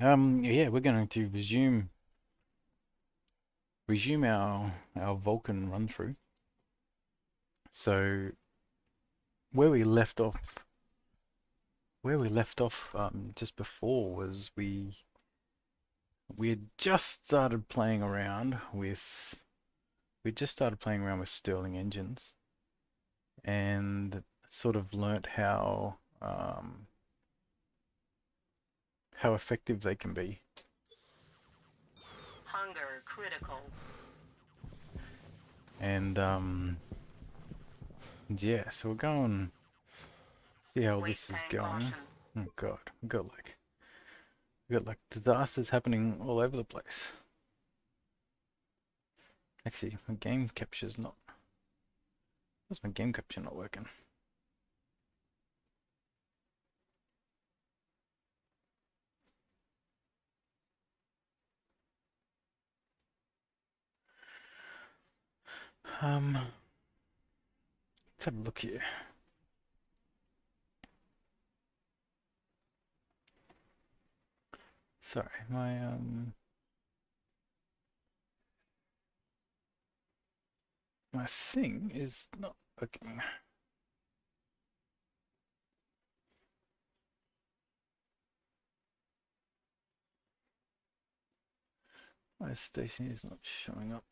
Yeah, we're going to resume our Vulcan run through. So where we left off, just before was we had just started playing around with Stirling engines and sort of learnt how effective they can be. Hunger critical. And yeah, so we're going see how Waste this is tank going. caution. Oh God, we got like disasters happening all over the place. Actually, my game capture's not. What's my game capture not working? Let's have a look here. Sorry, my thing is not working. My station is not showing up.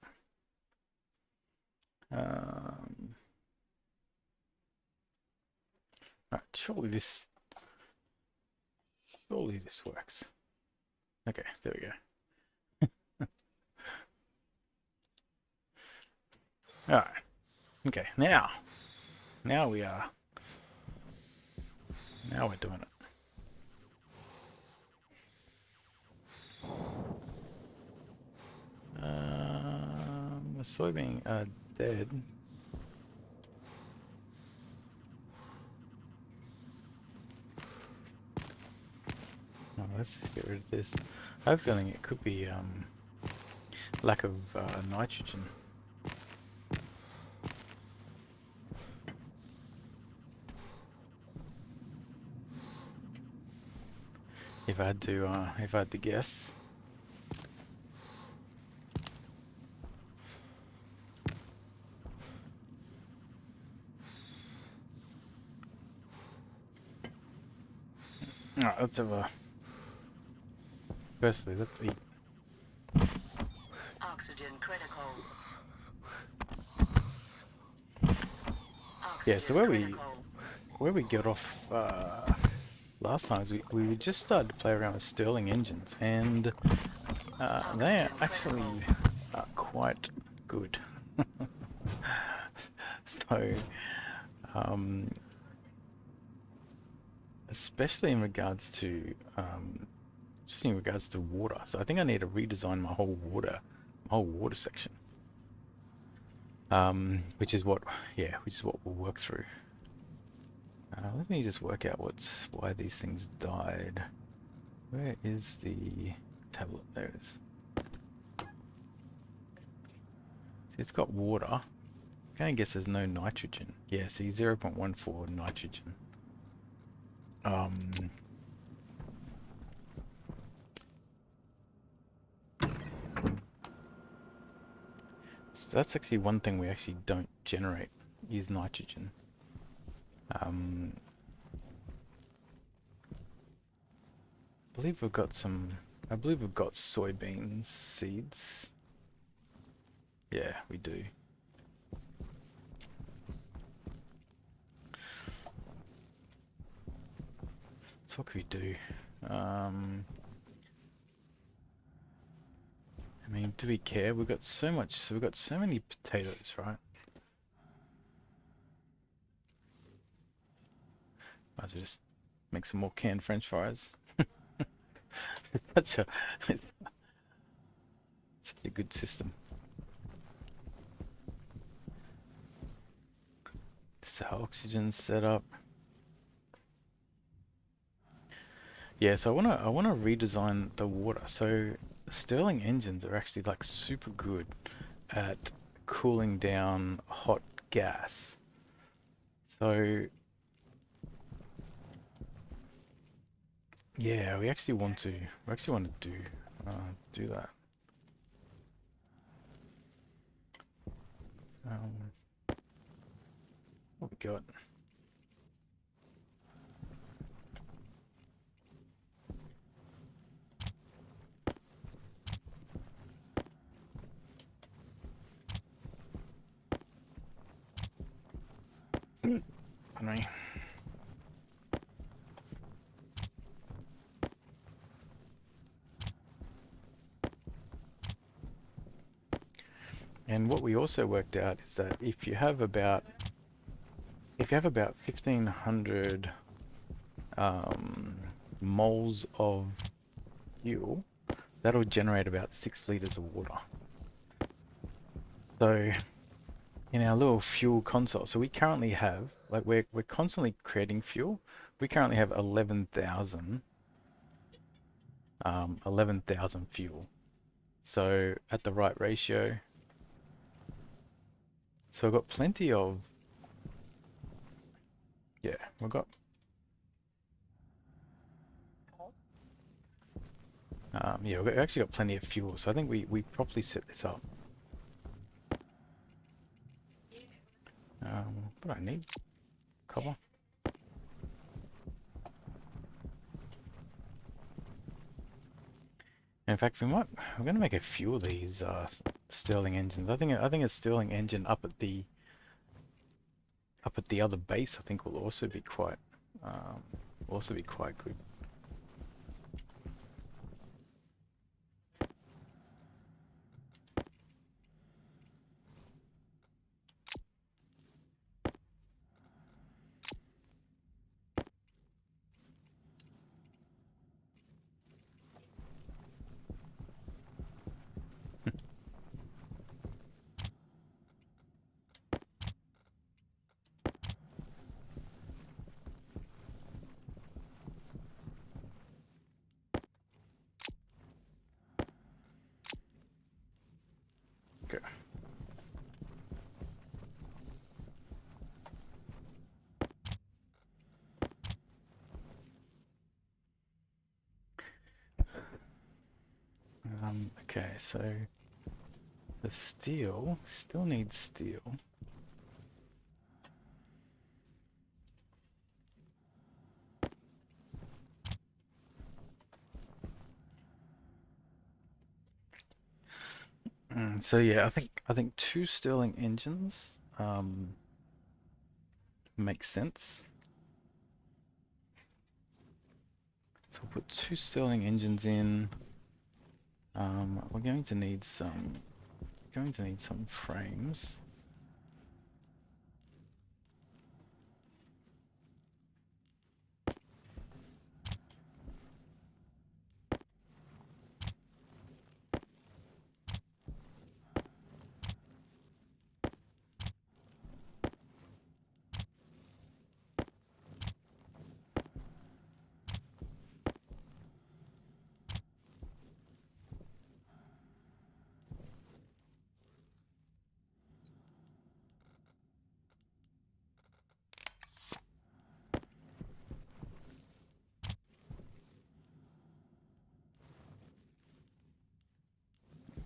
Um, right, surely this works. Okay, there we go. All right. Okay, now we are. Now we're doing it. The soybean are dead. Oh, let's just get rid of this. I have a feeling it could be lack of nitrogen. If I had to guess. All right, let's have a. Firstly, let's eat. Oxygen critical. Yeah, so Oxygen critical. where we get off last time is we just started to play around with Stirling engines, and they are Oxygen actually critical. quite good. So, um, especially in regards to just in regards to water. So I think I need to redesign my whole water section. Which is what we'll work through. Let me just work out why these things died. Where is the tablet? There it is. See, it's got water. I guess there's no nitrogen. Yeah, see, 0.14 nitrogen. Um, so that's actually one thing we actually don't generate is nitrogen. Um, believe we've got some. I believe we've got soybean seeds. Yeah, we do. So what could we do? Um, I mean, do we care? We've got so much. So we've got so many potatoes, right? Might as well just make some more canned French fries. It's such a it's such a good system. So oxygen setup. Yeah, so I wanna redesign the water. So Stirling engines are actually like super good at cooling down hot gas. So Yeah, we actually want to. We actually want to do that. Um, what we got? Pardon me. And what we also worked out is that if you have about 1,500 um, moles of fuel, that'll generate about 6 liters of water. So in our little fuel console, so we currently have, like we're constantly creating fuel. We currently have 11,000 fuel. So at the right ratio, so we've got plenty of, yeah, we've actually got plenty of fuel. So I think we properly set this up. What do I need? Copper. In fact, we're going to make a few of these Stirling engines. I think a Stirling engine up at the other base, I think will um, also be quite good. Okay. Okay, so the steel still needs steel. So yeah, I think two Stirling engines makes sense. So we'll put two Stirling engines in. We're going to need some frames.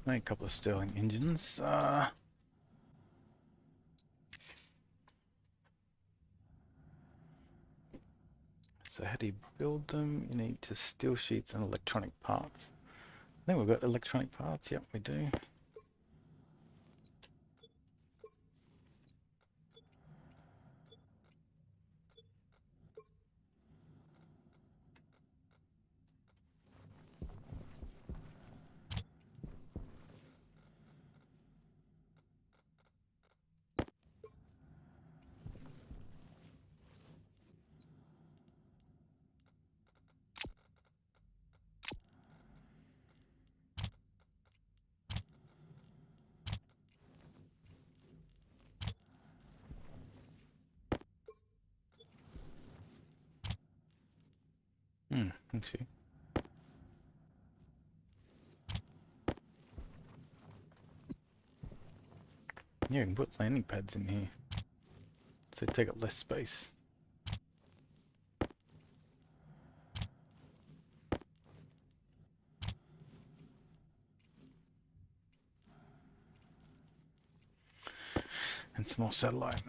Make a couple of Stirling engines. So how do you build them? You need to steel sheets and electronic parts. I think we've got electronic parts. Yep, we do. Actually. Yeah, you can put landing pads in here. So they take up less space. And some more satellite.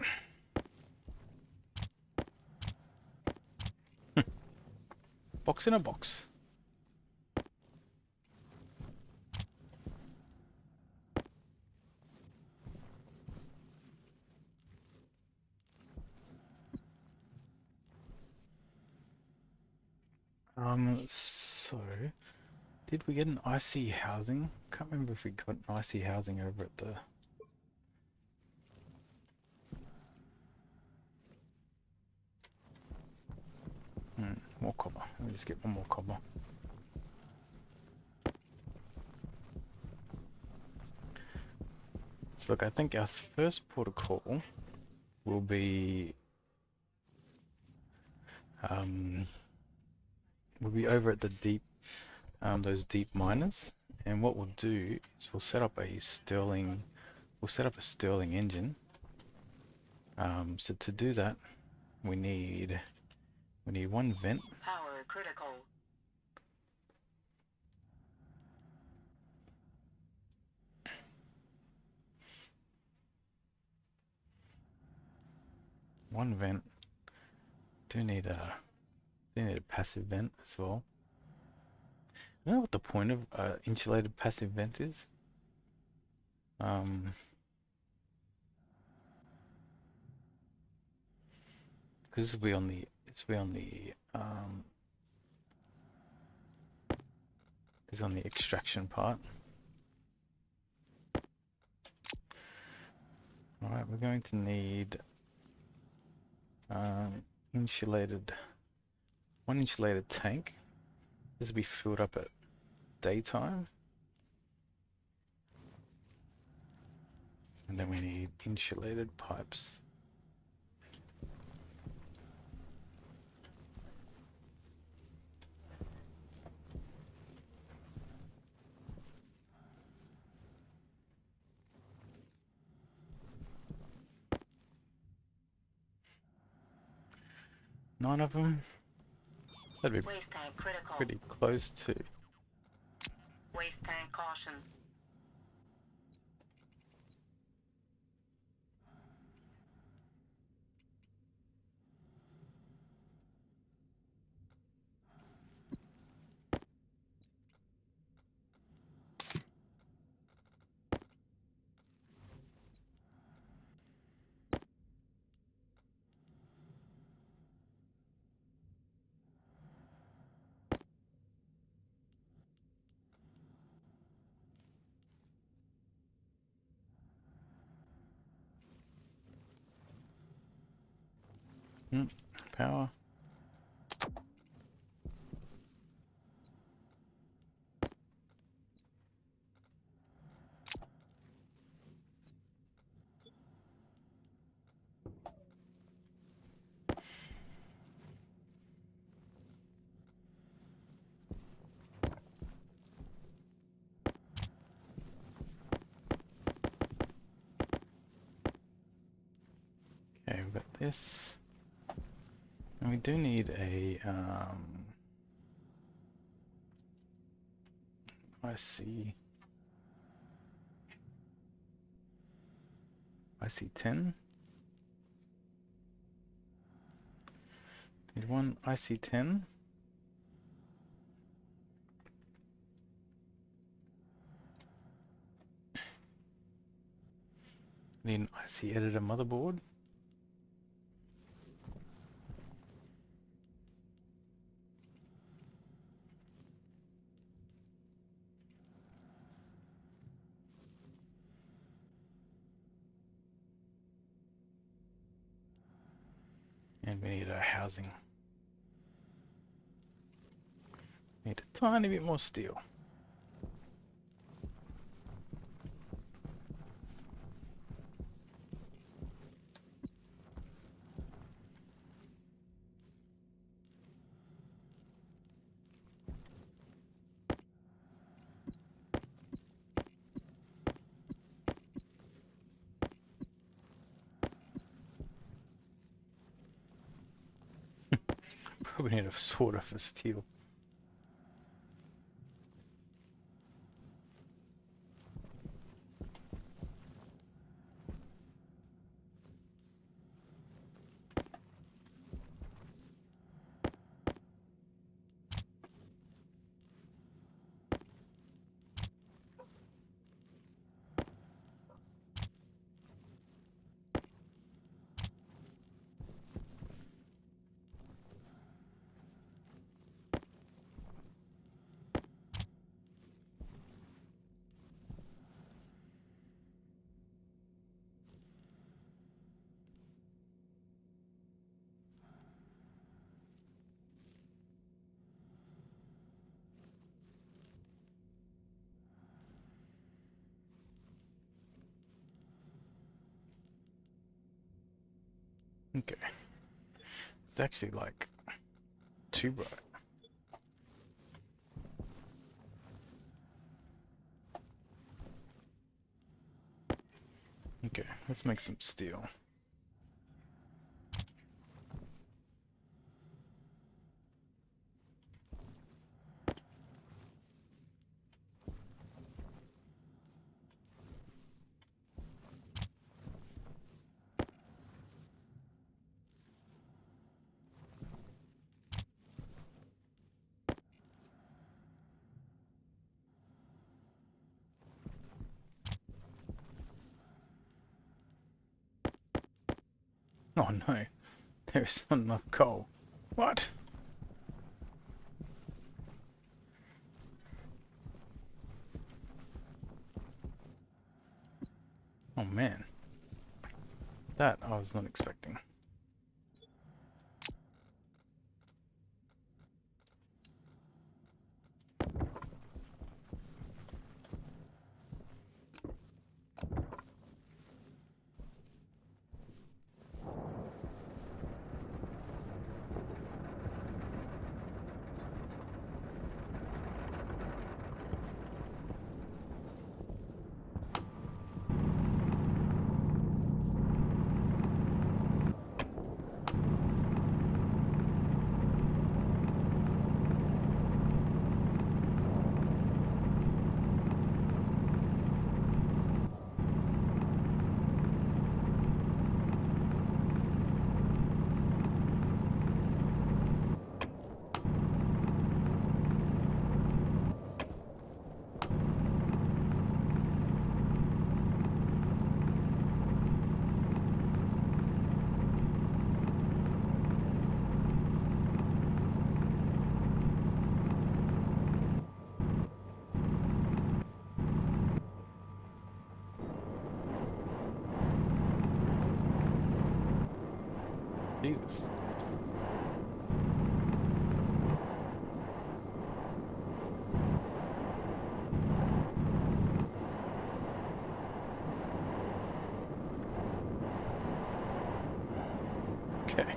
Box in a box. So did we get an icy housing? Can't remember if we got an icy housing over at the. More copper. Let me just get one more copper. So look, I think our first port of call will be over at the deep, those deep miners, and what we'll do is we'll set up a Stirling engine. So to do that, we need one vent. Power critical. One vent. Do need a passive vent as well. I don't know what the point of insulated passive vent is. Because this will be on the is on the extraction part. Alright, we're going to need one insulated tank. This will be filled up at daytime. And then we need insulated pipes. Nine of them. That'd be Waste tank critical. pretty close to. Waste tank caution. Power. Okay, we've got this. And we do need a IC10. Need one IC10. Need an IC editor motherboard. And we need a housing. Need a tiny bit more steel. Probably need a sorter for steel. Okay. It's actually like too bright. Okay, let's make some steel. Oh no, there's not enough coal. What? Oh man, that I was not expecting. Jesus. Okay.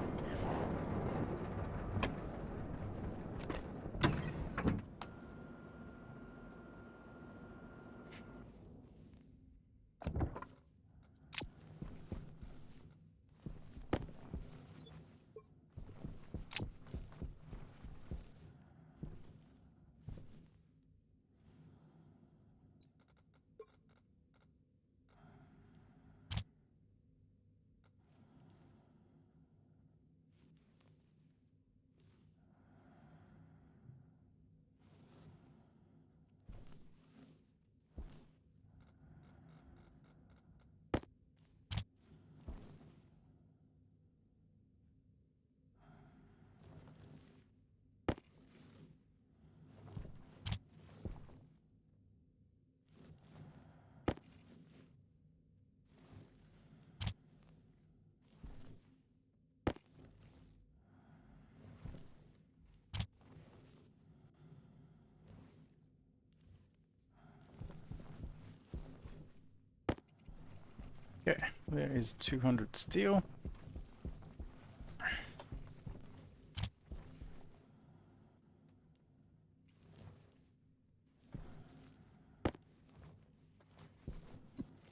Okay, there is 200 steel.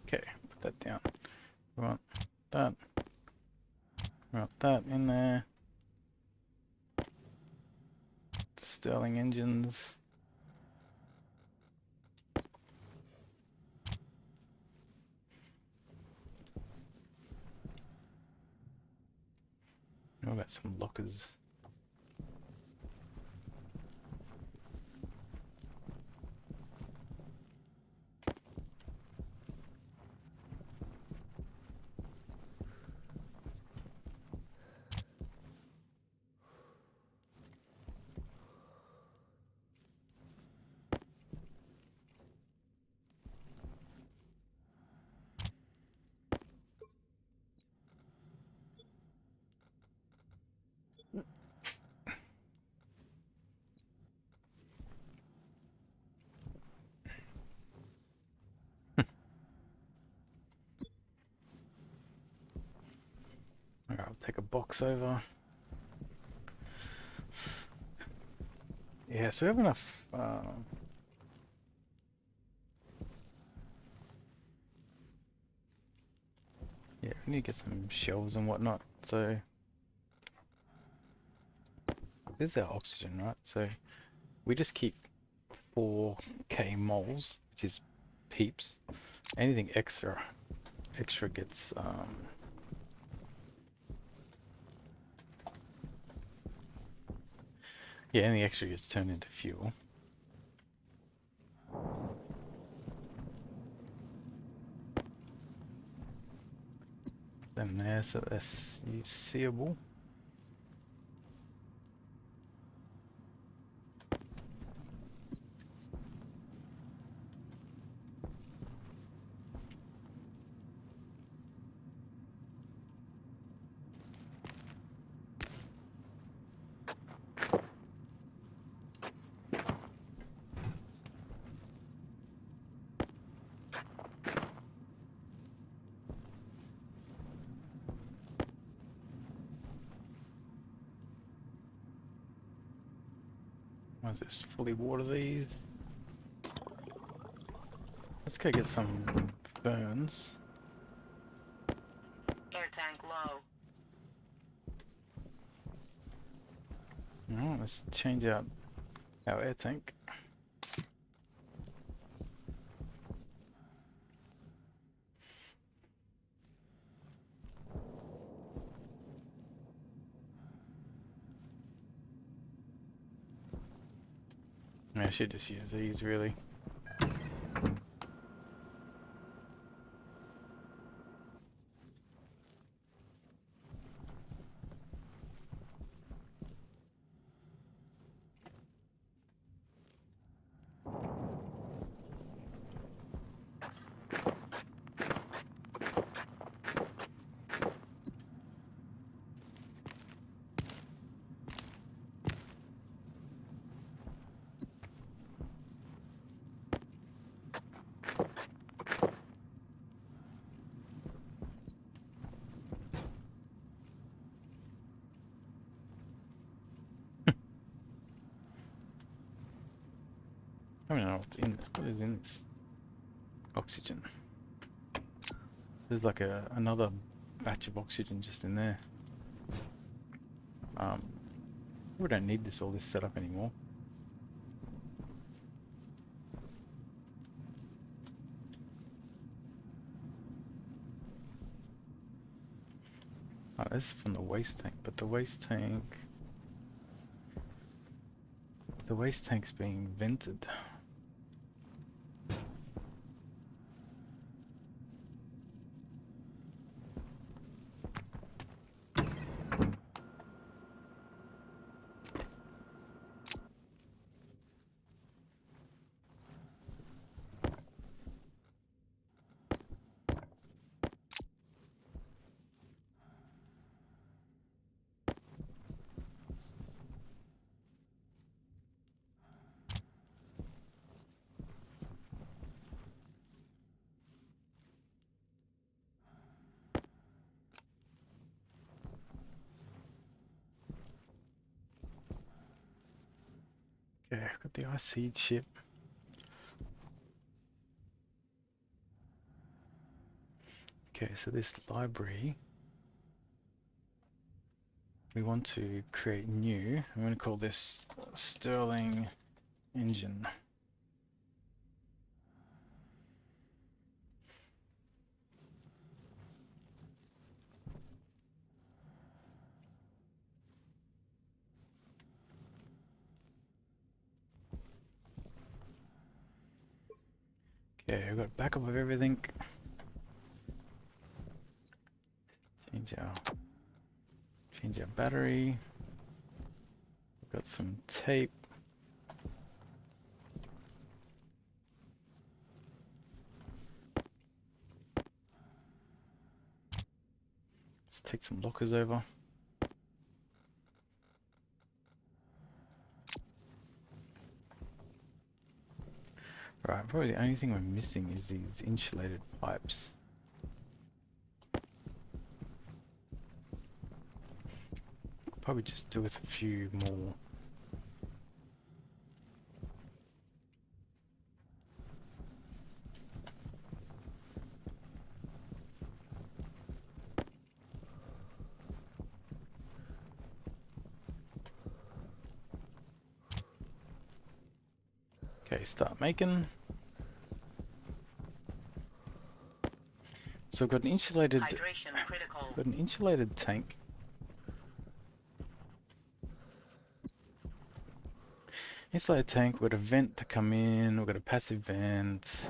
Okay, put that down. We want that. We want that in there. The Stirling engines. What about some lockers? box over. Yeah, so we have enough. Yeah, we need to get some shelves and whatnot. So this is our oxygen, right? So we just keep 4k moles, which is heaps. Anything extra gets yeah, anything extra gets turned into fuel. Then there, so that's seeable. I'll just fully water these. Let's go get some ferns. Air tank low. Alright, let's change out our air tank. I should just use these really. I don't know what's in this. What is in this? Oxygen. There's like another batch of oxygen just in there. We don't need all this setup anymore. Oh, this is from the waste tank, but the waste tank's being vented. Okay, I've got the ice seed ship. Okay, so this library, we want to create new. I'm going to call this Sterling engine. Okay, I've got backup of everything. Change our battery. We've got some tape. Let's take some lockers over. Right, probably the only thing we're missing is these insulated pipes. probably just do with a few more. Okay, start making. So I've got an Hydration critical. insulated tank. Insulated tank with a vent to come in. We've got a passive vent.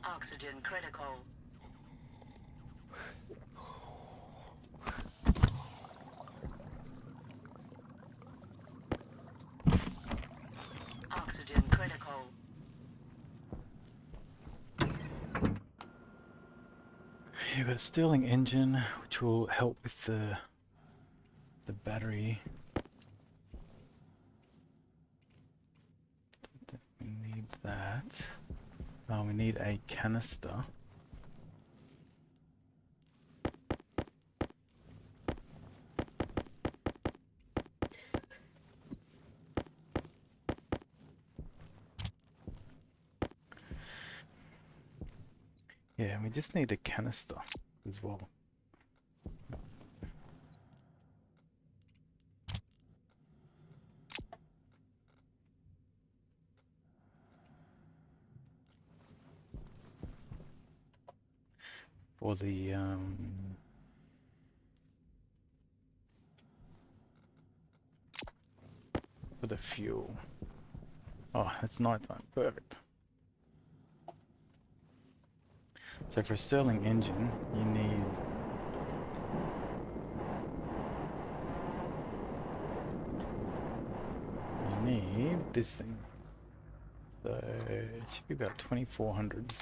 Oxygen critical. Oxygen critical. You've got a Stirling engine, which will help with the battery. We need that. We need a canister. Yeah, we just need a canister as well. For the fuel. Oh, it's nighttime. Perfect. So for a Stirling engine, you need this thing. So it should be about 2400.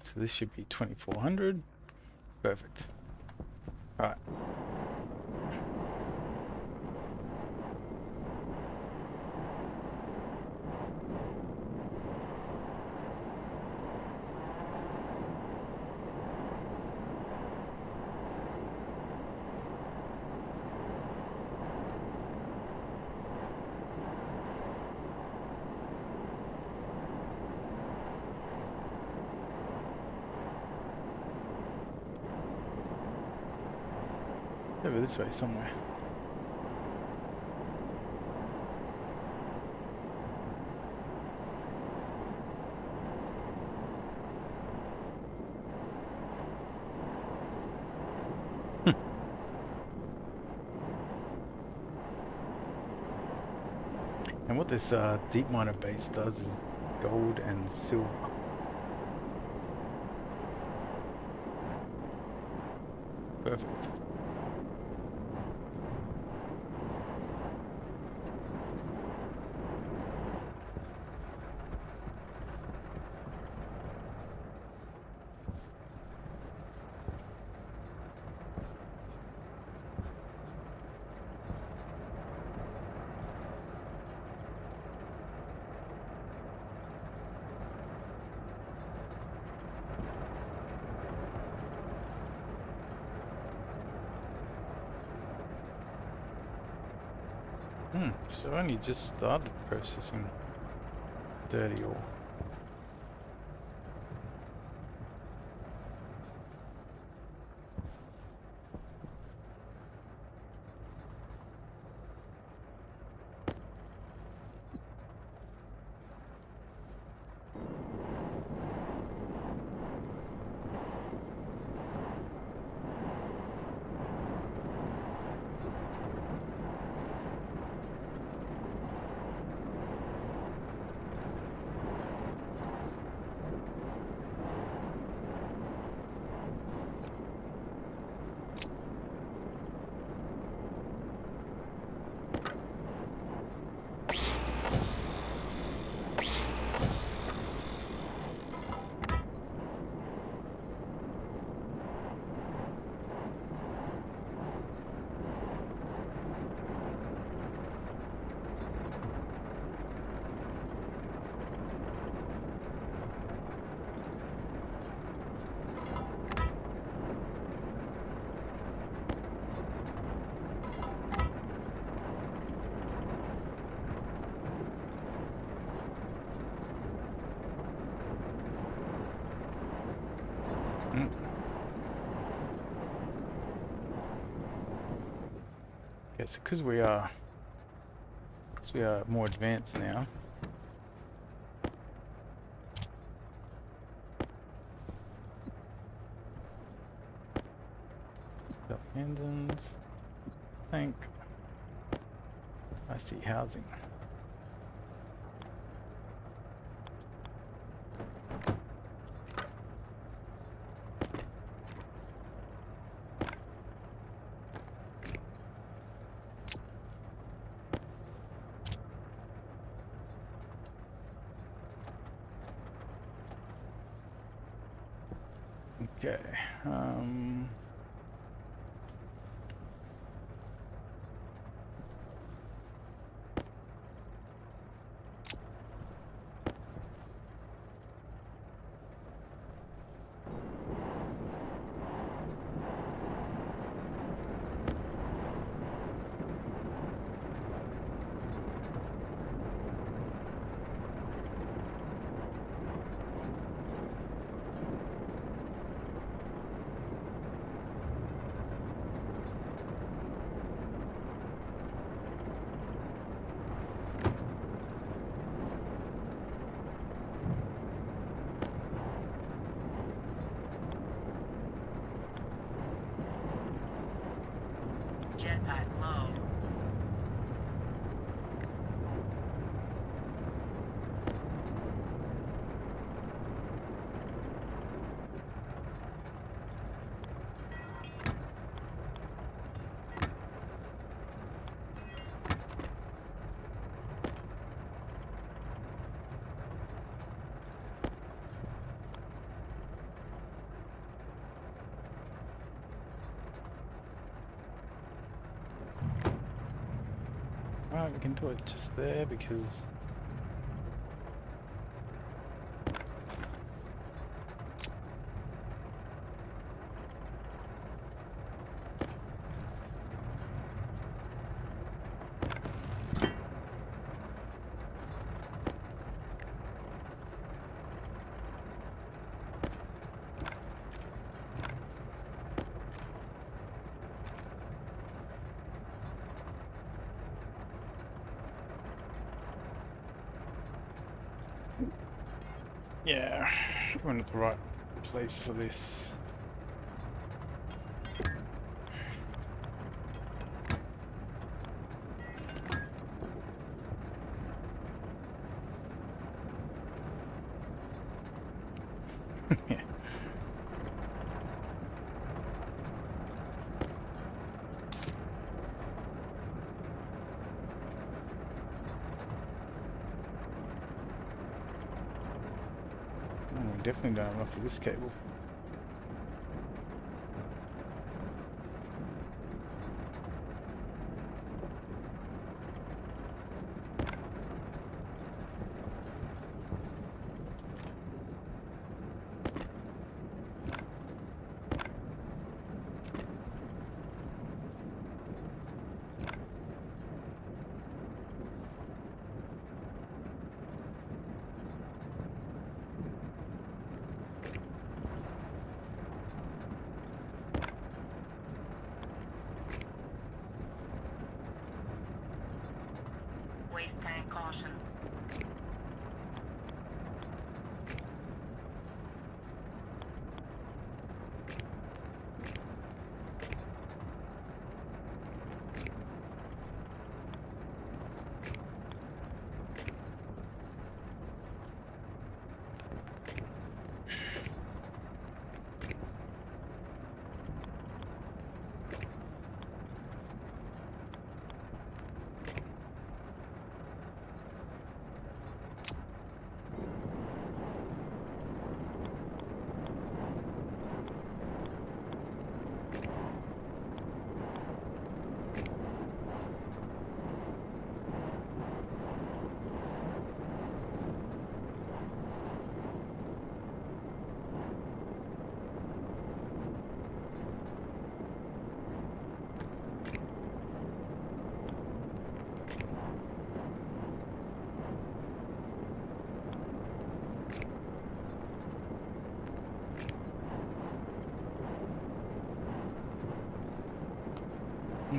So this should be 2400. Perfect. Alright. Over this way somewhere. And what this deep miner base does is gold and silver. Perfect. So I only just started processing dirty ore. Mm. Yes, because we are more advanced now. Got engines. Tank. I see housing. Okay. Jetpack low. Alright, we can do it just there because yeah, we're not the right place for this. Yeah. We definitely don't have enough for this cable.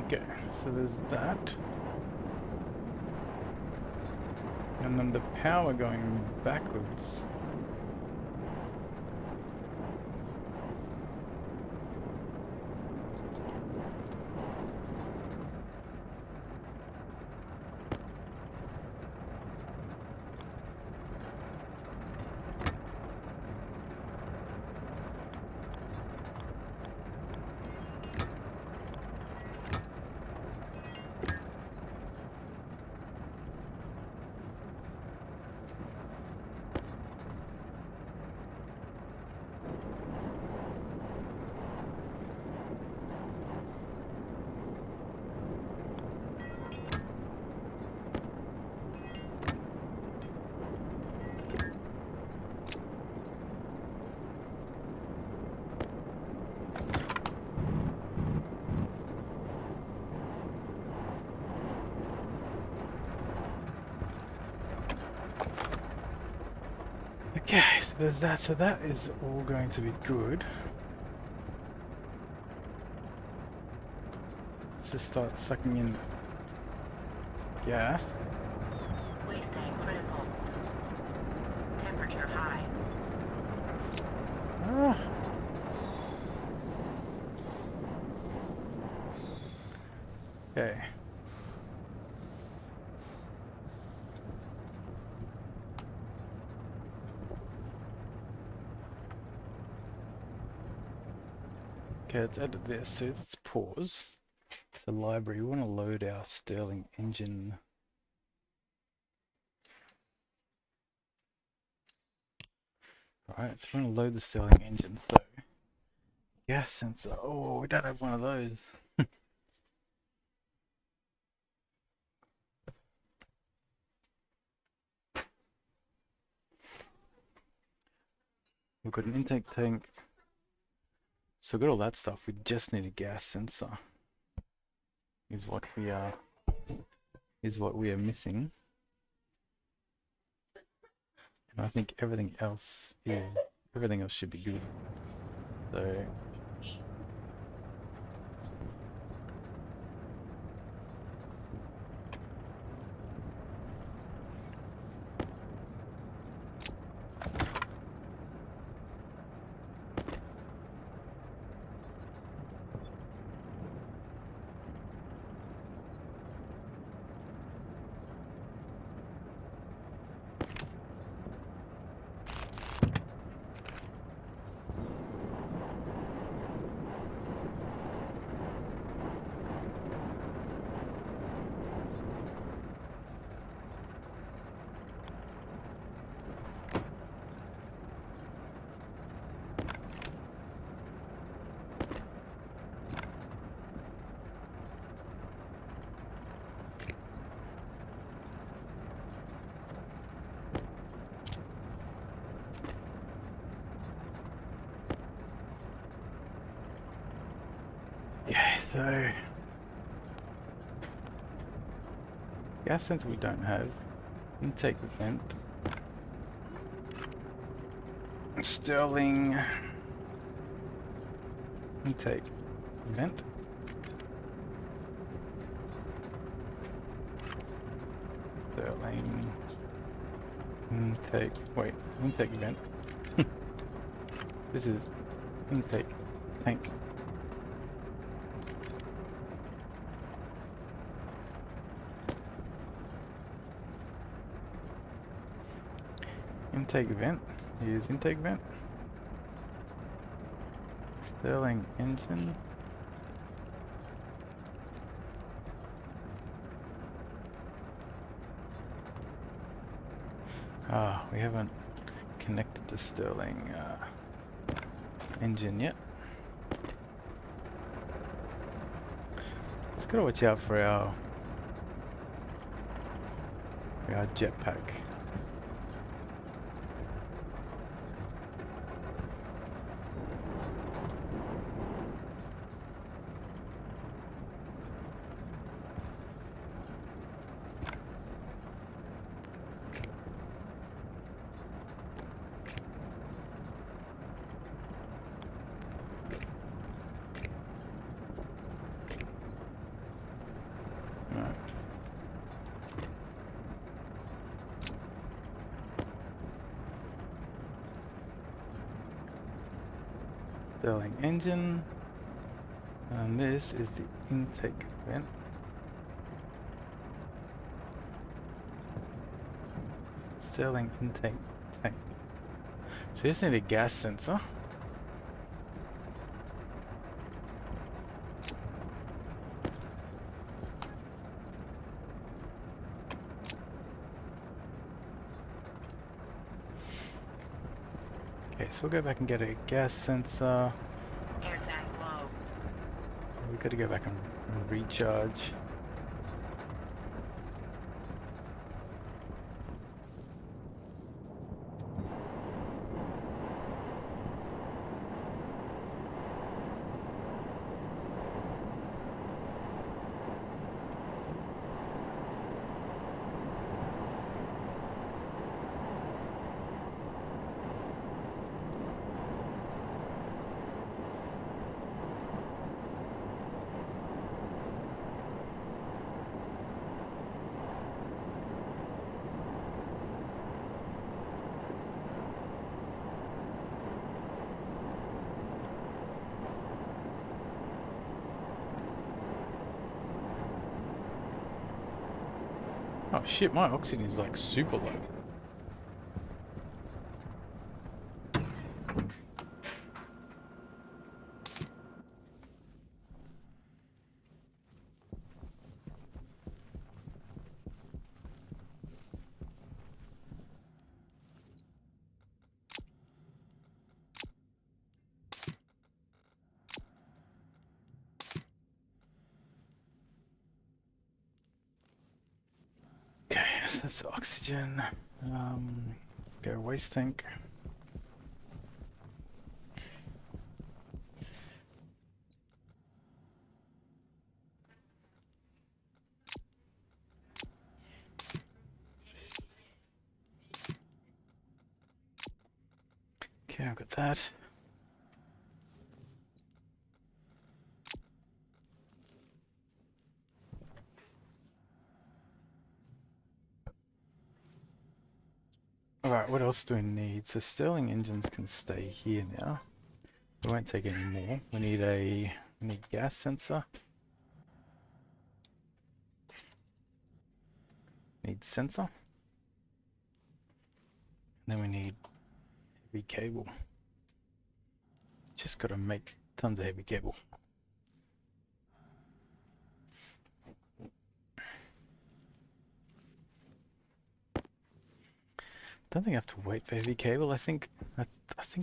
Okay, so there's that. And then the power going backwards. Okay, so there's that. So that is all going to be good. Let's just start sucking in gas. Wastebank critical. Temperature high. Ah. Okay. Okay, let's edit this. So let's pause. So library, we want to load our Stirling engine. Alright, so we're going to load the Stirling engine. So gas sensor. Oh, we don't have one of those. We've got an intake tank. So we've got all that stuff. We just need a gas sensor. Is what we are missing. And I think everything else should be good. So yeah, so gas sensor we don't have. Intake vent. Stirling intake vent. Stirling intake vent. This is intake tank. Intake vent. Here's intake vent. Stirling engine. Ah, we haven't connected the Stirling engine yet. Just gotta watch out for our jetpack. Stirling engine. And this is the intake vent. Stirling intake tank. So you just need a gas sensor. Okay, so we'll go back and get a gas sensor. Air tank low. We've got to go back and recharge. Oh shit, my oxygen is like super low. Okay, so that's oxygen. Let's go waste tank. Okay, I've got that. Alright, what else do we need? So Stirling engines can stay here now. We won't take any more. We need gas sensor. Need sensor. And then we need heavy cable. Just gotta make tons of heavy cable. Don't think I have to wait for heavy cable. I think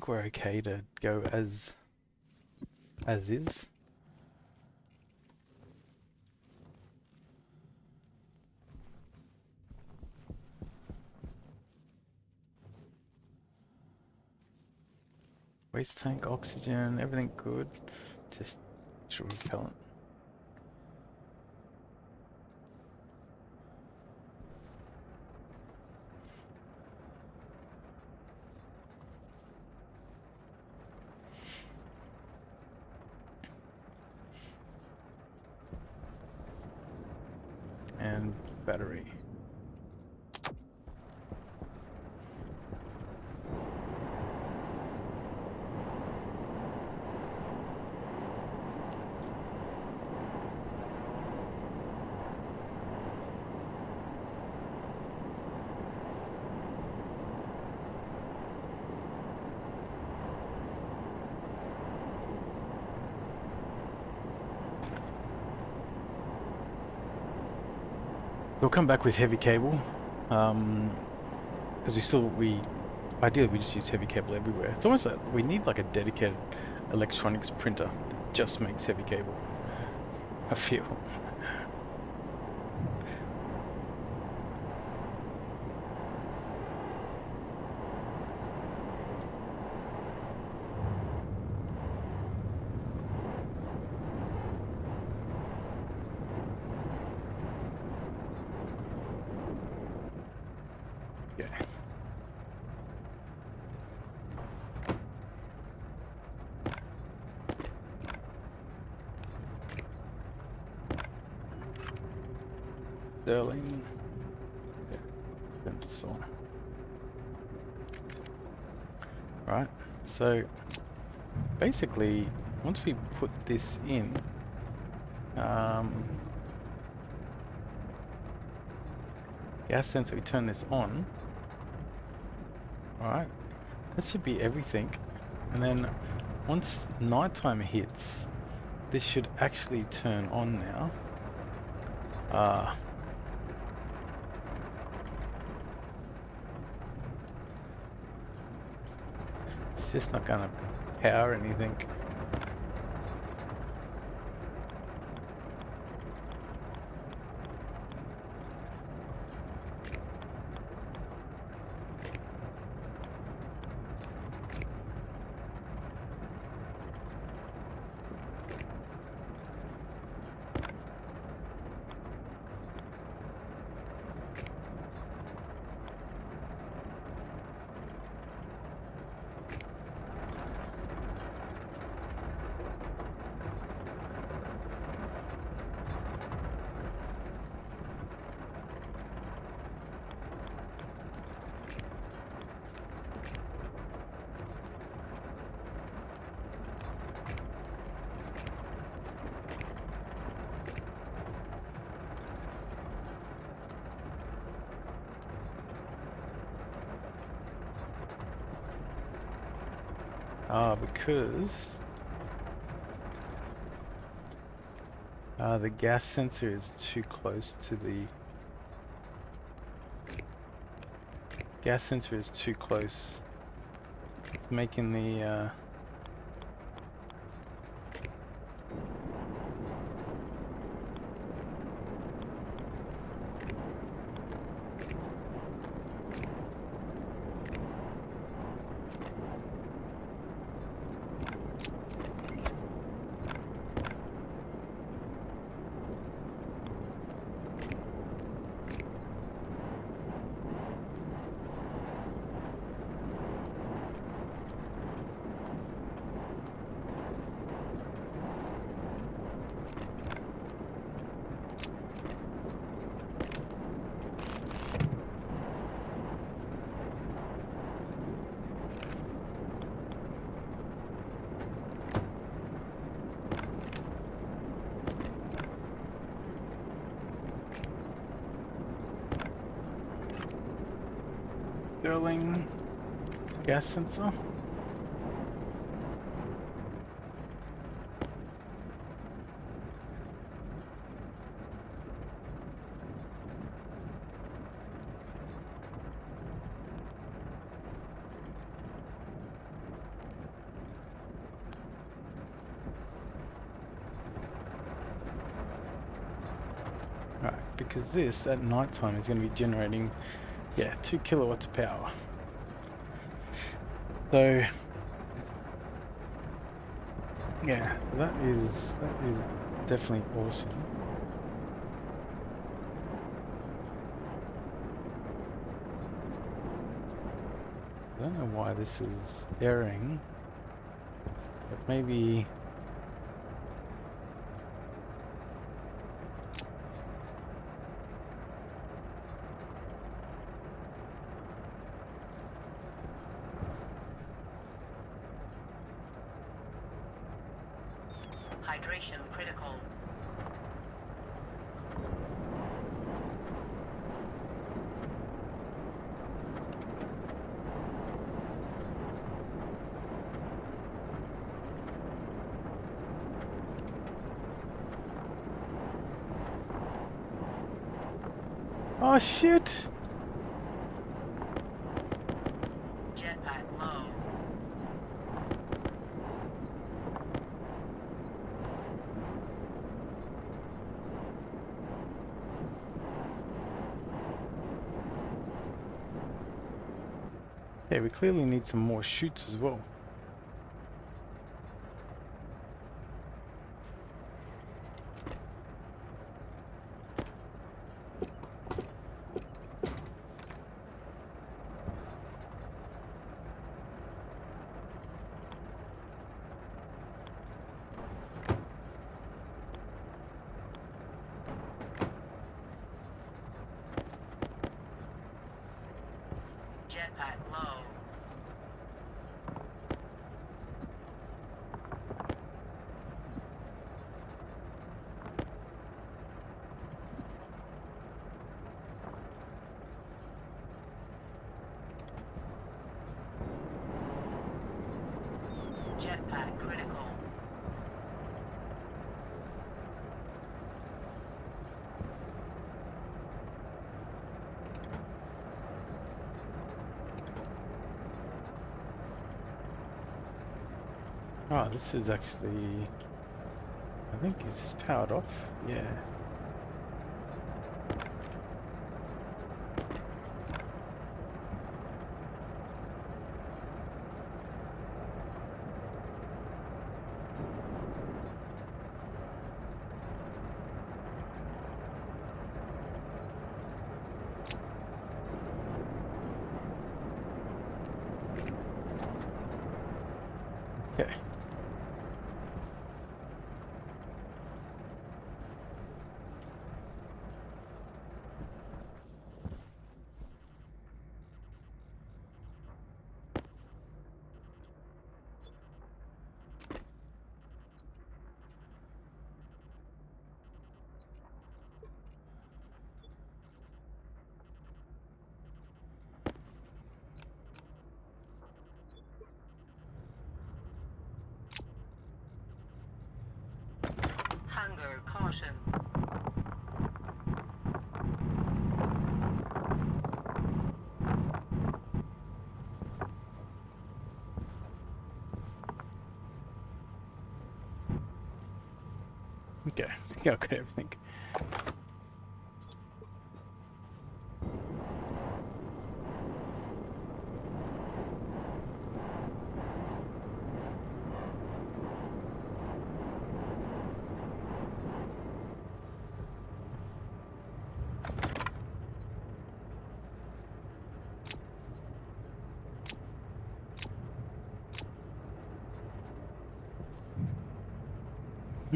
we're okay to go as is. Waste tank, oxygen, everything good. Just extra repellent. And battery. We'll come back with heavy cable, because ideally we just use heavy cable everywhere. It's almost like we need like a dedicated electronics printer that just makes heavy cable, I feel. Yeah. Sterling. Yeah. Right. So basically, once we put this in, gas sensor, we turn this on. Alright, that should be everything. And then once nighttime hits, this should actually turn on now. It's just not gonna power anything. Because the gas sensor is too close to the gas sensor is too close. It's making the Sterling gas sensor. Right, because this at night time is going to be generating, yeah, 2 kilowatts of power. So, yeah, that is definitely awesome. I don't know why this is erroring, but maybe. Hydration critical. Oh shit! Jetpack low. Yeah, we clearly need some more chutes as well. Jetpack low. critical. Oh, this is actually, I think, is this powered off? Yeah. Okay. Hunger caution. Okay. I think I got everything.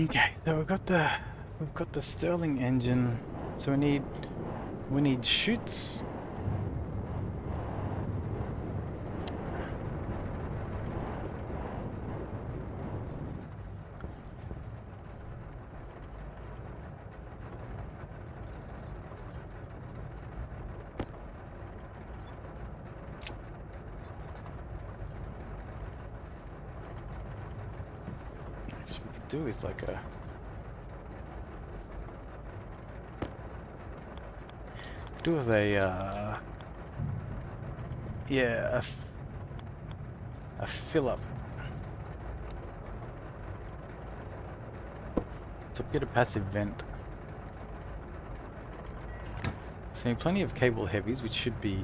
Okay, so we've got the Stirling engine. So we need chutes. So we could do with like a do with a yeah, a fill up. So get a passive vent. So we have plenty of cable heavies, which should be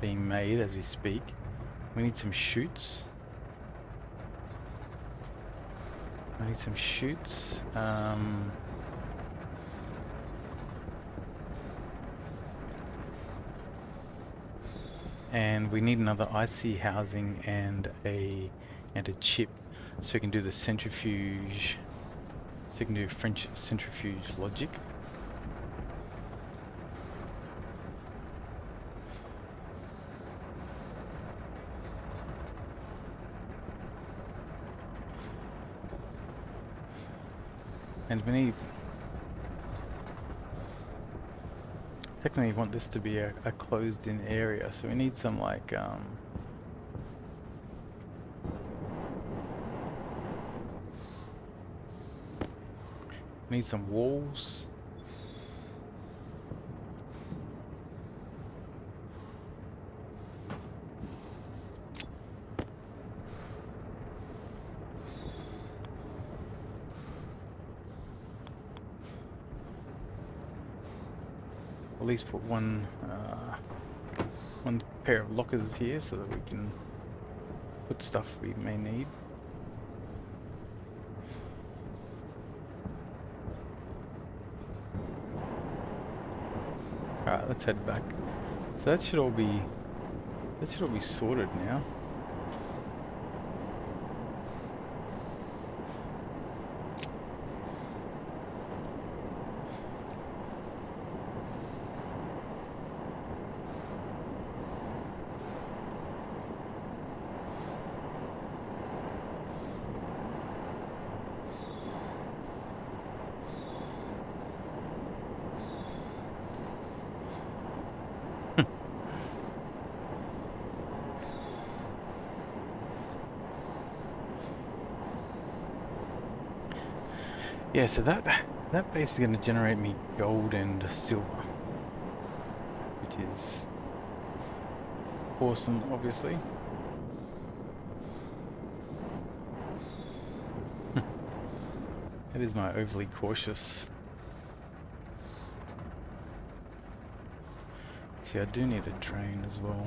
being made as we speak. We need some chutes. I need some chutes. And we need another IC housing and a chip, so we can do the centrifuge. So you can do French centrifuge logic. And we need, technically we want this to be a closed in area, so we need some like need some walls. At least put one pair of lockers here so that we can put stuff we may need. Alright, let's head back. So that should all be sorted now. Yeah, so that base is going to generate me gold and silver, which is awesome, obviously. That is my overly cautious. See, I do need a drain as well.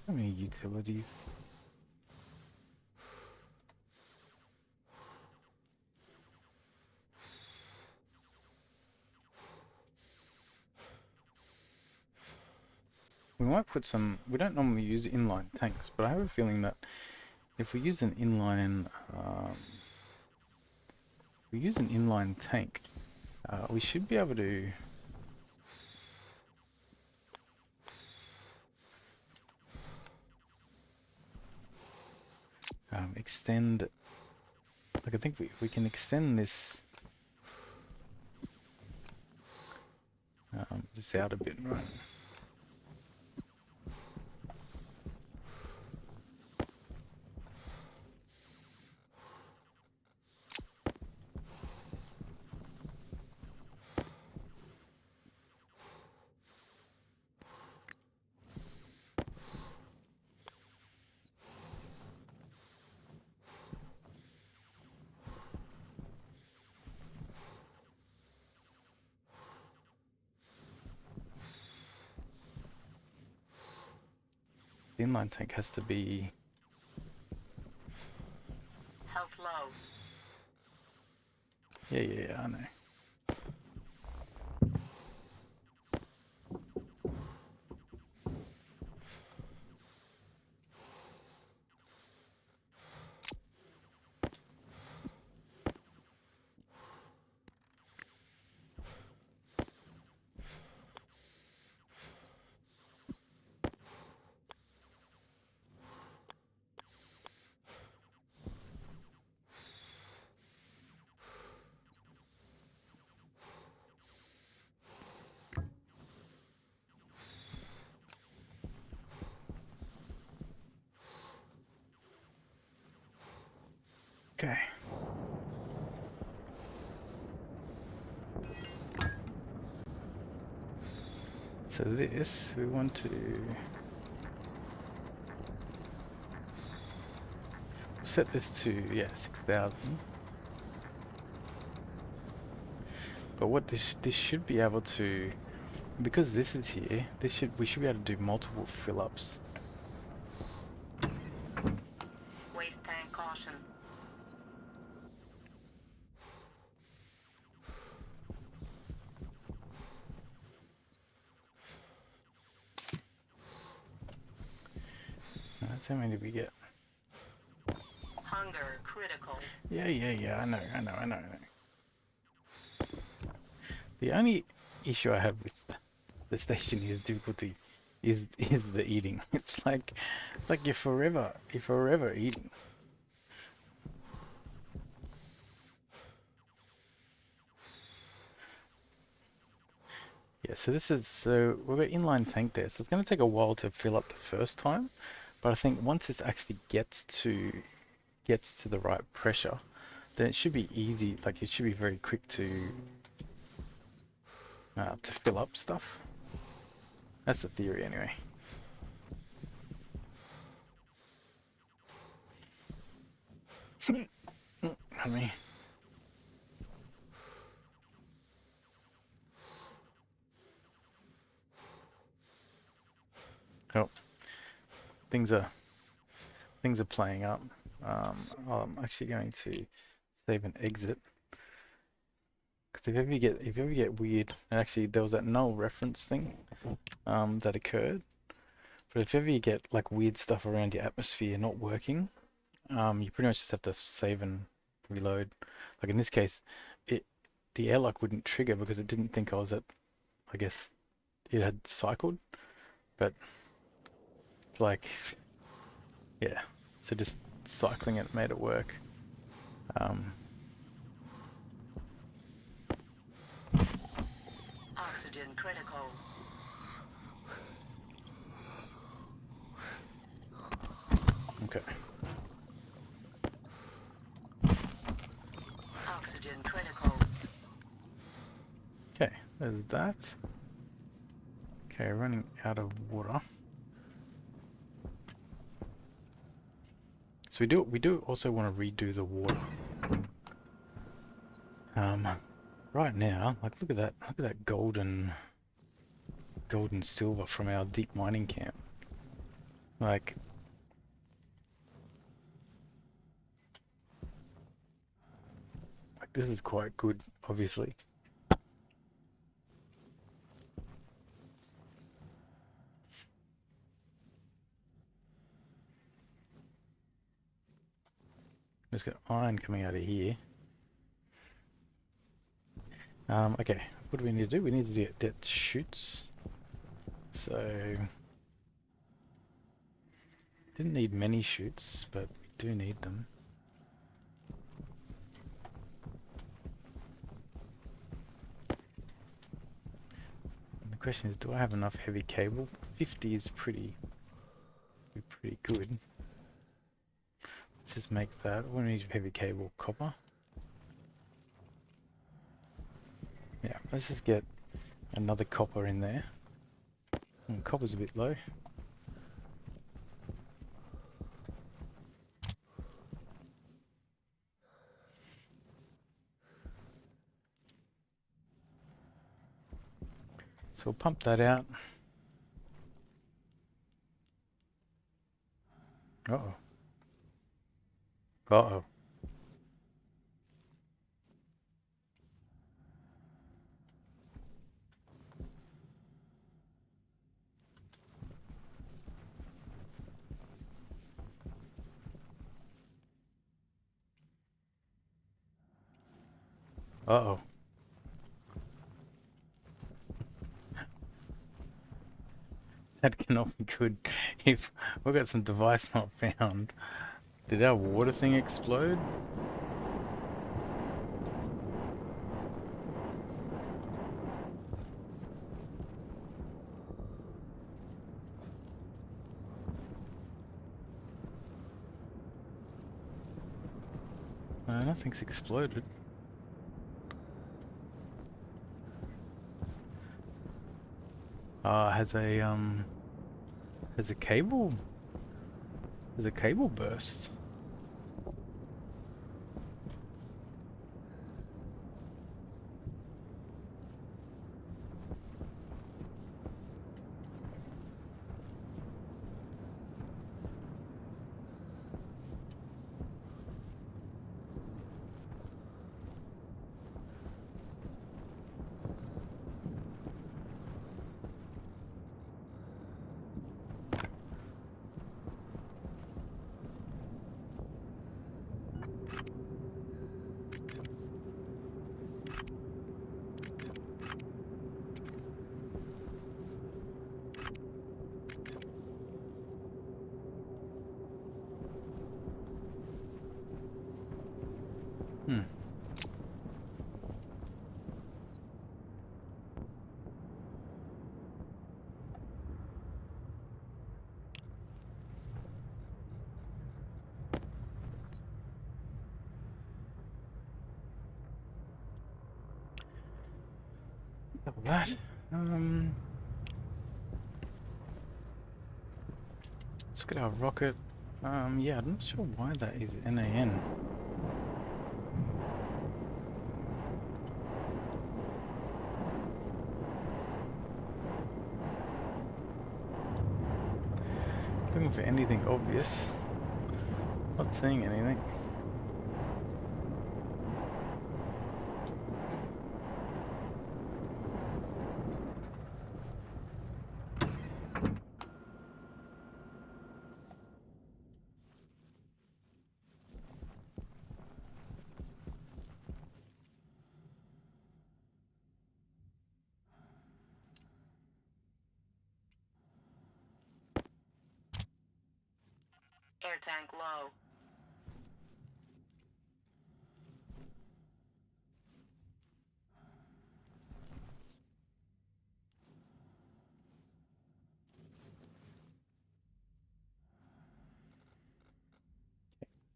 How many utilities? We might put some. We don't normally use inline tanks, but I have a feeling that if we use an inline, we use an inline tank, we should be able to extend. Like I think we can extend this out a bit, right? The inline tank has to be. Health low. Yeah, I know. Okay. So this we want to set this to 6,000. But what this should be able to, because this is here, we should be able to do multiple fill-ups. Waste tank caution. That's how many did we get? Hunger critical. Yeah. I know. The only issue I have with the Stationeer's difficulty is the eating. It's like you're forever eating. Yeah, so we've got inline tank there, so it's going to take a while to fill up the first time, but I think once it actually gets to the right pressure, then it should be easy. Like it should be very quick to fill up stuff. That's the theory, anyway. I mean, oh, things are playing up. I'm actually going to save and exit, because if you ever get weird, and actually there was that null reference thing that occurred. But if ever you get like weird stuff around your atmosphere not working, you pretty much just have to save and reload. Like in this case, the airlock wouldn't trigger because it didn't think I was at, I guess it had cycled. but it's like, yeah. So just cycling it made it work. Oxygen critical. Okay. Oxygen critical. Okay, there's that. Okay, running out of water. So we do also want to redo the water. Right now, like look at that golden silver from our deep mining camp. Like this is quite good, obviously. Just got iron coming out of here. Okay, what do we need to do? We need to get chutes. So didn't need many chutes, but we do need them. And the question is, do I have enough heavy cable? 50 is pretty good. Let's just make that. We need heavy cable, copper. Yeah, let's just get another copper in there. Copper's a bit low. So we'll pump that out. Uh-oh. Uh-oh. Uh-oh. That cannot be good. If we've got some device not found. Did our water thing explode? Nothing's exploded. Has a cable burst. Hmm. That. Let's look at our rocket. Yeah, I'm not sure why that is NAN. Looking for anything obvious. Not seeing anything. tank low.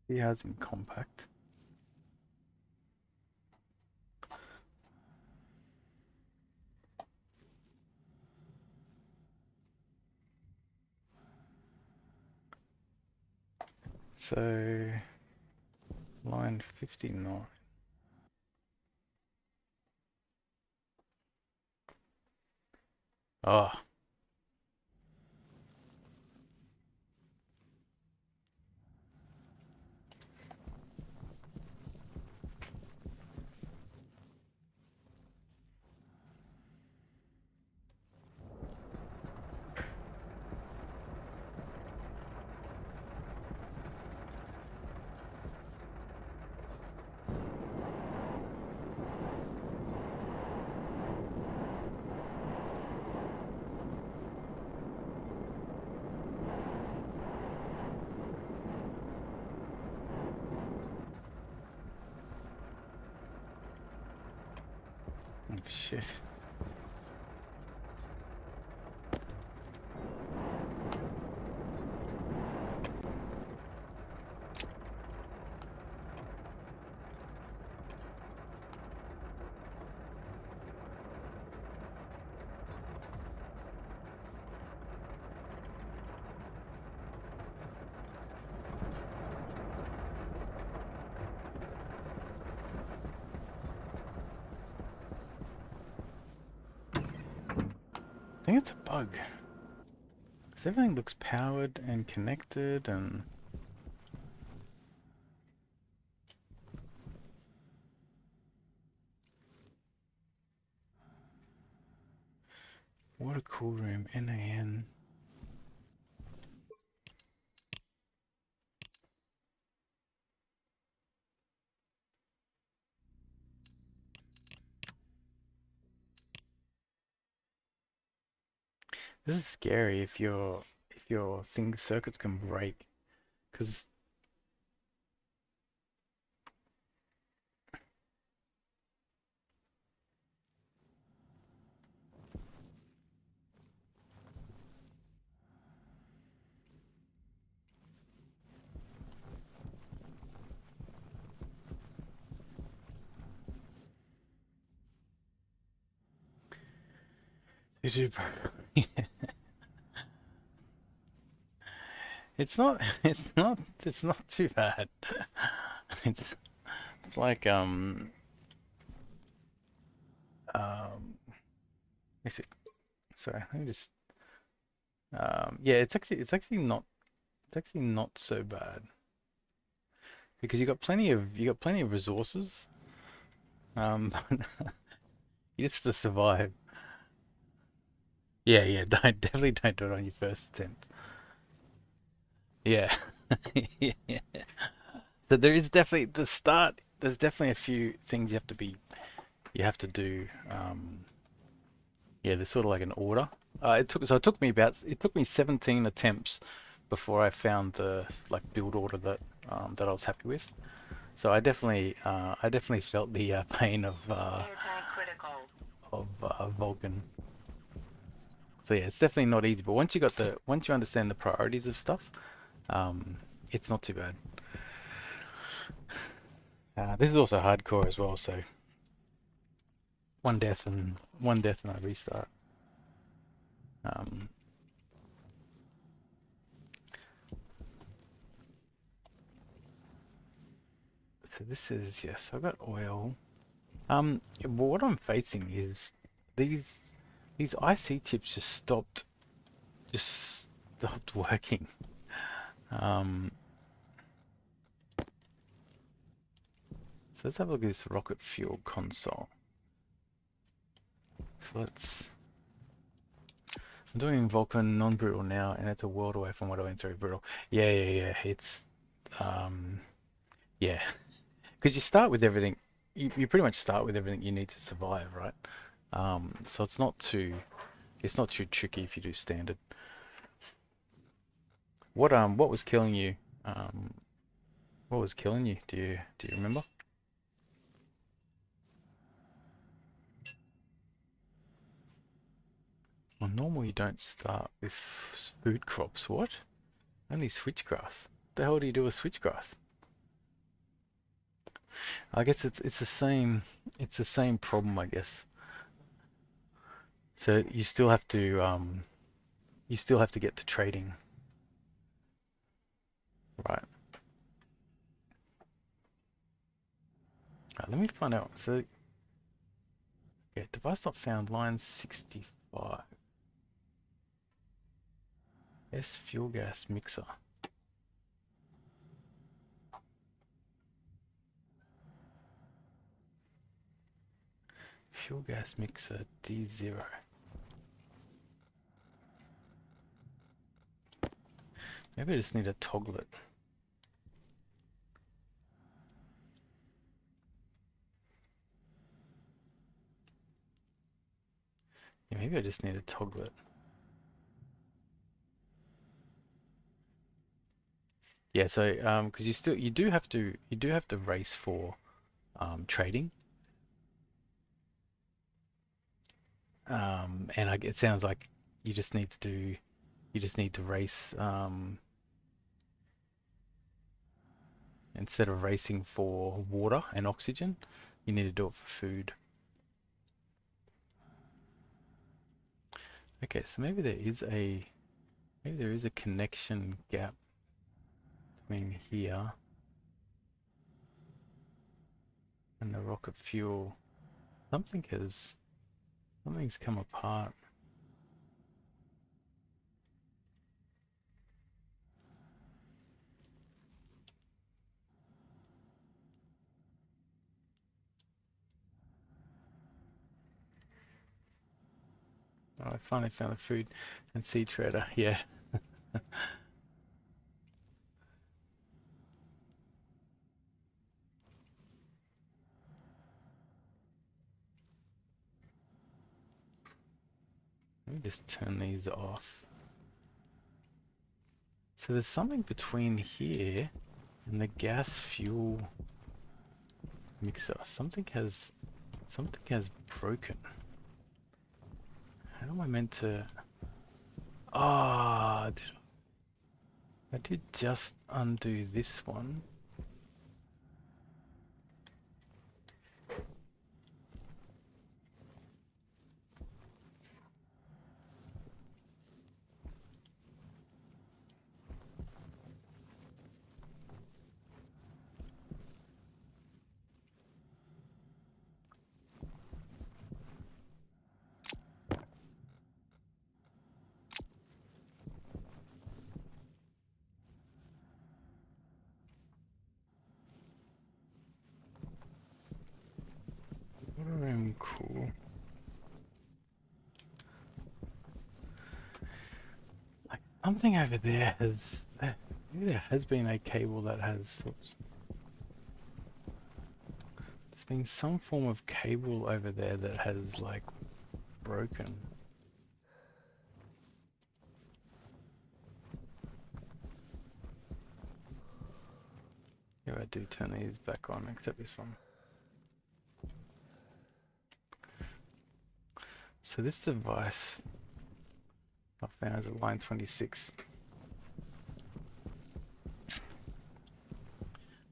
He has in compact. So line 59. Oh, oh shit. I think it's a bug. Because everything looks powered and connected and... Water cool room, NAN. This is scary if your thing circuits can break. Because it's not it's not too bad. It's it's like um is it sorry, let me just yeah, it's actually not so bad. Because you got plenty of resources. You just to survive. Yeah, yeah, don't definitely don't do it on your first attempt. Yeah. Yeah. So there is definitely the start. There's definitely a few things you have to do. Yeah, there's sort of like an order. It took me 17 attempts before I found the like build order that I was happy with. So I definitely felt the pain Air tank critical. Vulcan. So yeah, it's definitely not easy. But once you understand the priorities of stuff, um, it's not too bad. This is also hardcore as well. So one death and I restart. Um, so this is yes, I've got oil. But what I'm facing is these these IC chips just stopped working. Um, so let's have a look at this rocket fuel console. So I'm doing Vulcan non-brutal now, and it's a world away from what I went through brutal. Yeah, yeah, yeah. Um, yeah, because you start with everything. You pretty much start with everything you need to survive, right? So it's not too tricky if you do standard. What was killing you? Um, what was killing you? Do you remember? Well, normally you don't start with food crops. What? Only switchgrass. The hell do you do with switchgrass? I guess it's the same. It's the same problem, I guess. So you still have to get to trading, right? Let me find out. So yeah, device not found. Line 65. S fuel gas mixer. Fuel gas mixer D0. Maybe I just need to toggle it. Yeah, maybe I just need to toggle it. Yeah, so because you do have to race for trading. And it sounds like you just need to do you just need to race instead of racing for water and oxygen, you need to do it for food. Okay, so maybe there is a connection gap between here and the rocket fuel. Something's come apart. Oh, I finally found a food and seed trader. Yeah. Let me just turn these off. So there's something between here and the gas fuel mixer. Something has broken. How am I meant to? Ah, I did just undo this one. Cool. Like something over there maybe there has been a cable that has. Oops. There's been some form of cable over there that has like broken. Yeah, I do turn these back on, except this one. So this device I found is at line 26.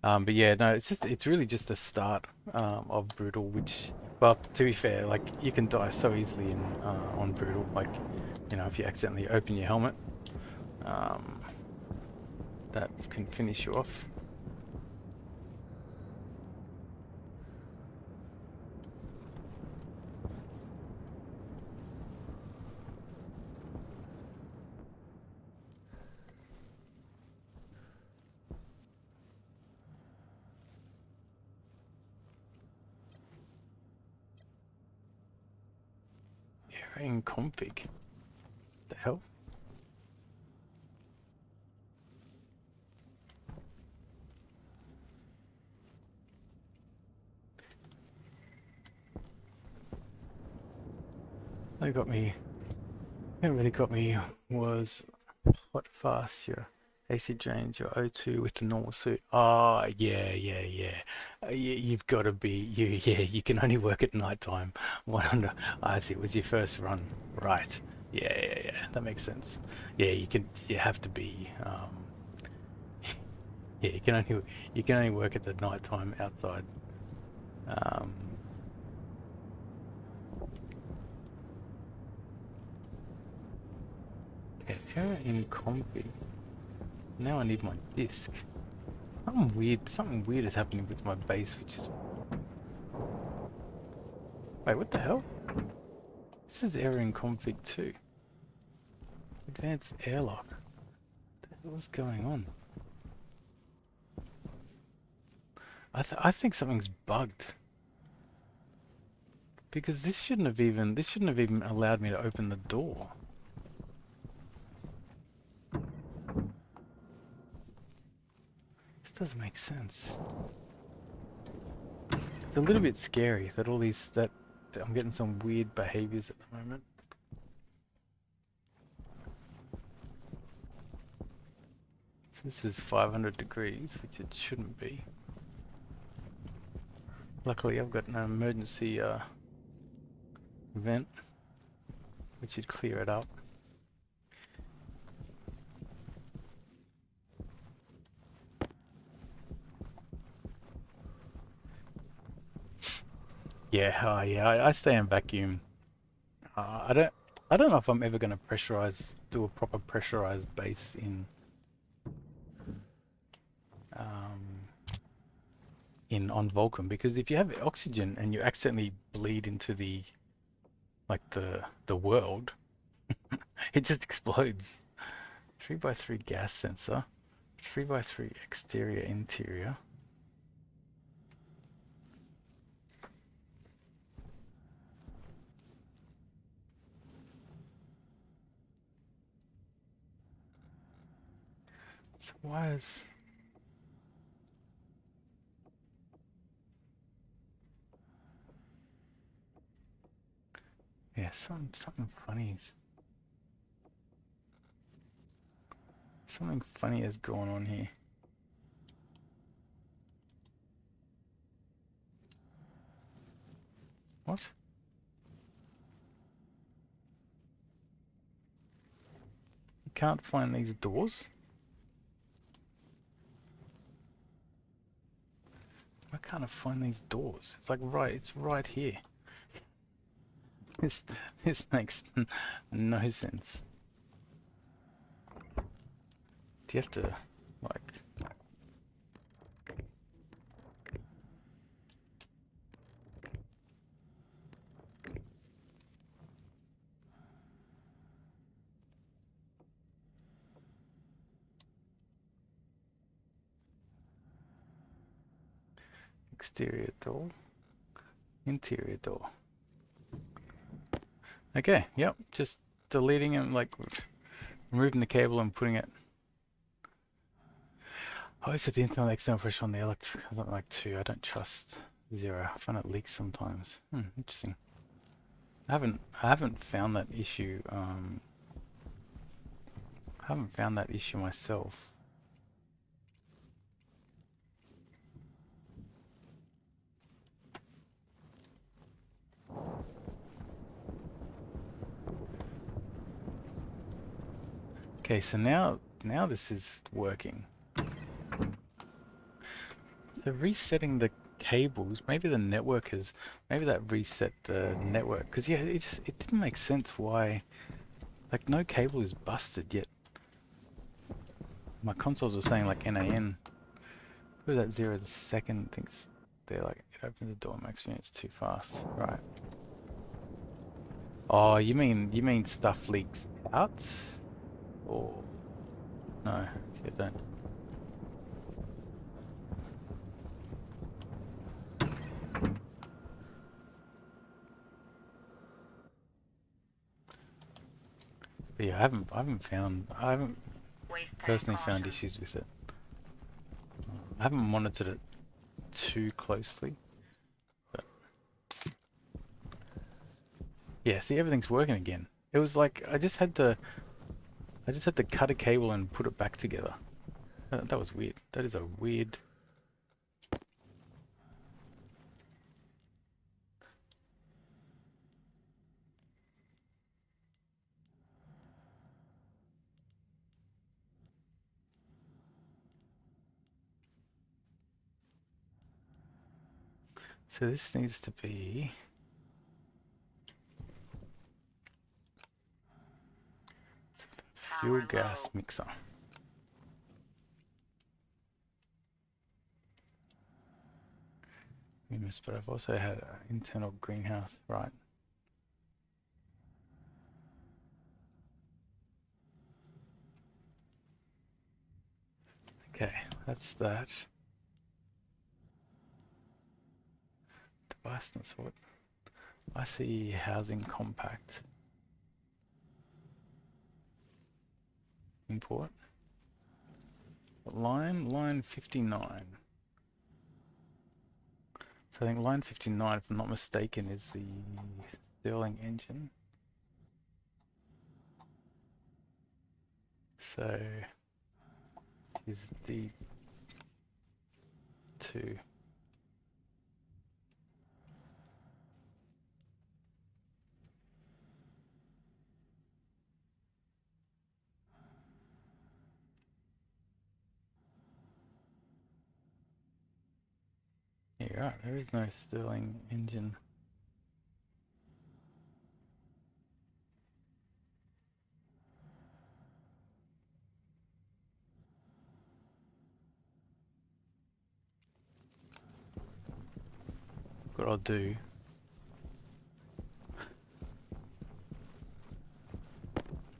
But yeah, no, it's really just the start of Brutal, which, well, to be fair, like you can die so easily in on Brutal, like if you accidentally open your helmet, um, that can finish you off. Yeah, in config. The hell? What really got me was what fast your AC drains your O2 with the normal suit. Oh, yeah. You've got to be, yeah, you can only work at night time. 100, I see, it was your first run. Right. Yeah, that makes sense. Yeah, you have to be, yeah, you can only work at the night time outside. Um, yeah, error in config. Now I need my disk. Something weird is happening with my base, which is... Wait, what the hell? This is error in config too. Advanced airlock. What the hell is going on? I think something's bugged. Because this shouldn't have even allowed me to open the door. This doesn't make sense. It's a little bit scary that that I'm getting some weird behaviors at the moment. So this is 500 degrees, which it shouldn't be. Luckily I've got an emergency vent, which should clear it up. Yeah, I stay in vacuum. I don't know if I'm ever going to do a proper pressurized base um, on Vulcan, because if you have oxygen and you accidentally bleed into the world, it just explodes. 3x3 gas sensor, 3x3 exterior interior. So why is... Yeah, something funny is... Something funny is going on here. What? You can't find these doors? Why can't I find these doors? It's right here. This makes no sense. Do you have to, like... Exterior door, interior door. Okay, yep, just deleting it, like removing the cable and putting it. I set the internal and external pressure on the electric, something like 2. I don't trust 0. I find it leaks sometimes. Interesting. I haven't found that issue. I haven't found that issue myself. Okay, so now this is working. So resetting the cables, maybe the network is, maybe that reset the network, because yeah, it didn't make sense why, like, no cable is busted yet. My consoles were saying like NAN. Who that 0 the second thinks they're like, it opens the door max units too fast, right? Oh, you mean stuff leaks out? Or no, you don't. But yeah, I haven't personally found issues with it. I haven't monitored it too closely, but yeah, see, everything's working again. It was like I just had to cut a cable and put it back together. That was weird. That is a weird. So this needs to be fuel Power gas low. mixer. But I've also had an internal greenhouse, right? Okay, that's that. Device not sort. I see housing compact. Import. Line 59. So I think line 59, if I'm not mistaken, is the Stirling engine. So is the 2. Yeah, right, there is no Stirling engine. What I'll do,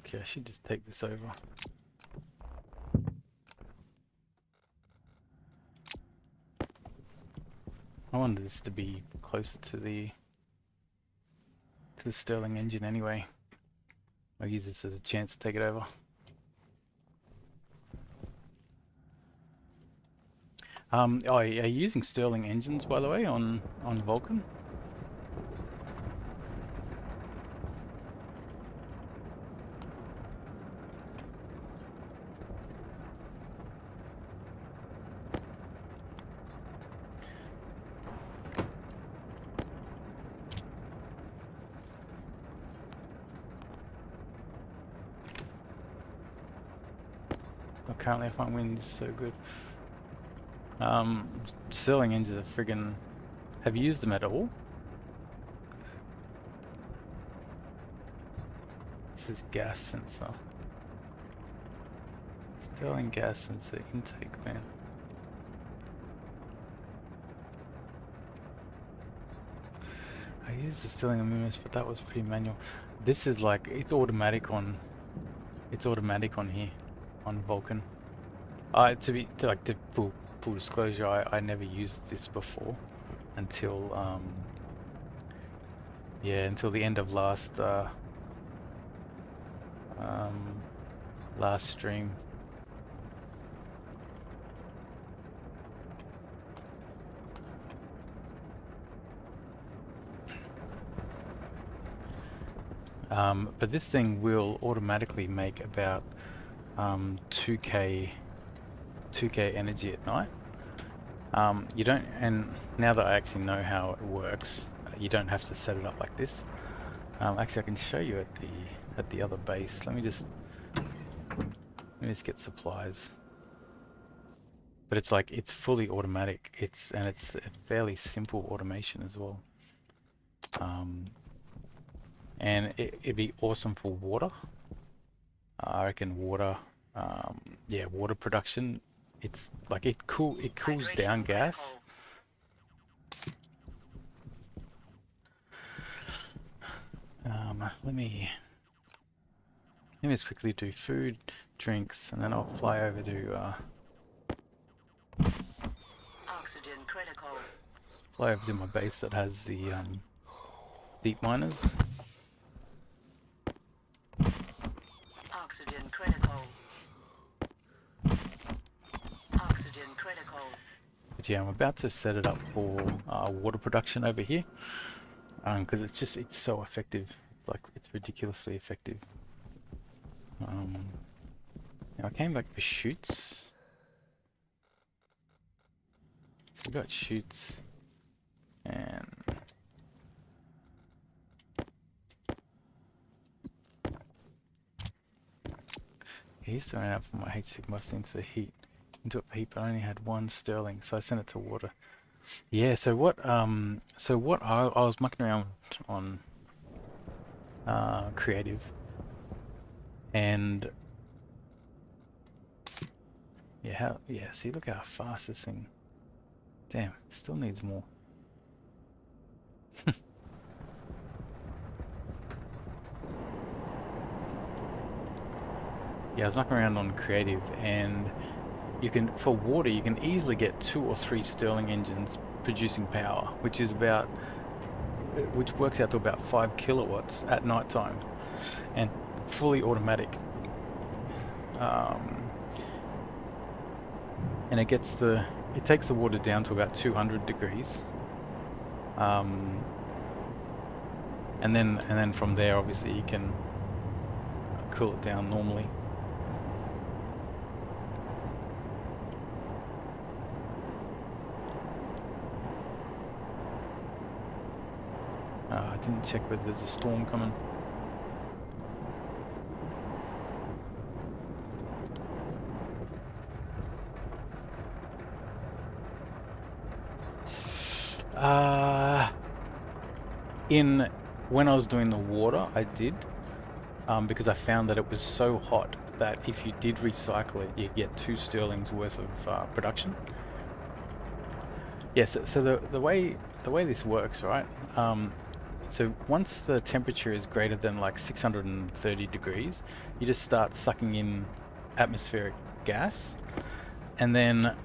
okay, I should just take this over. I wanted this to be closer to the Stirling engine anyway. I'll use this as a chance to take it over. Are you using Stirling engines, by the way, on Vulcan? Well, currently I find wind is so good. Stirling engines are friggin'... Have you used them at all? This is gas sensor. Stirling gas sensor intake fan. I used the Stirling Amumus, but that was pretty manual. This is like, it's automatic on here, on Vulcan. To full disclosure, I never used this before until until the end of last stream. But this thing will automatically make about 2k energy at night. You don't, and now that I actually know how it works, you don't have to set it up like this. Actually, I can show you at the other base. Let me just get supplies. But it's like, it's fully automatic. It's a fairly simple automation as well. And it'd be awesome for water. I reckon water, water production. It's like it cools down gas. Let me just quickly do food, drinks, and then I'll fly over to Oxygen critical. fly over to my base that has the deep miners. Oxygen critical. Oxygen critical. But yeah, I'm about to set it up for water production over here, because it's so effective. It's ridiculously effective. Now I came back for shoots. We got chutes and he's throwing out for my heat sigma into the heat into a heat, but I only had one sterling, so I sent it to water. Yeah. So what I was mucking around on creative, and yeah. See, look how fast this thing. Damn, still needs more. Yeah, I was mucking around on creative, and you can, for water, you can easily get 2 or 3 Stirling engines producing power, which works out to about 5 kilowatts at night time, and fully automatic. And it takes the water down to about 200 degrees. And then from there, obviously, you can cool it down normally. I didn't check whether there's a storm coming. When I was doing the water, I did, because I found that it was so hot that if you did recycle it, you get 2 sterlings worth of production. Yes. Yeah, so the way this works, right? So once the temperature is greater than like 630 degrees, you just start sucking in atmospheric gas, and then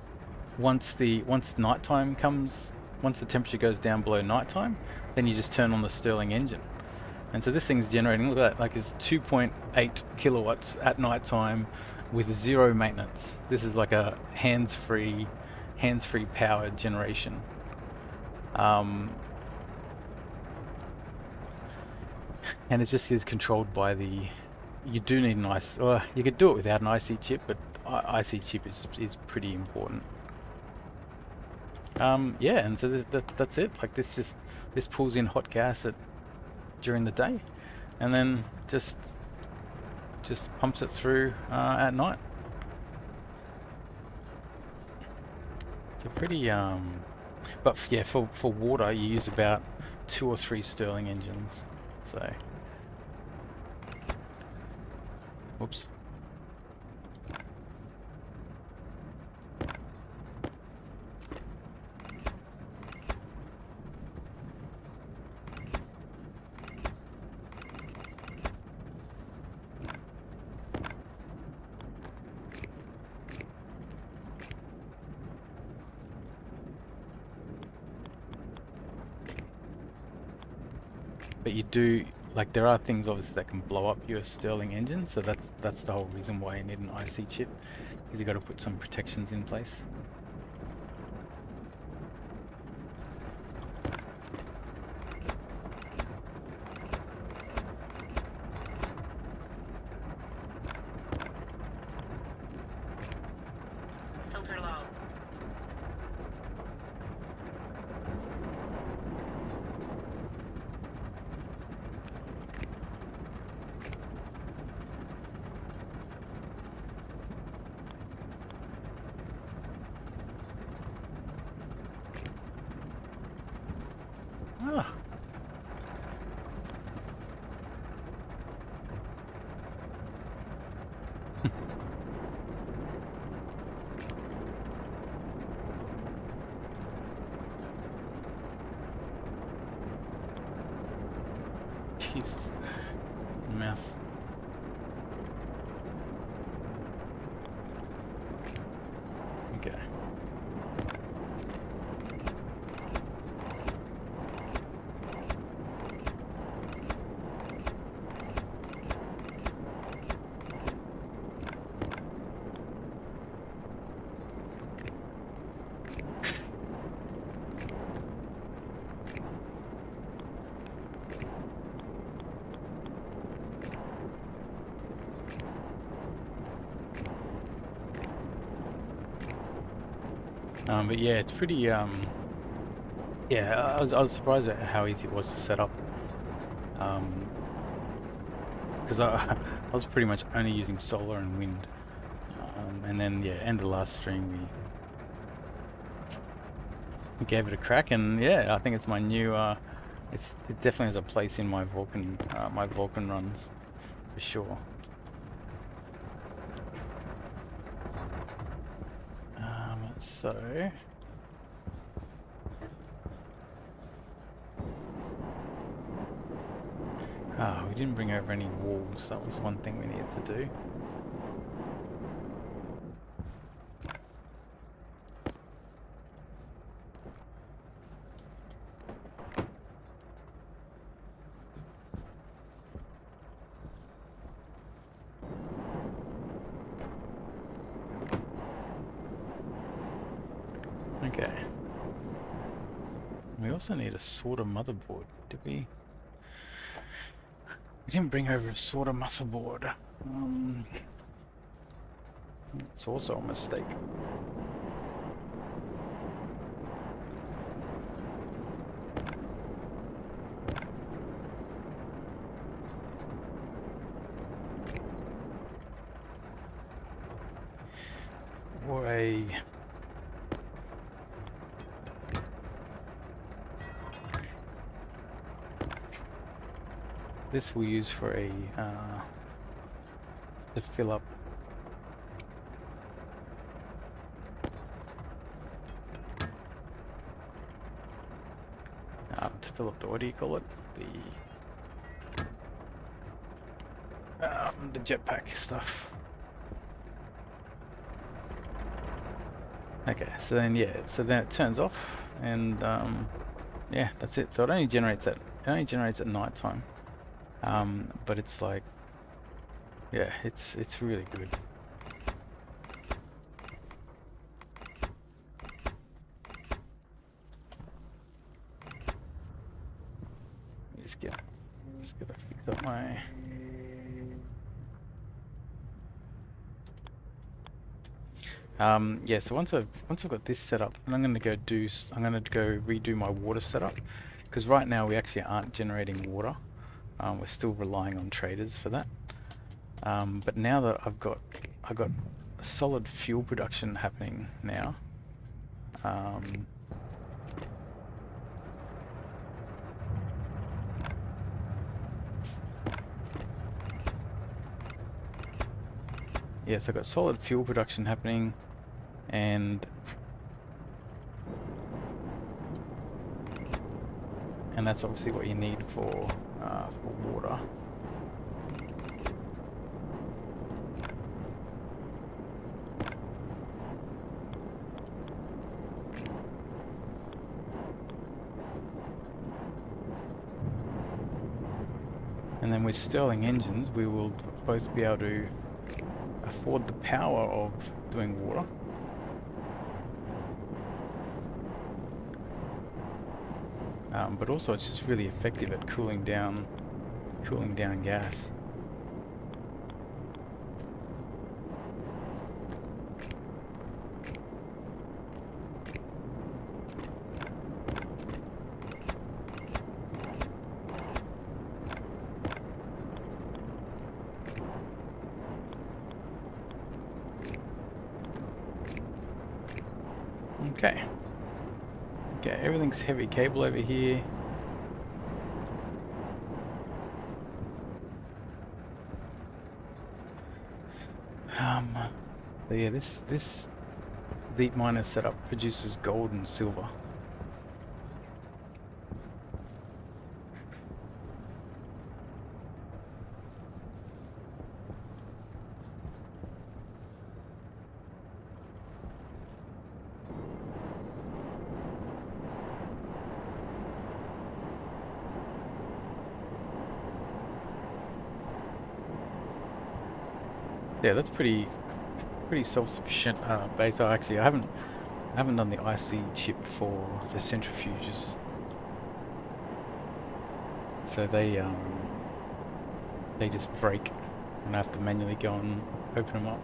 once nighttime comes, once the temperature goes down below nighttime, then you just turn on the Stirling engine. And so this thing's generating, look at that, like it's 2.8 kilowatts at nighttime with 0 maintenance. This is like a hands-free power generation. And it just is controlled by you do need an you could do it without an IC chip, but IC chip is pretty important. Yeah, and so that's it. Like this pulls in hot gas during the day, and then just pumps it through at night. So pretty but yeah, for water you use about 2 or 3 Stirling engines. So, whoops. But you do, like, there are things obviously that can blow up your Stirling engine, so that's the whole reason why you need an IC chip, because you got to put some protections in place. Filter low. Ah. Jesus. Mouse. Okay. But yeah, it's pretty yeah, I was surprised at how easy it was to set up. Because I was pretty much only using solar and wind. And then yeah, end of last stream we gave it a crack, and yeah, I think it's my new it definitely has a place in my Vulcan runs for sure. So we didn't bring over any walls. That was one thing we needed to do. Okay. We also need a sorter motherboard. Did we? We didn't bring over a sorter motherboard. It's also a mistake. Or a... This we'll use for a to fill up the, what do you call it? The jetpack stuff. Okay, so then yeah, so then it turns off, and yeah, that's it. So it only generates at night time. But it's like, yeah, it's really good. Just gotta fix up my. Yeah, so once I've got this set up, and I'm gonna go redo my water setup, because right now we actually aren't generating water. We're still relying on traders for that. But now that I've got a solid fuel production happening now. Yeah, so I've got solid fuel production happening, and that's obviously what you need for water. And then with Stirling engines, we will both be able to afford the power of doing water. But also it's just really effective at cooling down gas. Okay. Okay, everything's heavy cable over here. So yeah, this deep miner setup produces gold and silver. Yeah, that's pretty self-sufficient base. I haven't done the IC chip for the centrifuges, so they just break, and I have to manually go and open them up.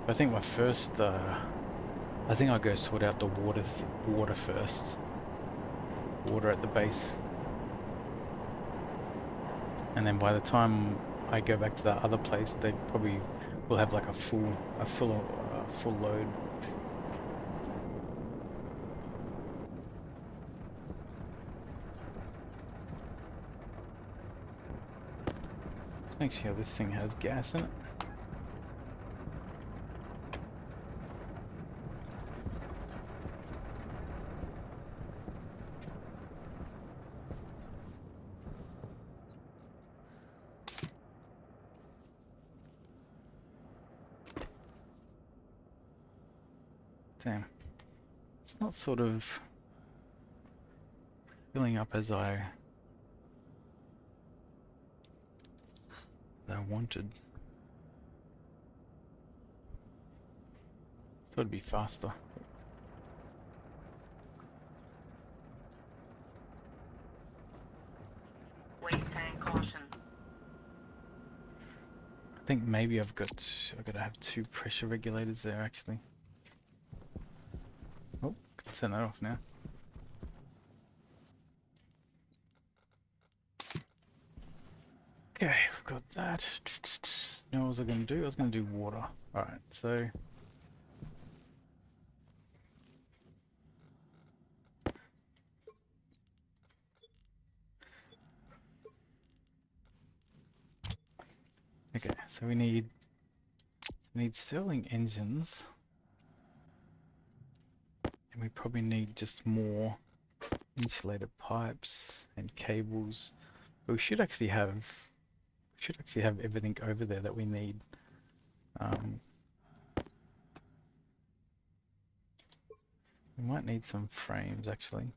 I think my first, I think I'll go sort out the water first. Water at the base. And then by the time I go back to that other place, they probably will have like a full load. Let's make sure this thing has gas in it. Damn. It's not sort of filling up as I wanted. Thought it'd be faster. Waste tank caution. I think maybe I've got to have 2 pressure regulators there actually. Oh, can turn that off now. Okay, we've got that. Now what was I going to do? I was going to do water. Alright, so... Okay, so we need Stirling engines. And we probably need just more insulated pipes and cables. But we should actually have everything over there that we need. We might need some frames actually.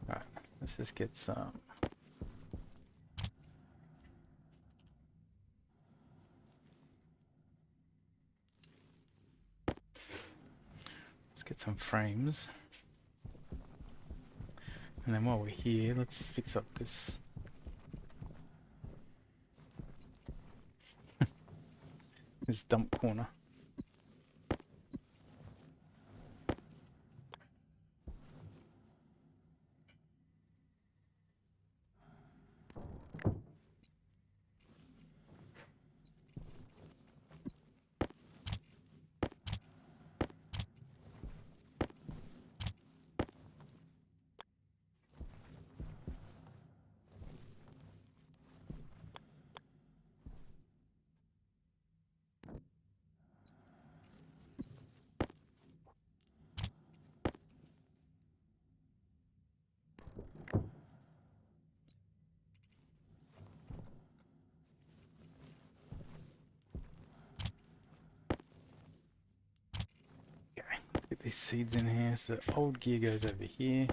Alright, let's just get some. Let's get some frames. And then while we're here, let's fix up this. This dump corner. Get these seeds in here. So the old gear goes over here.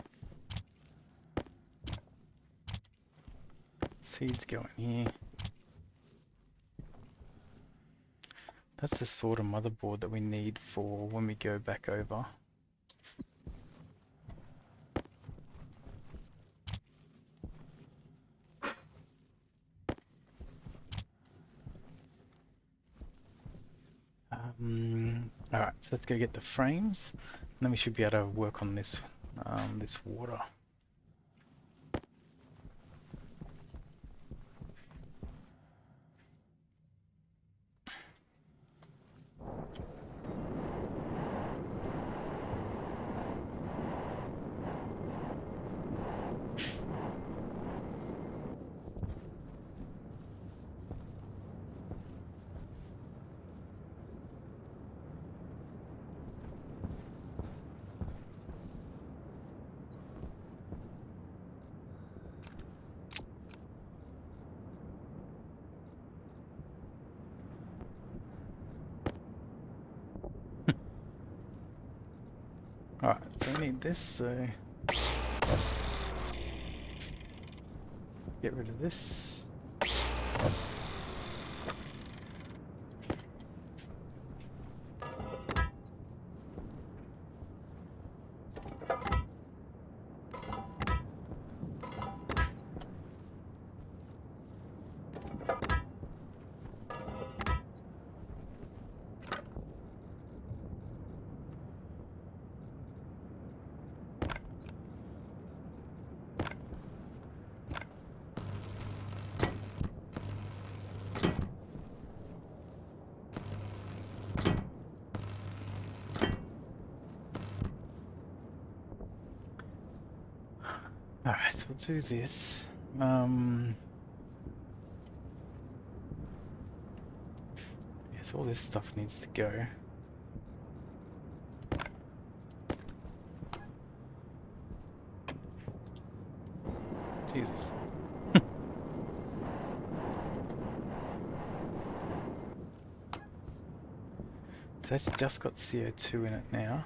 Seeds go in here. That's the sort of motherboard that we need for when we go back over. Alright, so let's go get the frames, and then we should be able to work on this this water. Alright, so we need this, so get rid of this. Alright, so we'll do this. Yes, all this stuff needs to go. Jesus. So that's just got CO2 in it now.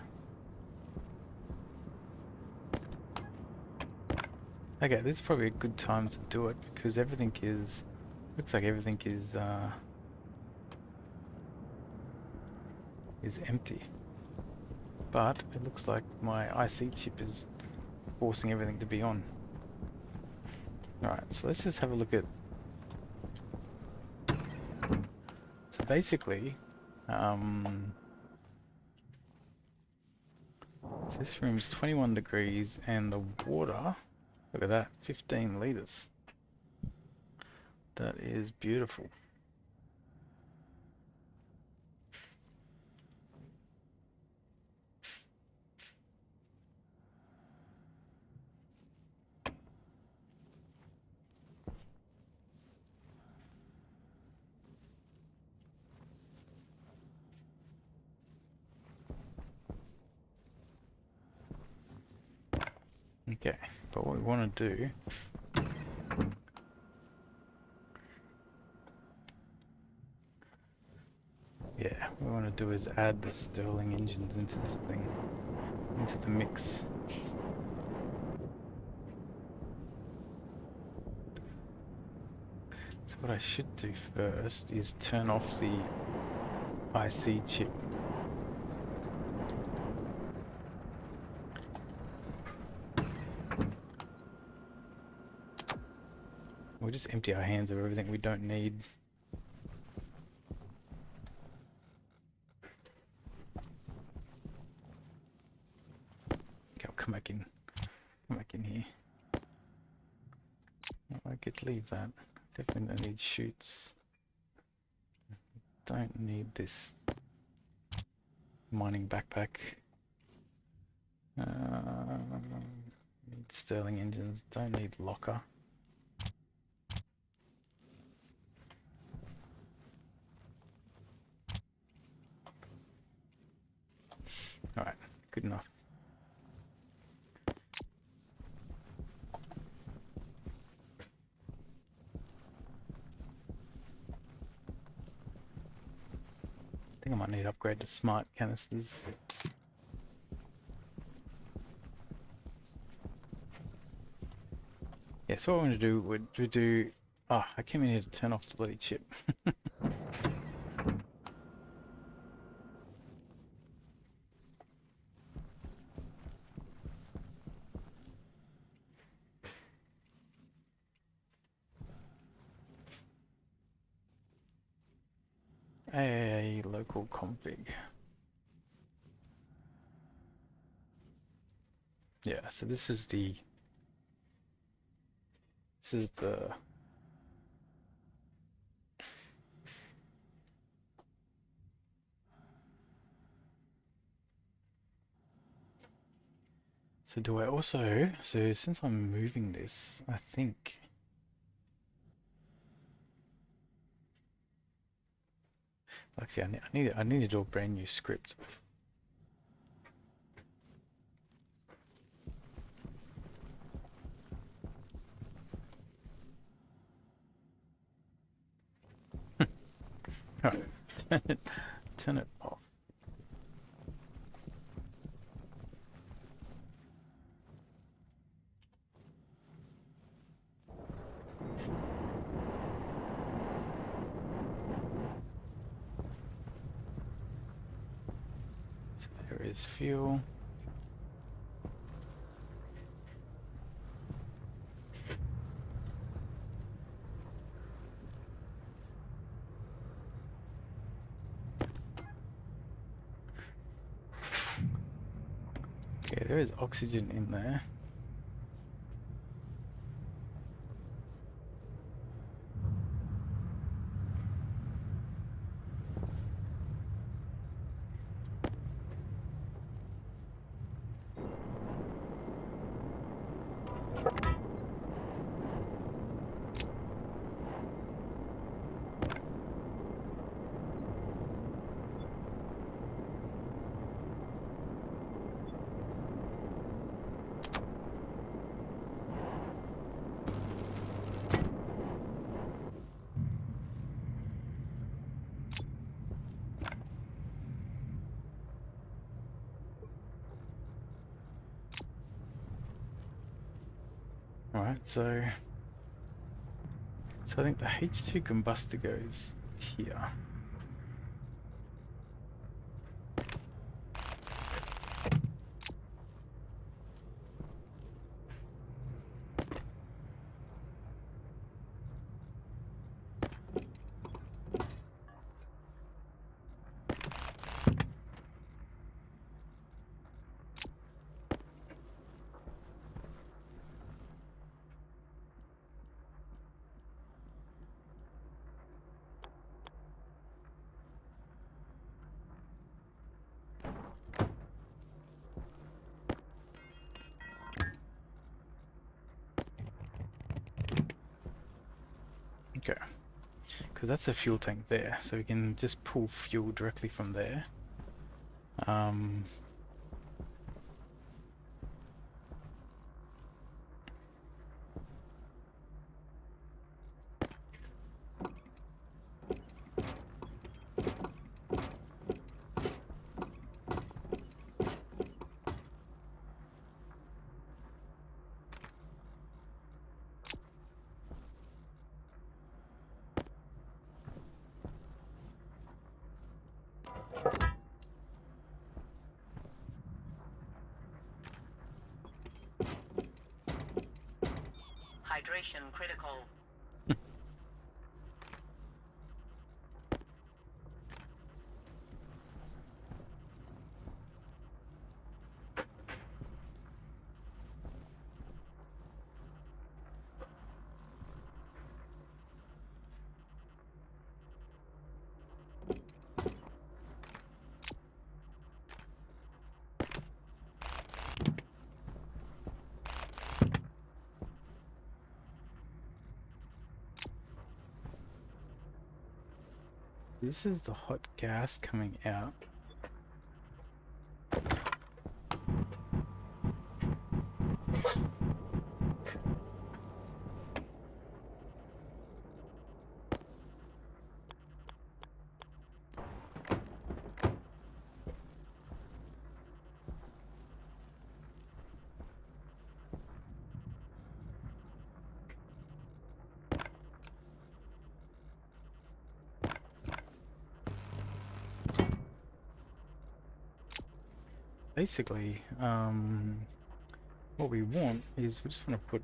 Okay, this is probably a good time to do it because everything is, looks like everything is empty. But it looks like my IC chip is forcing everything to be on. Alright, so let's just have a look at... So basically, so this room's 21 degrees and the water, look at that, 15 litres. That is beautiful. Okay, but what we want to do what we want to do is add the Stirling engines into this thing, into the mix. So what I should do first is turn off the IC chip. We'll just empty our hands of everything we don't need. Okay, I'll come back in. Come back in here. I could leave that. Definitely don't need chutes. Don't need this mining backpack. Need Stirling engines. Don't need locker. Alright, good enough. I think I might need to upgrade to smart canisters. Yeah, so what we're going to do, we do... Oh, I came in here to turn off the bloody chip. A local config. Yeah, so this is the... This is the... So do I also... So since I'm moving this, I think... Actually, I need to do a brand new script. Alright, turn it off. So there is fuel. Okay, there is oxygen in there. Alright, so I think the H2 combustor goes here. Okay, because that's the fuel tank there, so we can just pull fuel directly from there. Hydration critical. This is the hot gas coming out. Basically, what we want is we just want to put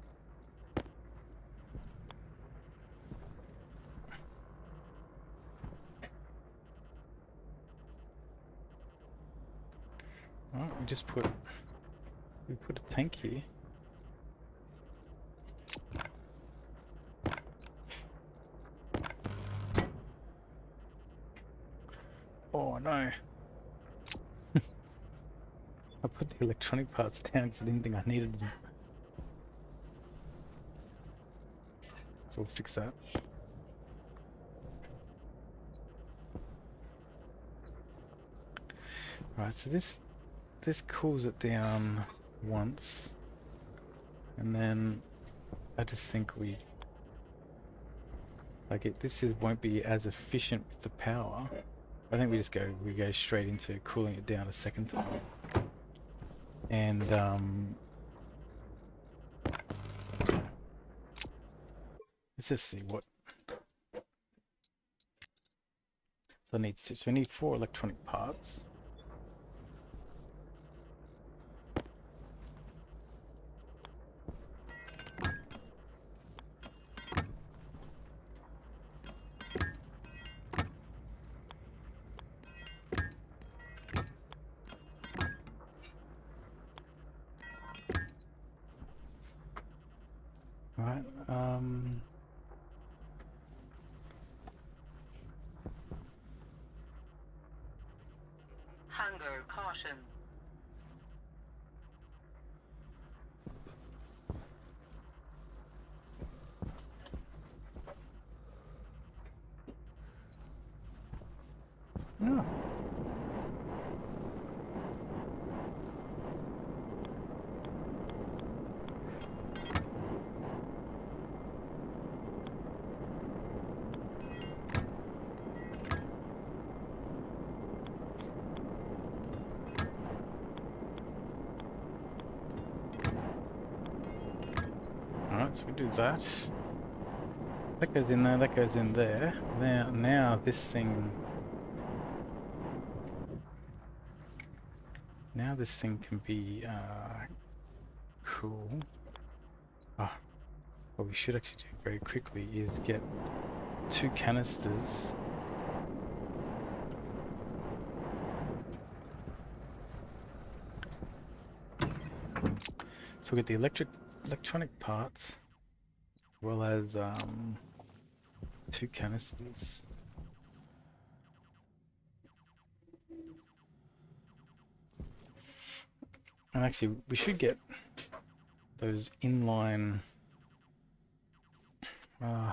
we put a tank here. Oh no. I put the electronic parts down because I didn't think I needed them. So we'll fix that. Right, so this cools it down once, and then I just think we like it. Won't be as efficient with the power. I think we go straight into cooling it down a second time. And let's just see what. So I need 4 electronic parts. Right, Hunger caution. no. Alright, so we do that. That goes in there, that goes in there. Now this thing... Now this thing can be, cool. Ah, what we should actually do very quickly is get 2 canisters. So we get the electronic parts, as well as 2 canisters. And actually, we should get those inline. I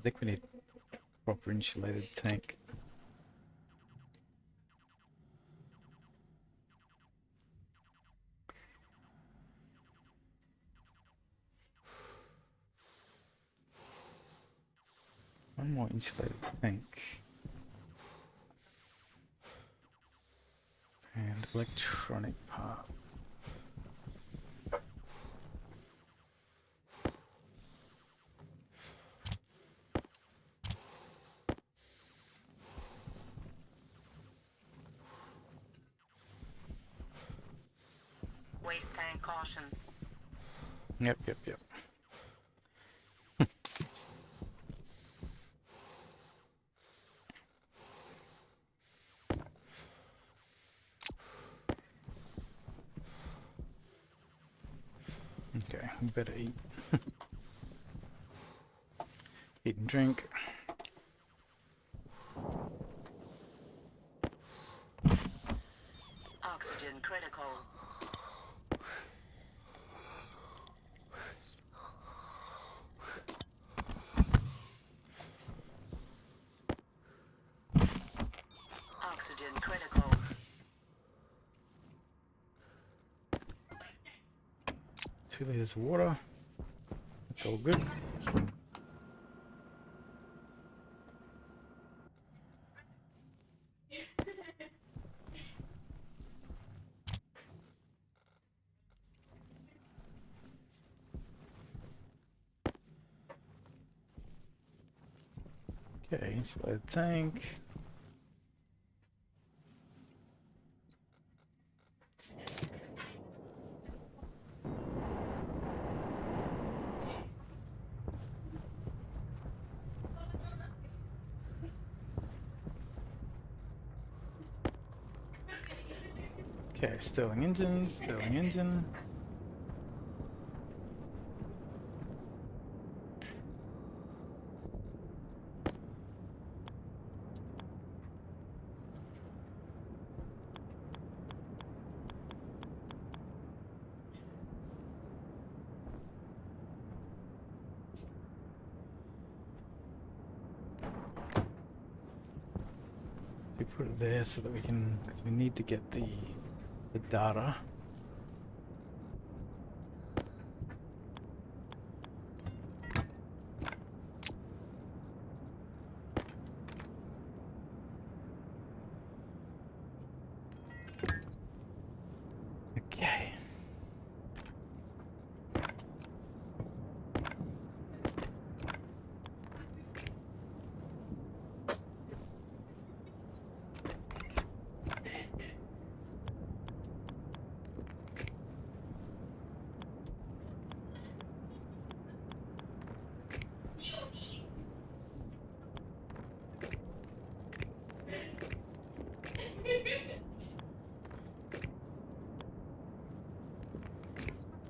think we need proper insulated tank. One more insulated tank. And electronic part. Waste tank caution. Yep. Okay, we better eat. Eat and drink. Oxygen critical. Oxygen critical. 2 liters of water. That's all good. Okay, insulated tank. Okay, Sterling engine, Sterling engine. We put it there so that we can, because we need to get the data. Okay.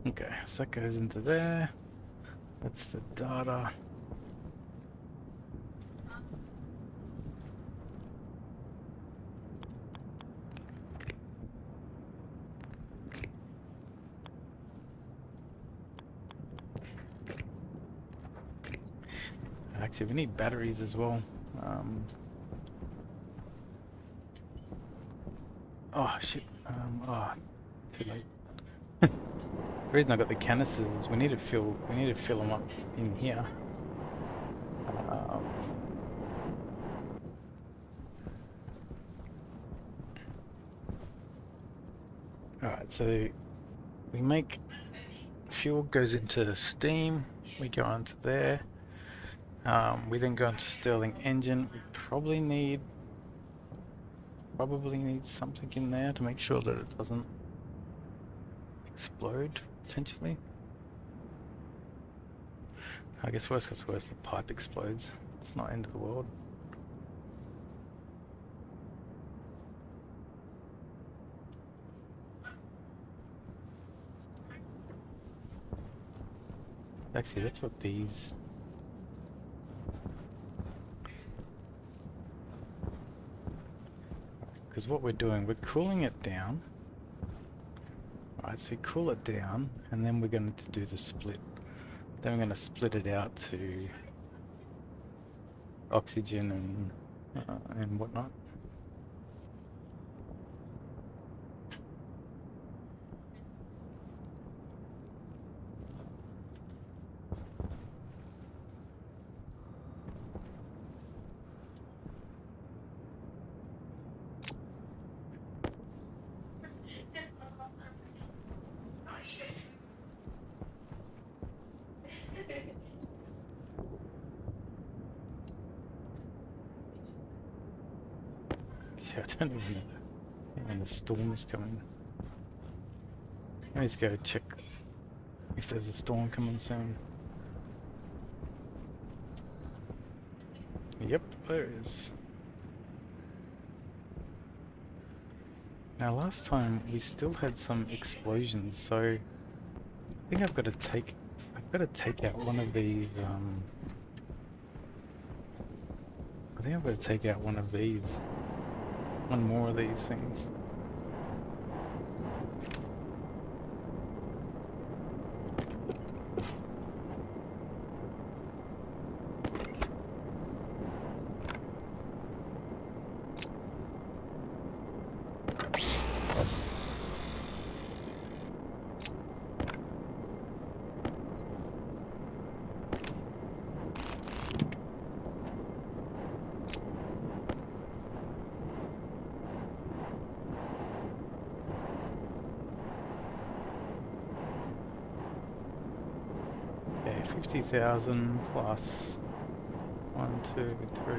Okay, so that goes into there. That's the data. Actually, we need batteries as well. Oh shit. Too late. The reason I got the canisters is we need to fill them up in here. Alright, so we make fuel goes into steam, we go onto there. We then go into Stirling engine. We probably need something in there to make sure that it doesn't explode potentially. I guess worst comes worst, the pipe explodes. It's not end of the world. Actually, that's what these. Because what we're doing, we're cooling it down. Alright, so we cool it down, and then we're going to do the split. Then we're going to split it out to oxygen and whatnot. Yeah, I don't even know when the storm is coming. Let's go check if there's a storm coming soon. Yep, there is. Now last time we still had some explosions, so I think I've got to take out one of these. I think I've got to take out one of these, one more of these things. Okay, 50,000 plus 1, 2, 3,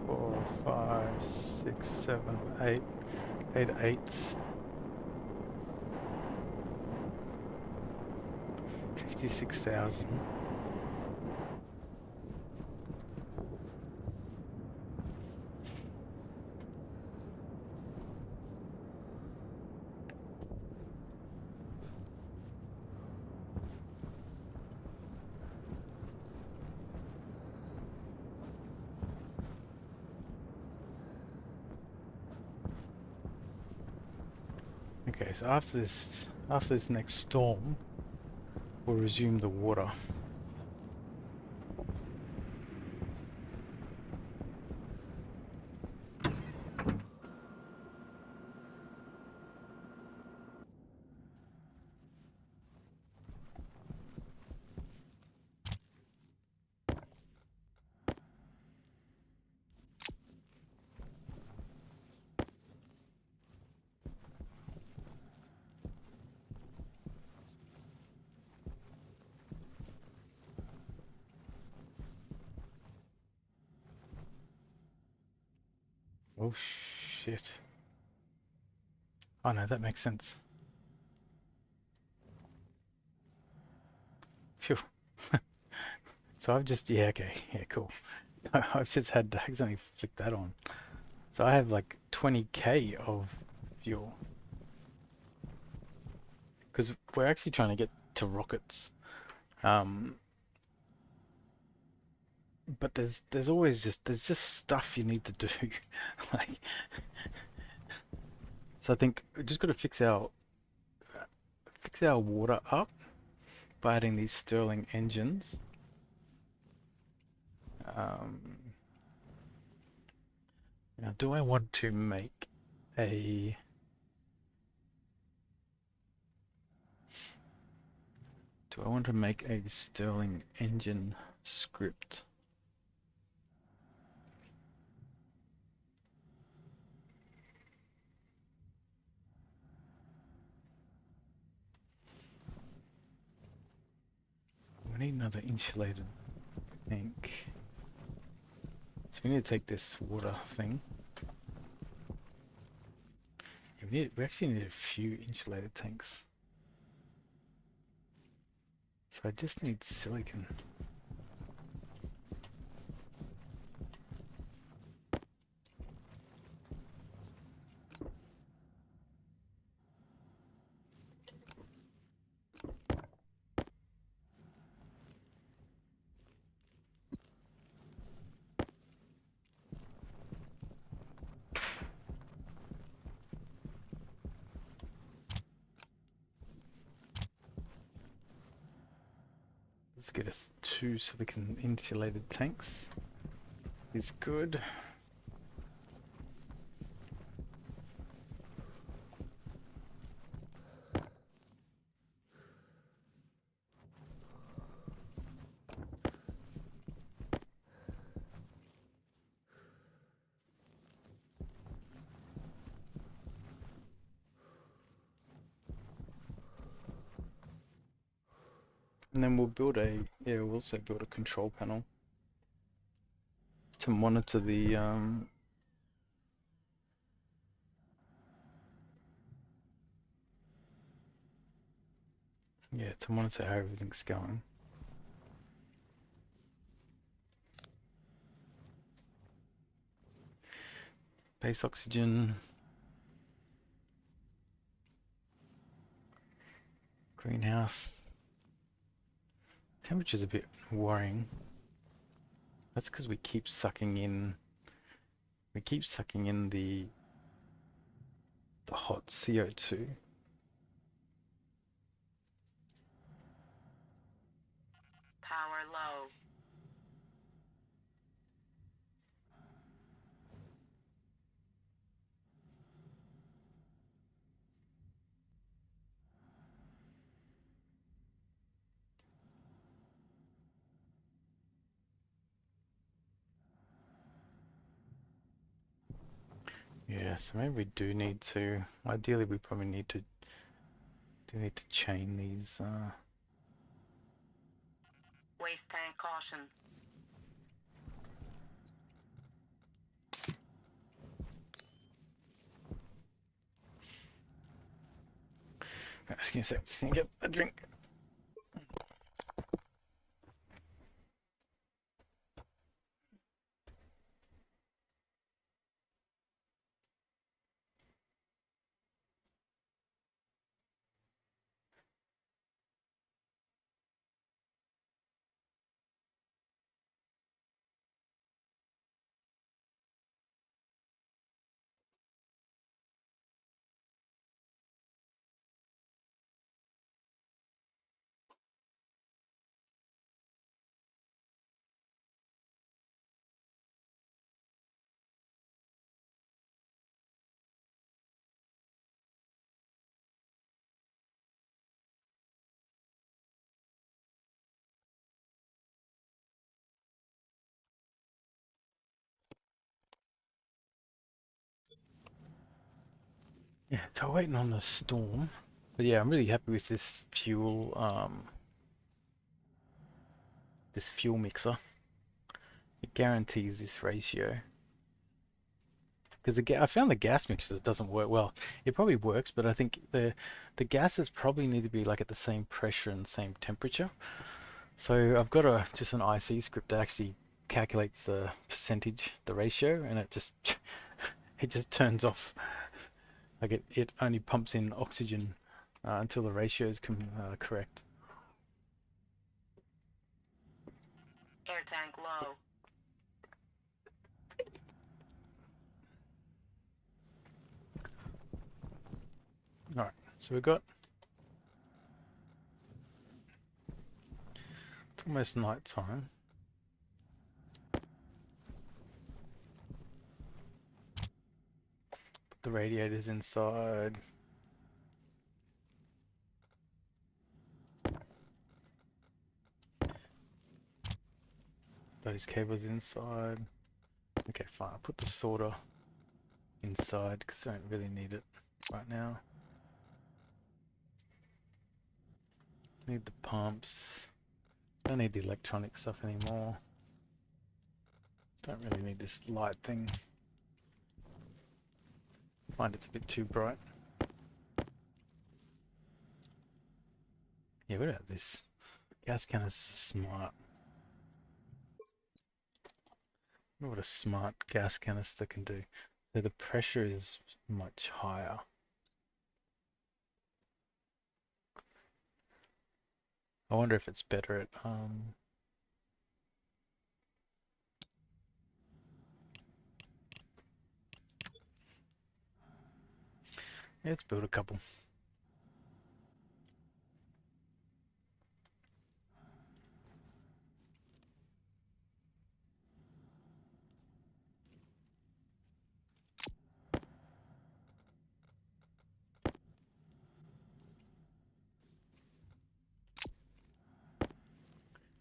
4, 5, 6, 7, 8, 8 eighths. 56,000. Okay, so after this next storm, we'll resume the water. Oh shit. Oh no, that makes sense. Phew. So I've just, yeah, okay, yeah, cool. I've just had to accidentally flick that on. So I have like 20k of fuel. Because we're actually trying to get to rockets. But there's always there's just stuff you need to do. Like, so I think we just got to fix our water up by adding these Stirling engines. Now, do I want to make a... Do I want to make a Stirling engine script? need another insulated tank. So we need to take this water thing. We actually need a few insulated tanks. So I just need silicon. Let's get us 2 silicon insulated tanks. Is good. And then we'll we'll also build a control panel to monitor the to monitor how everything's going. Base oxygen, greenhouse. Temperature's a bit worrying. That's because we keep sucking in the hot CO2. Power low. Yeah, so maybe we do need to, ideally we probably need to chain these Waste tank caution. excuse me a sec, just gonna get a drink. Yeah, so waiting on the storm. But yeah, I'm really happy with this fuel mixer. It guarantees this ratio. Because I found the gas mixer doesn't work well. It probably works, but I think the gases probably need to be like at the same pressure and same temperature. So I've got just an IC script that actually calculates the percentage, the ratio, and it just it just turns off. Like it only pumps in oxygen until the ratio is correct. Air tank low. All right, so we've got, it's almost night time. Put the radiators inside. Those cables inside. Okay, fine. I'll put the sorter inside because I don't really need it right now. Need the pumps. Don't need the electronic stuff anymore. Don't really need this light thing. Find it's a bit too bright. Yeah, what about this? Gas can is smart. I wonder what a smart gas canister can do. So the pressure is much higher. I wonder if it's better at yeah, let's build a couple.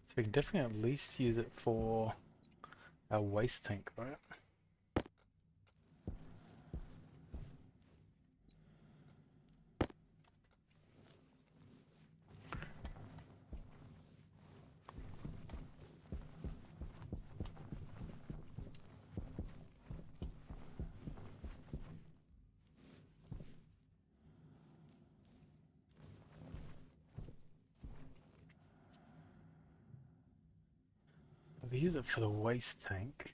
So we can definitely at least use it for our waste tank, right? If we use it for the waste tank,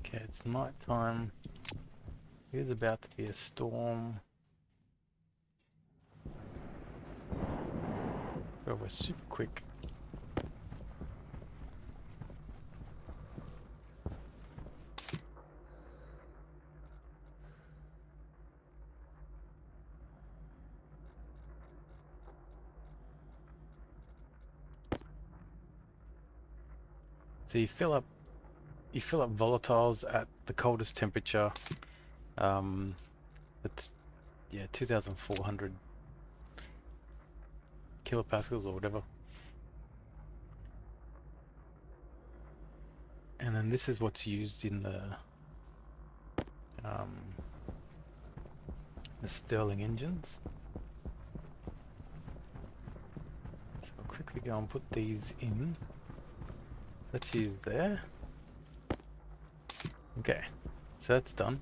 okay, it's night time. Here's about to be a storm. But we're super quick. So you fill up volatiles at the coldest temperature. It's yeah, 2,400 kilopascals or whatever. And then this is what's used in the Stirling engines. So I'll quickly go and put these in. Let's use there. Okay, so that's done.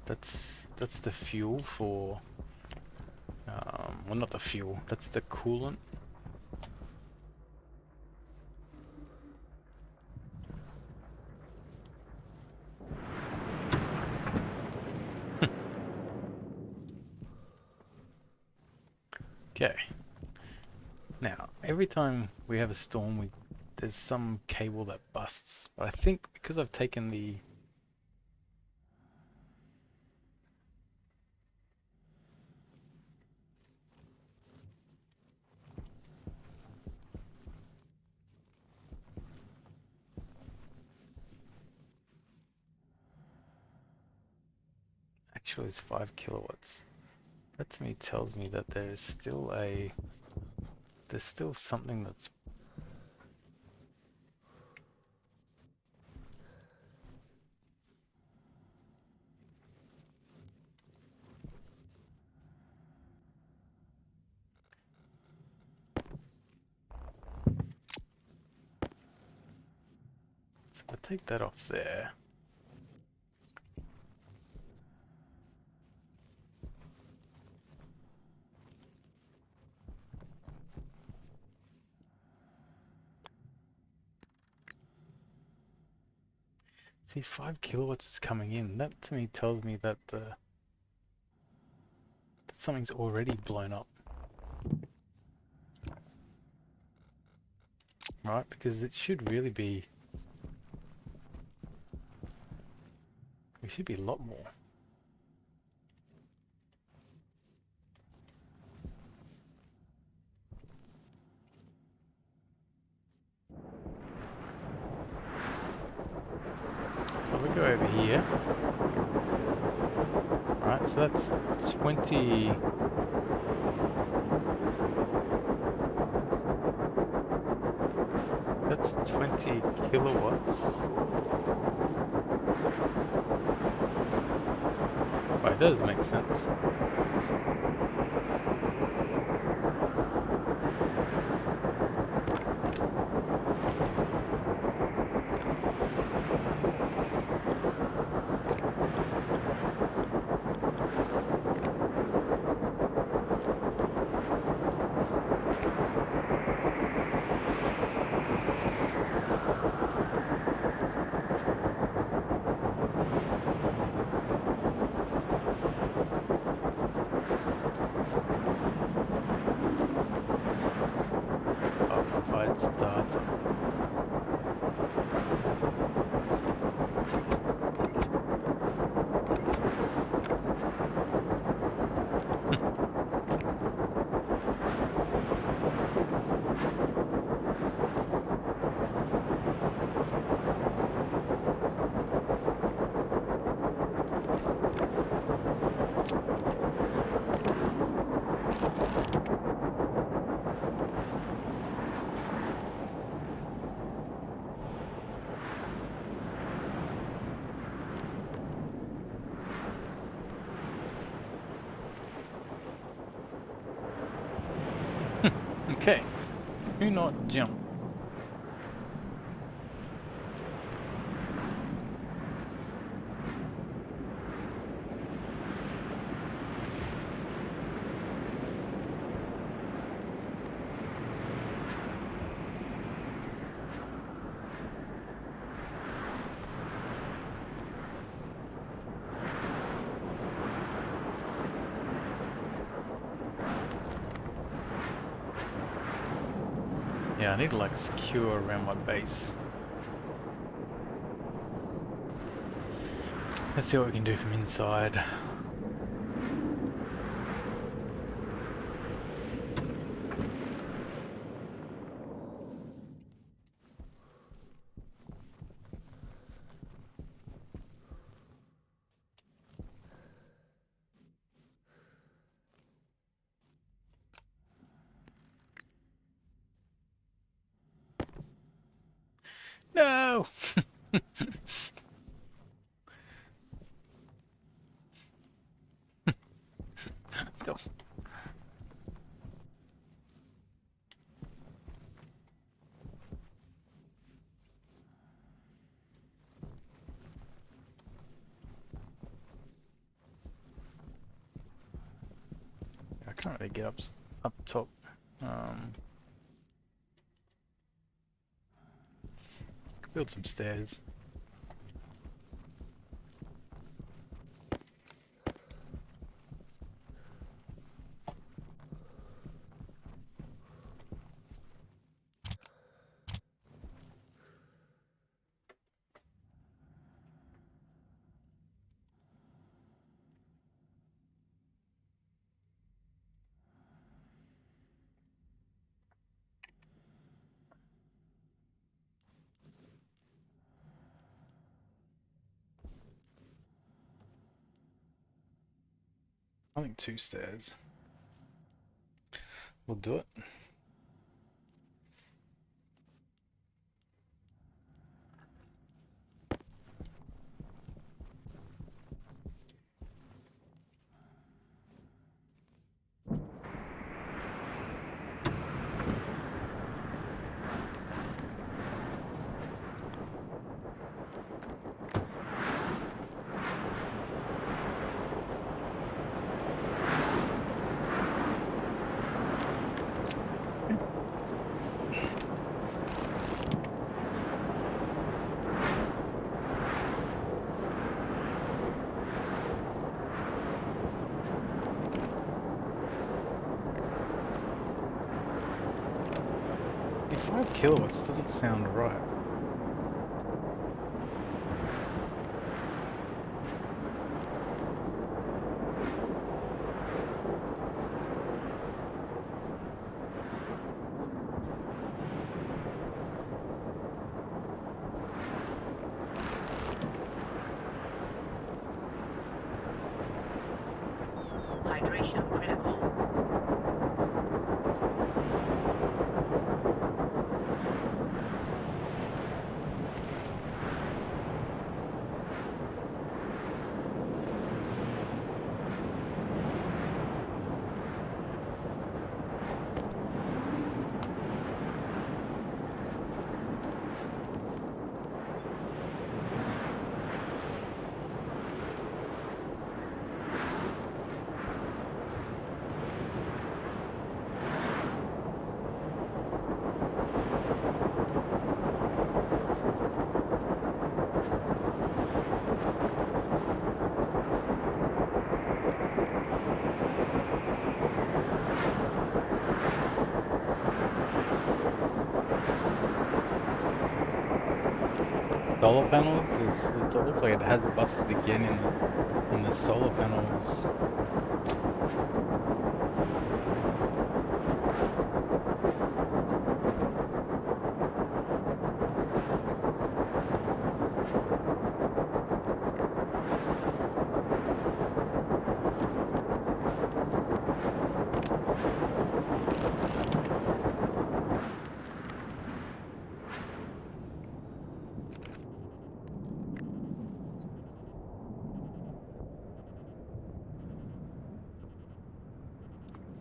That's the fuel for well, not the fuel, that's the coolant. Okay. Now, every time we have a storm, there's some cable that busts. But I think because I've taken the actually it's 5 kilowatts. That to me tells me that there's still something that's so if I take that off there. See, 5 kilowatts is coming in. That to me tells me that that something's already blown up. Right? Because it should really be... It should be a lot more. So we go over here. Alright, so that's 20. That's 20 kilowatts. Well, it does make sense. Provides data. Okay, do not jump. Yeah, I need to like secure around my base. Let's see what we can do from inside. No! Don't. I can't really get up top. Build some stairs. I think 2 stairs will do it. Five kilowatts doesn't sound right. solar panels it looks like it has busted again in the solar panels.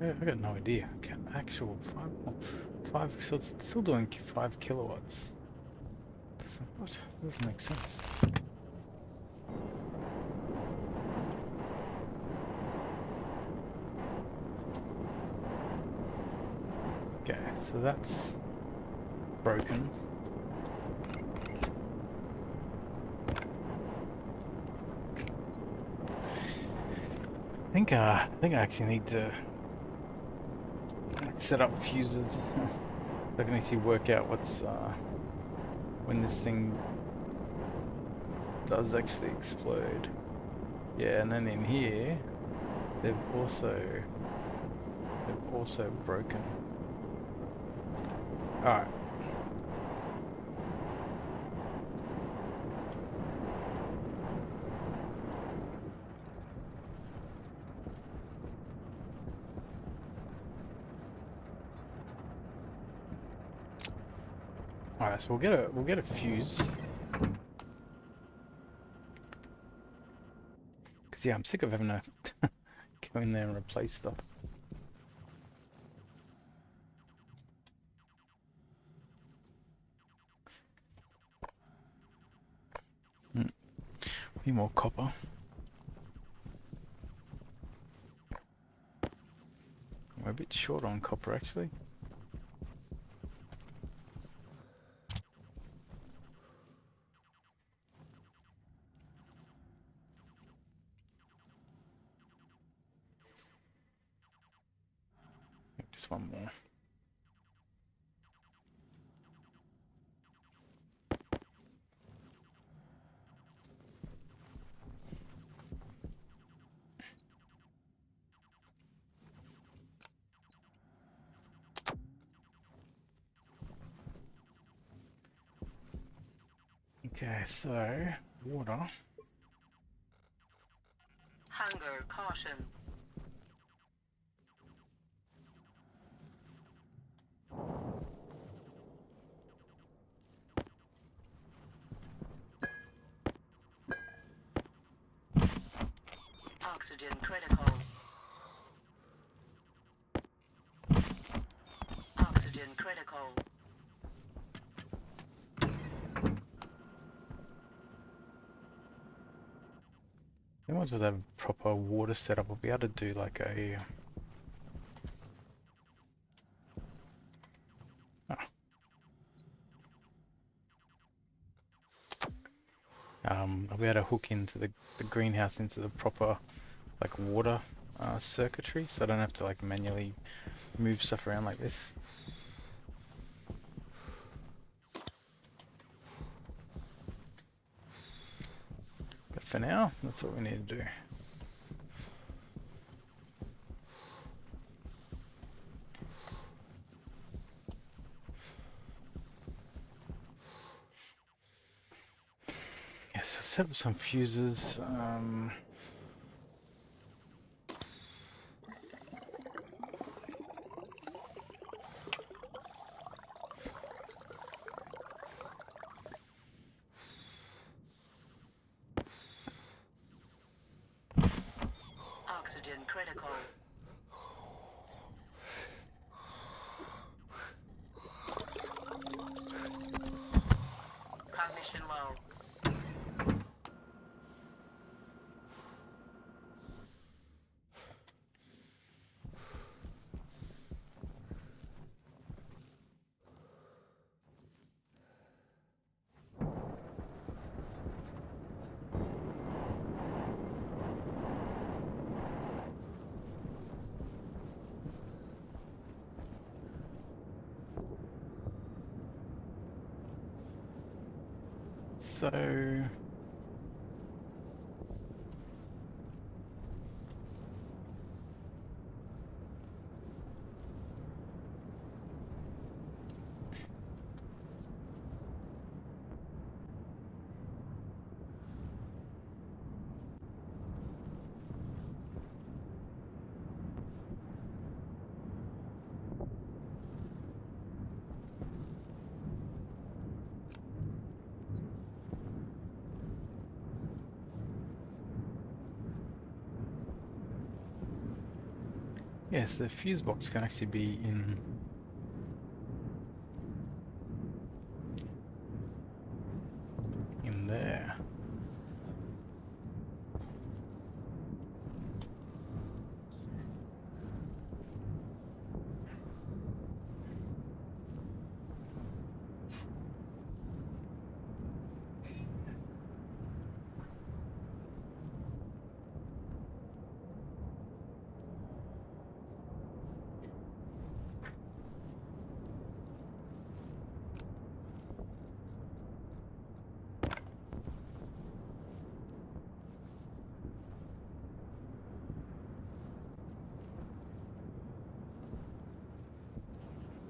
I got no idea. Actual five, so it's still doing 5 kilowatts. What? That doesn't make sense. Okay, so that's broken. I think I actually need to set up fuses so I can actually work out what's when this thing does actually explode. Yeah, and then in here they've also broken. Alright. Alright, so we'll get a fuse. Cause yeah, I'm sick of having to go in there and replace stuff. Need more copper. We're a bit short on copper actually. Just one more. Okay, so water. Hunger caution. Oxygen critical. Oxygen critical. Then once we have a proper water setup, we'll be able to do like a I'll be able to hook into the greenhouse into the proper like water circuitry, so I don't have to like manually move stuff around like this. But for now, that's what we need to do. Yes, so set up some fuses. Oxygen critical. Cognition low. So yes, the fuse box can actually be in there.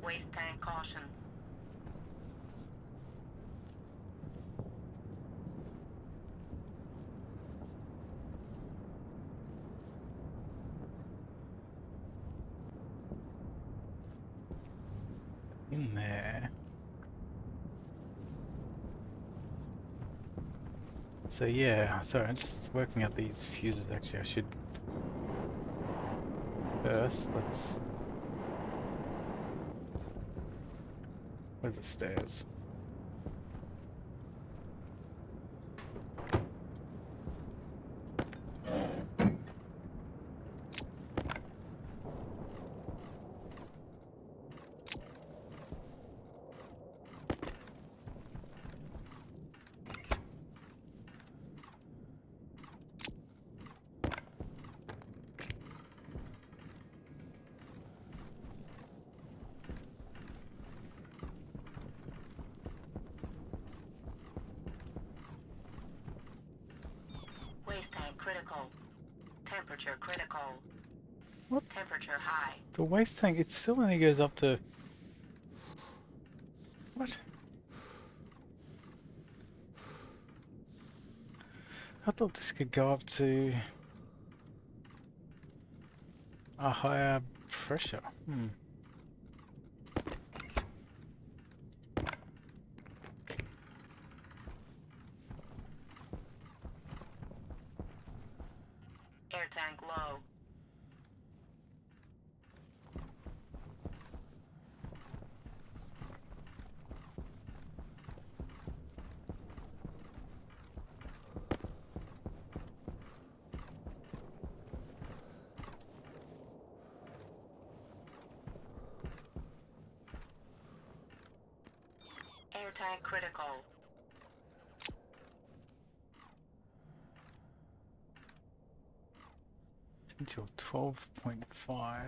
Waste tank caution. In there. So yeah, sorry, I'm just working out these fuses. Actually, I should first, let's... Where's the stairs? Waste tank critical. Temperature critical. What? Temperature high. The waste tank, it still only goes up to... What? I thought this could go up to a higher pressure. Air tank low. Air tank critical. Potential 12.5.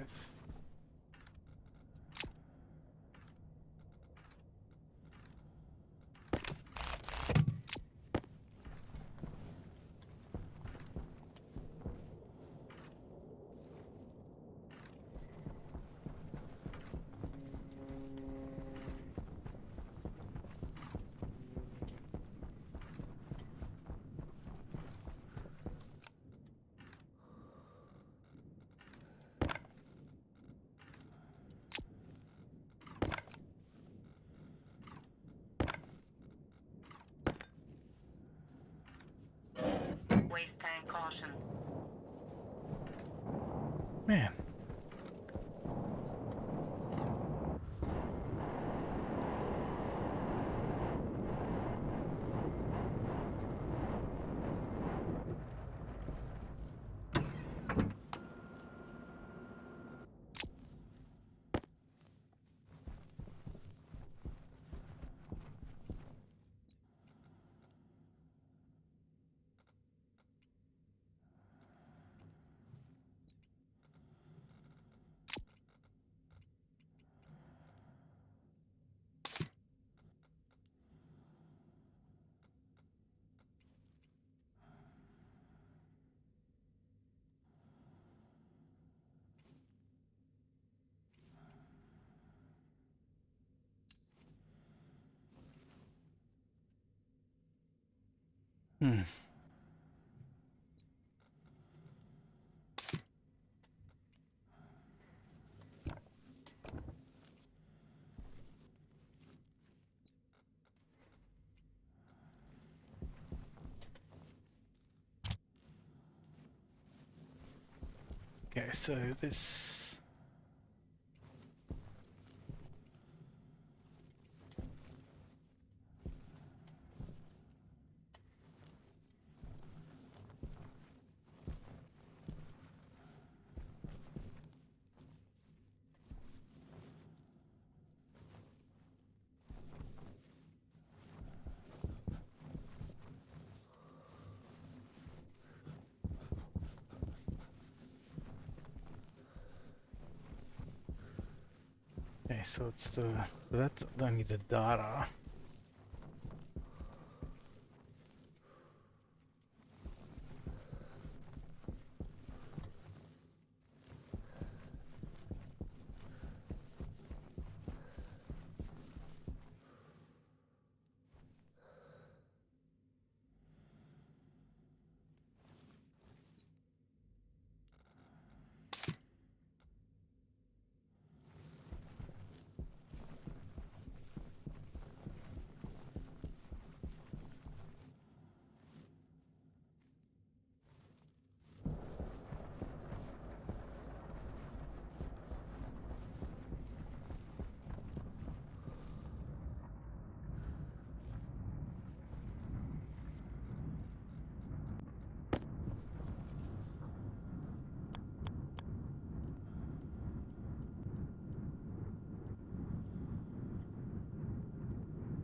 Waste tank caution. Man. Hmm. Okay, so this. Okay, so it's so that's only the data.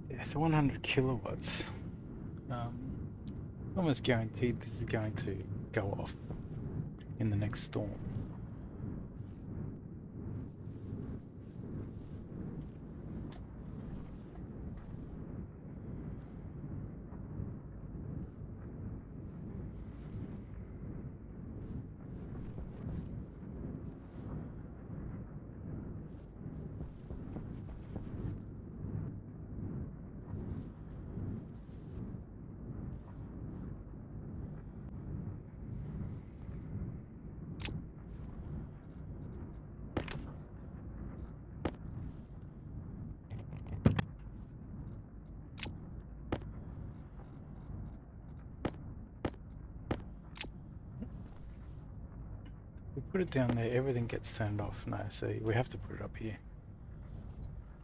Yeah, so 100 kilowatts. It's almost guaranteed this is going to go off in the next storm. We put it down there, everything gets turned off. No, so we have to put it up here.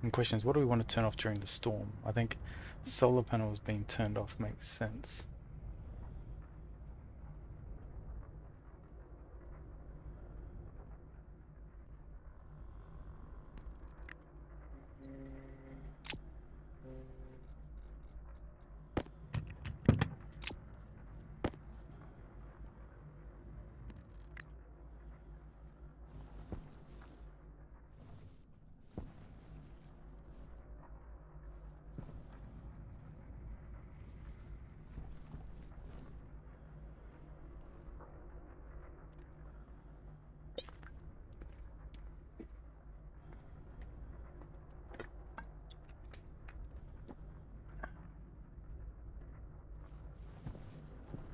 And the question is, what do we want to turn off during the storm? I think solar panels being turned off makes sense.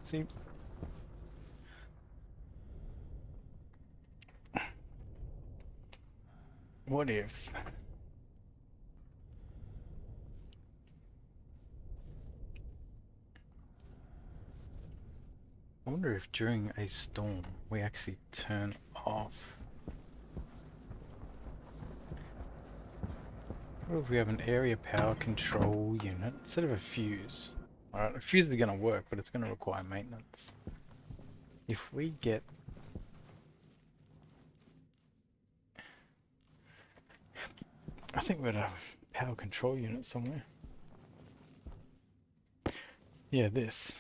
See, what if I wonder if during a storm we actually turn off. What if we have an area power control unit instead of a fuse? Alright, a fuse is going to work, but it's going to require maintenance. If we get... I think we had a power control unit somewhere. Yeah, this.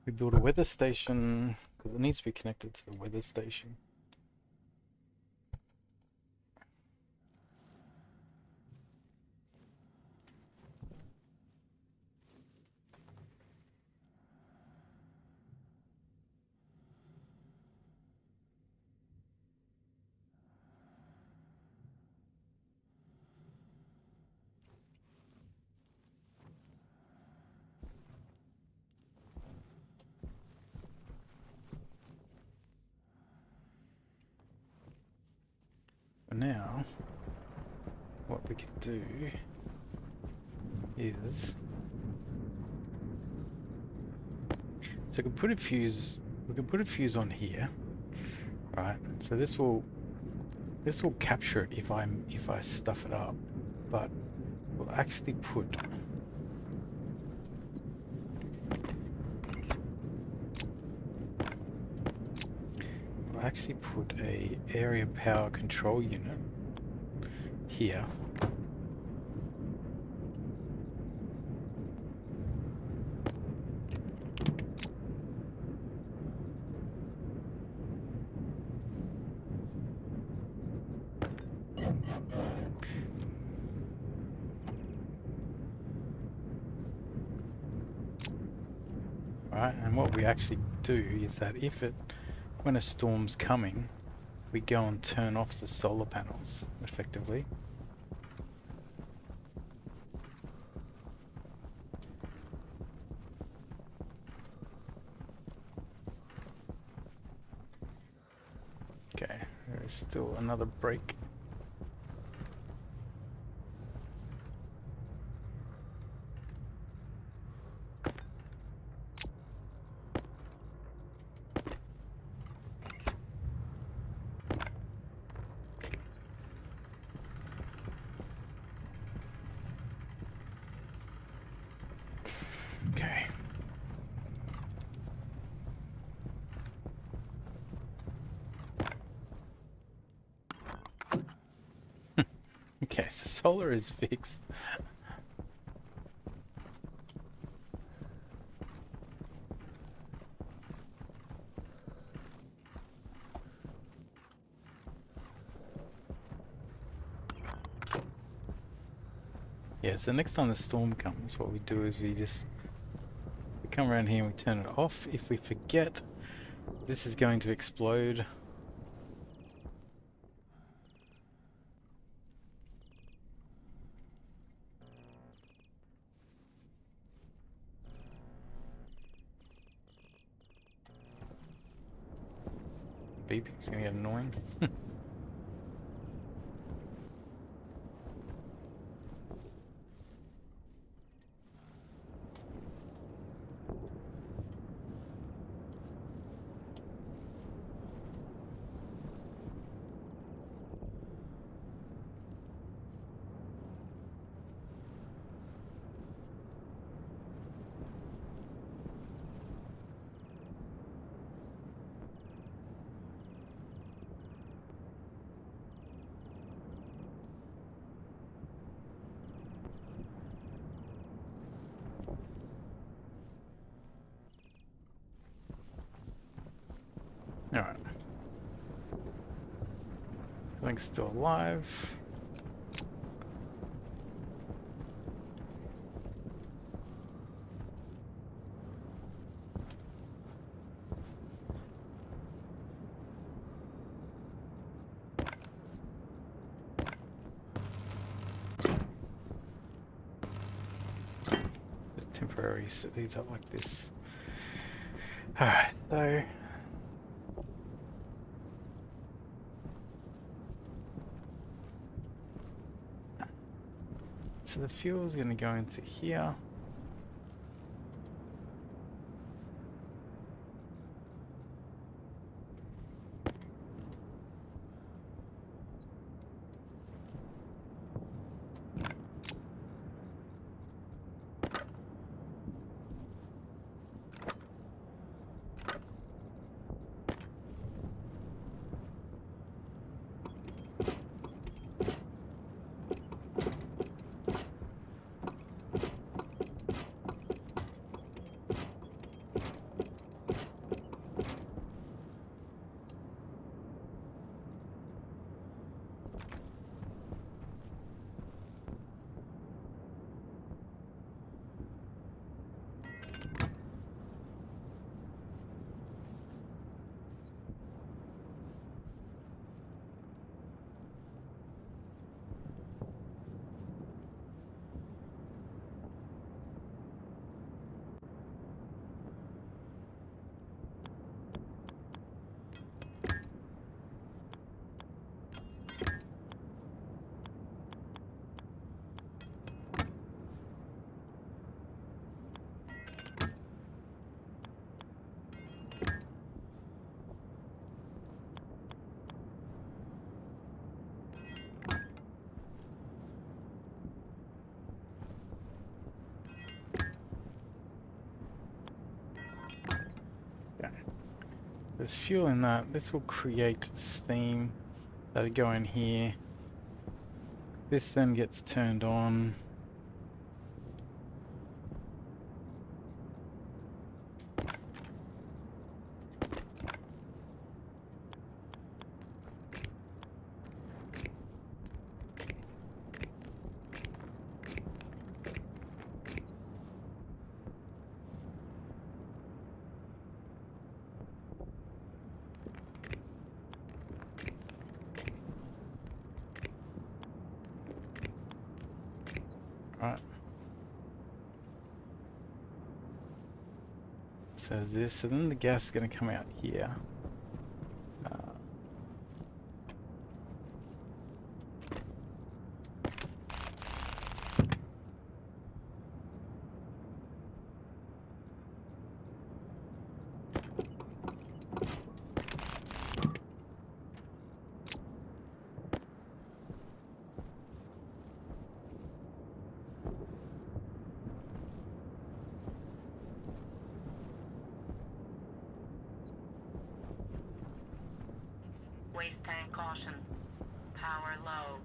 We build a weather station because it needs to be connected to the weather station. now, what we can do is, so we can put a fuse. We can put a fuse on here, right? So this will capture it if I stuff it up, but we'll actually put a area power control unit here. Right, and what we actually do is that when a storm's coming, we go and turn off the solar panels, effectively. Okay, there is still another break. Okay. Okay, so solar is fixed. Yeah, so next time the storm comes, what we do is we come around here and we turn it off. If we forget, this is going to explode. Beeping's gonna get annoying. Alright. Everything's still alive. Just temporarily set these up like this. Alright, so the fuel is going to go into here. there's fuel in that. This will create steam that'll go in here. This then gets turned on. Right. So this, so then the gas is going to come out here. Waste tank caution. Power low.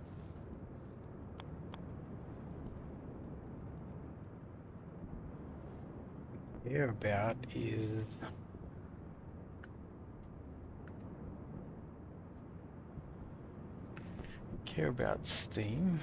Care about is care about steam.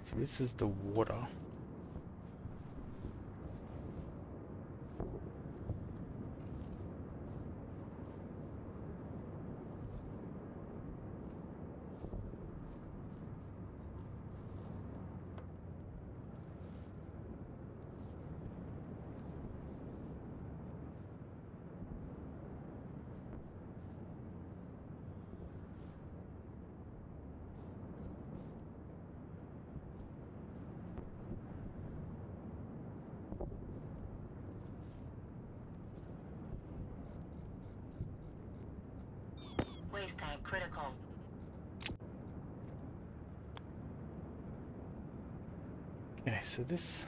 So this is the water. Waste tank critical. Okay, so this.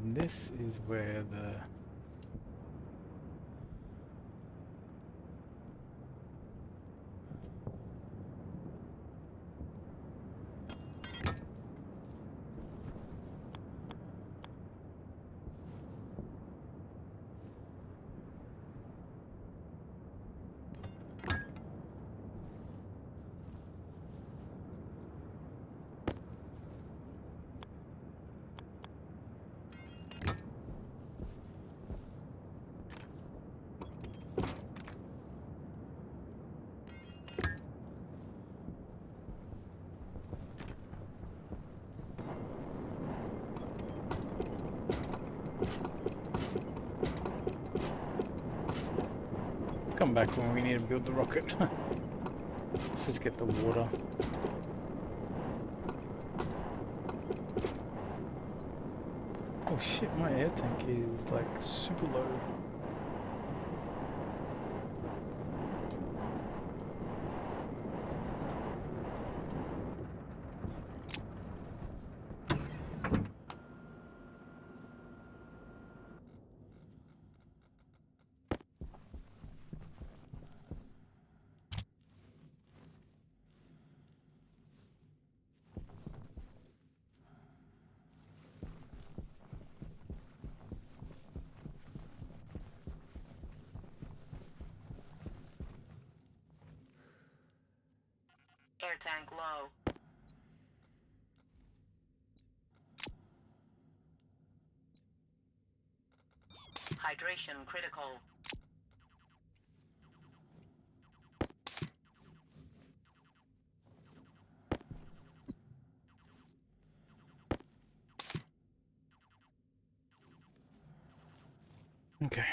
And this is where the come back when we need to build the rocket. Let's just get the water. Oh shit, my air tank is like super low. Air tank low. Hydration critical. Okay.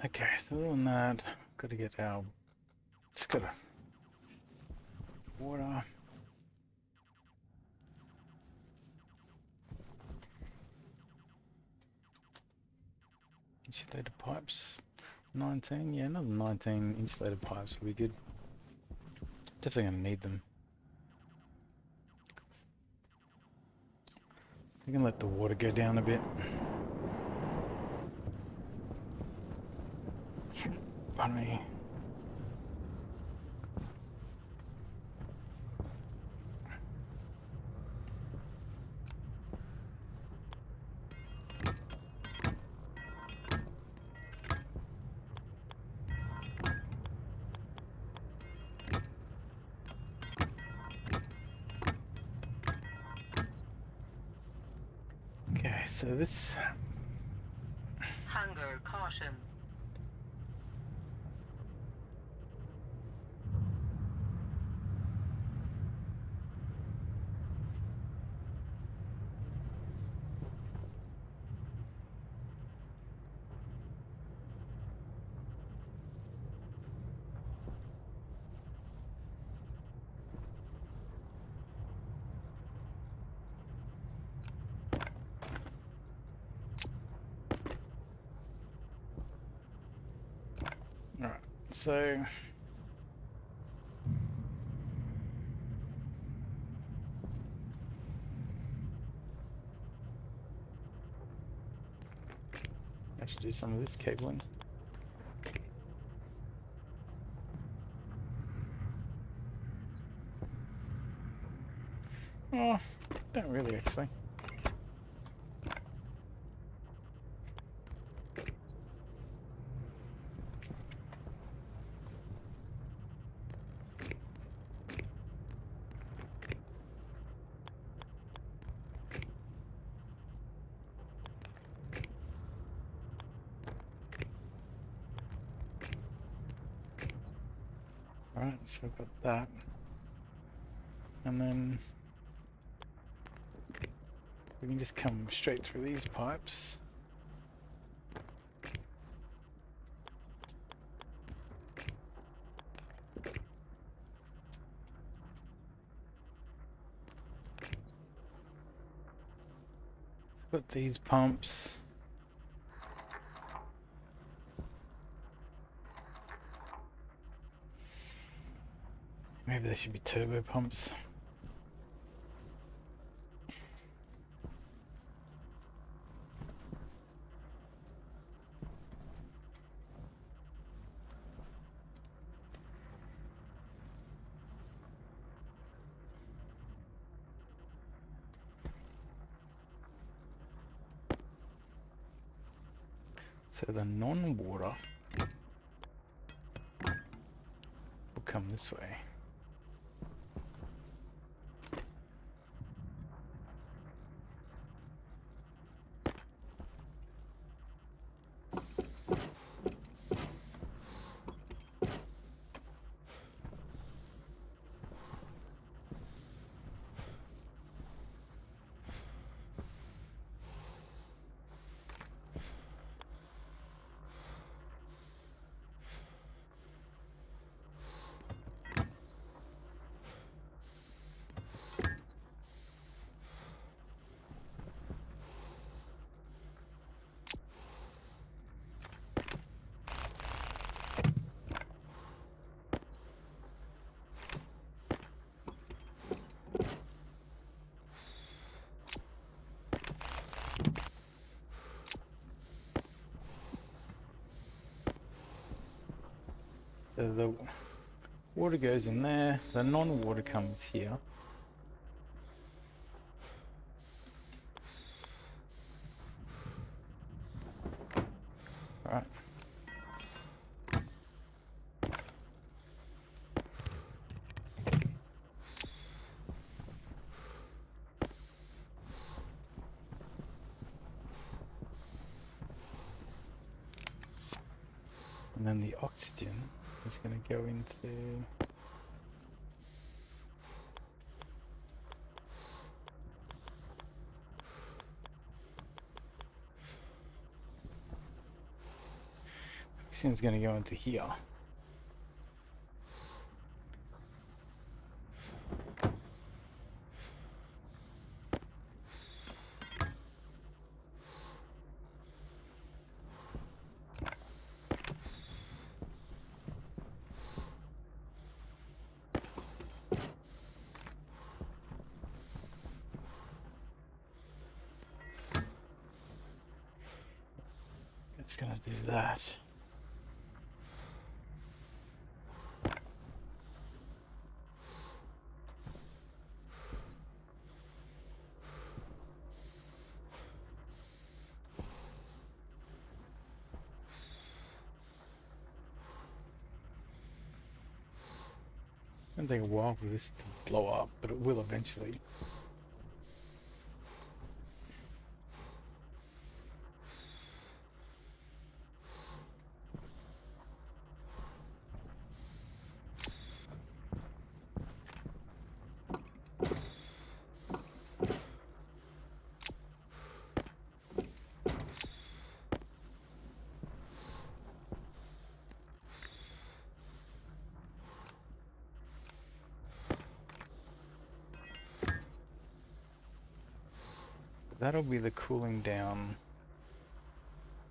Okay, so on that, gotta get our, just gotta water. Insulated pipes, 19, yeah, another 19 insulated pipes will be good. Definitely gonna need them. You can let the water go down a bit. Pardon me. Okay, so this, Hunger caution. alright, so I should do some of this cabling. Oh, don't really actually. Alright, so I've got that. And then we can just come straight through these pipes. So I've got these pumps. Maybe they should be turbo pumps. So the non-water come this way. The water goes in there, the non-water comes here. Alright. And then the oxygen is going to go into... Oxygen's going to go into here. It's going to do that. It's going to take a while for this to blow up, but it will eventually. That'll be the cooling down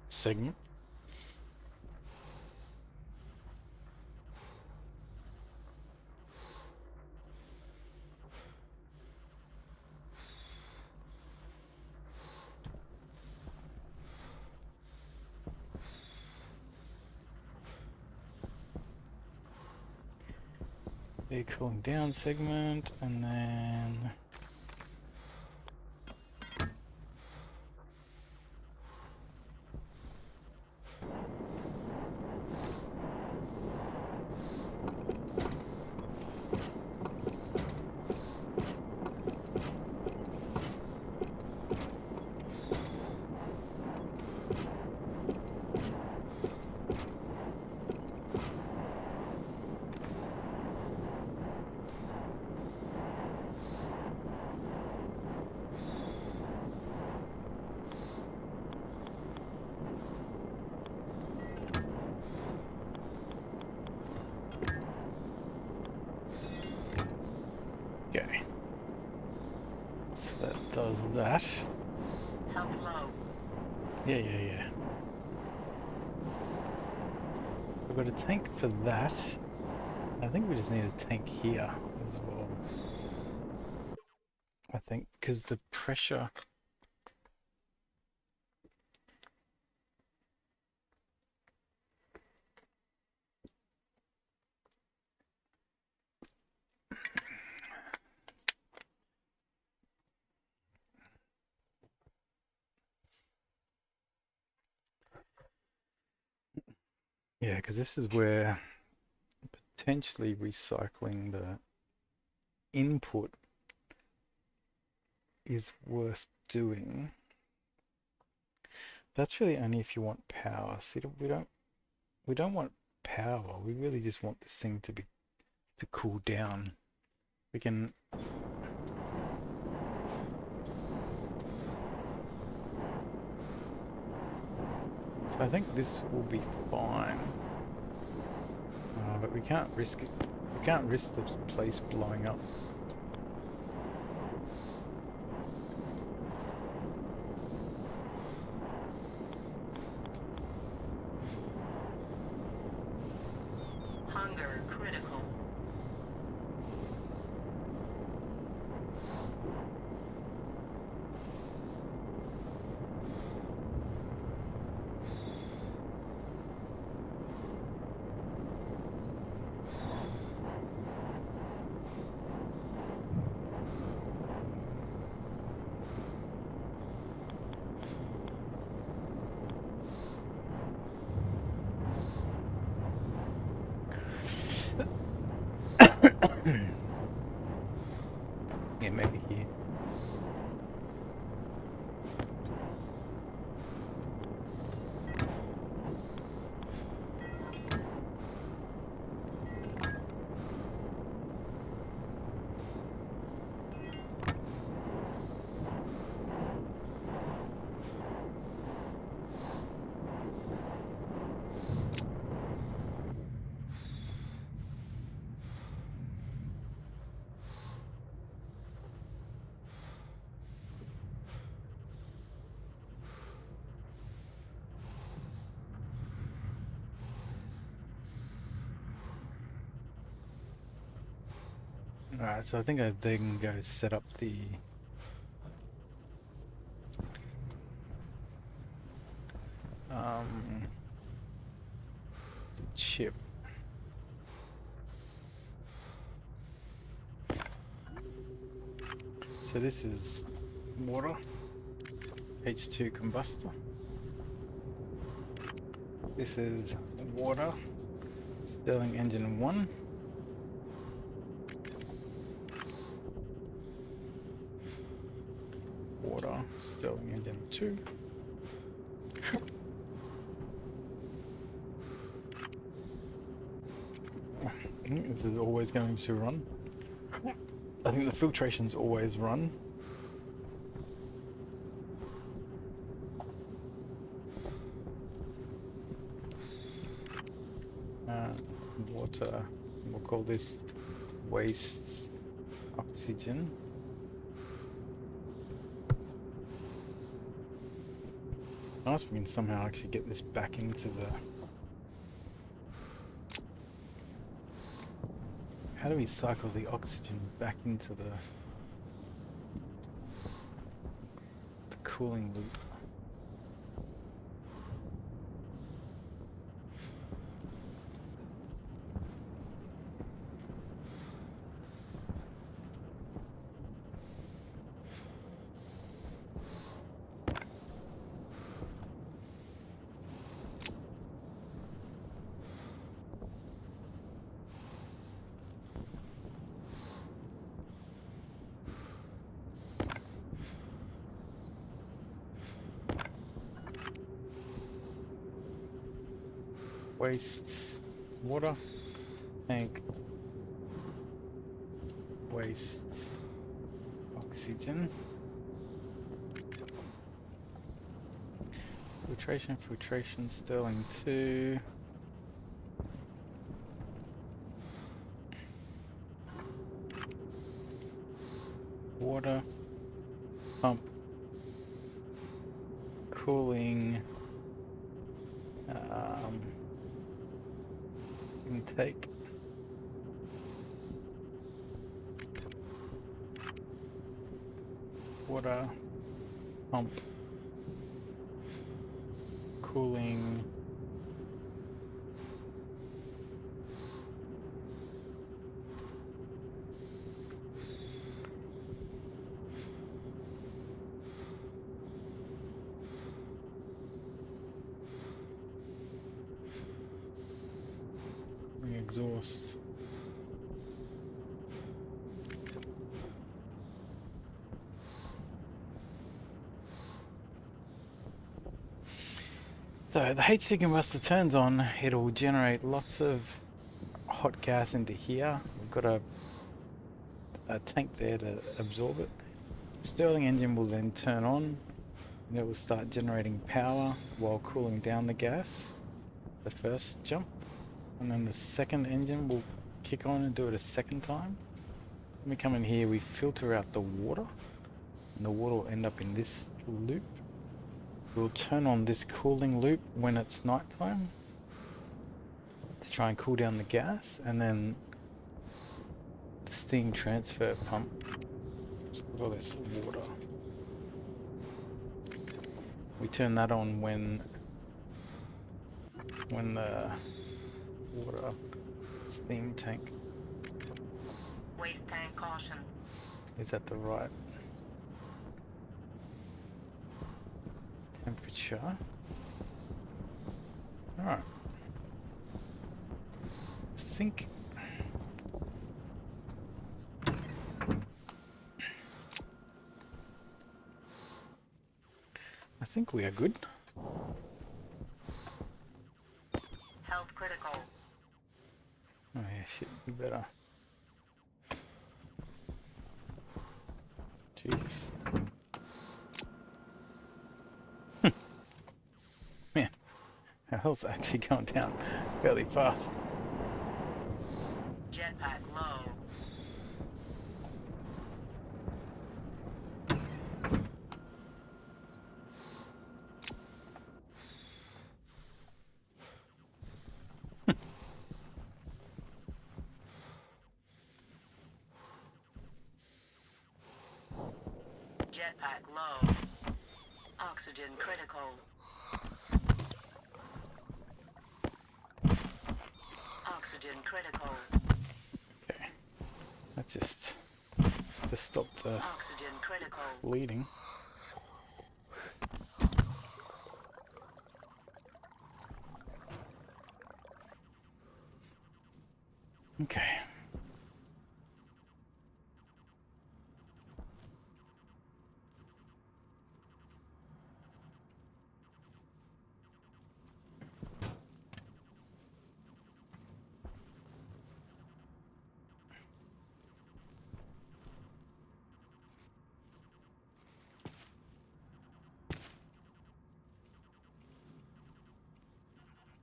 segment. The cooling down segment, and then okay. So that does that. Health low. Yeah. We've got a tank for that. I think we just need a tank here as well. I think, because the pressure... Yeah, because this is where potentially recycling the input is worth doing. That's really only if you want power. See, we don't want power. We really just want this thing to cool down. We can. So I think this will be fine. But we can't risk it. We can't risk the place blowing up. Hunger critical. Yeah, maybe here. Alright, so I think I then go set up the chip. So this is water, H2 combustor. This is water, Stirling engine 1. Water, Stirling engine 2. This is always going to run. I think the filtrations always run. Water, we'll call this waste oxygen. Nice, we can somehow actually get this back into the... How do we cycle the oxygen back into the cooling loop? Waste water, tank, waste oxygen, filtration, Stirling 2, water, pump, cooling, intake, water, pump, cooling, exhaust. So the heat seeking combustor turns on, it'll generate lots of hot gas into here. We've got a tank there to absorb it. Stirling engine will then turn on and it will start generating power while cooling down the gas, the first jump, and then the second engine will kick on and do it a second time. When we come in here, we filter out the water and the water will end up in this loop. We'll turn on this cooling loop when it's nighttime to try and cool down the gas, and then the steam transfer pump. So we've got this water. We turn that on when the water steam tank Waste tank caution. is at the right temperature. Alright. I think we are good. Health critical. Oh yeah, shit, we better. Jesus. Man, our health's actually going down fairly fast. Jetpack low. Jetpack low. Oxygen critical. Oxygen critical. Okay. That just stopped the Oxygen critical. bleeding. Okay.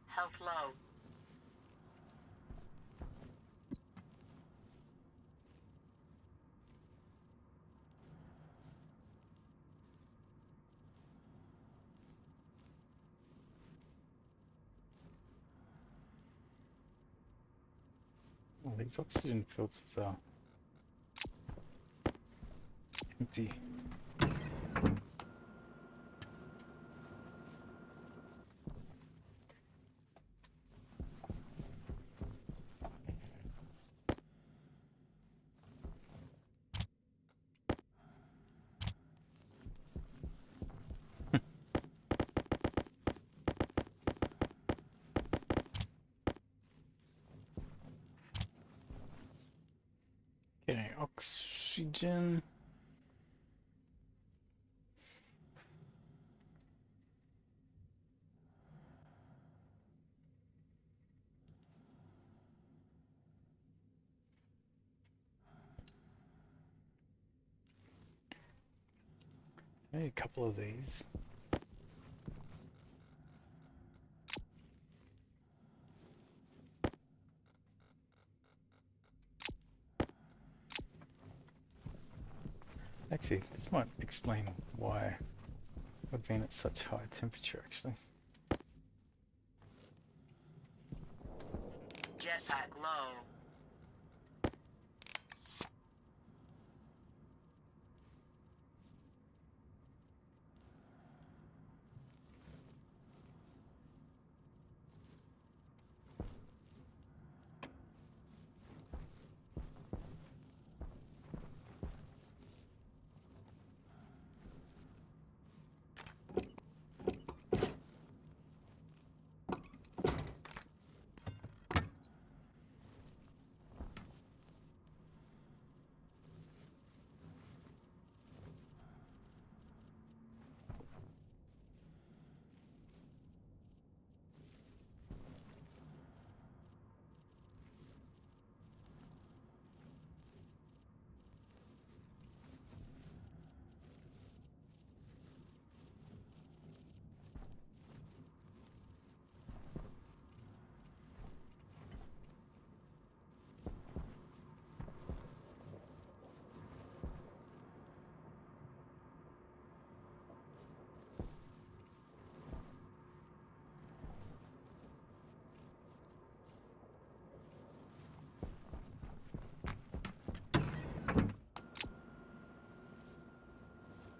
Health low. Well, these oxygen filters are empty. Okay, oxygen. Okay, a couple of these. Actually, this might explain why we've been at such high temperature, actually. Jetpack low.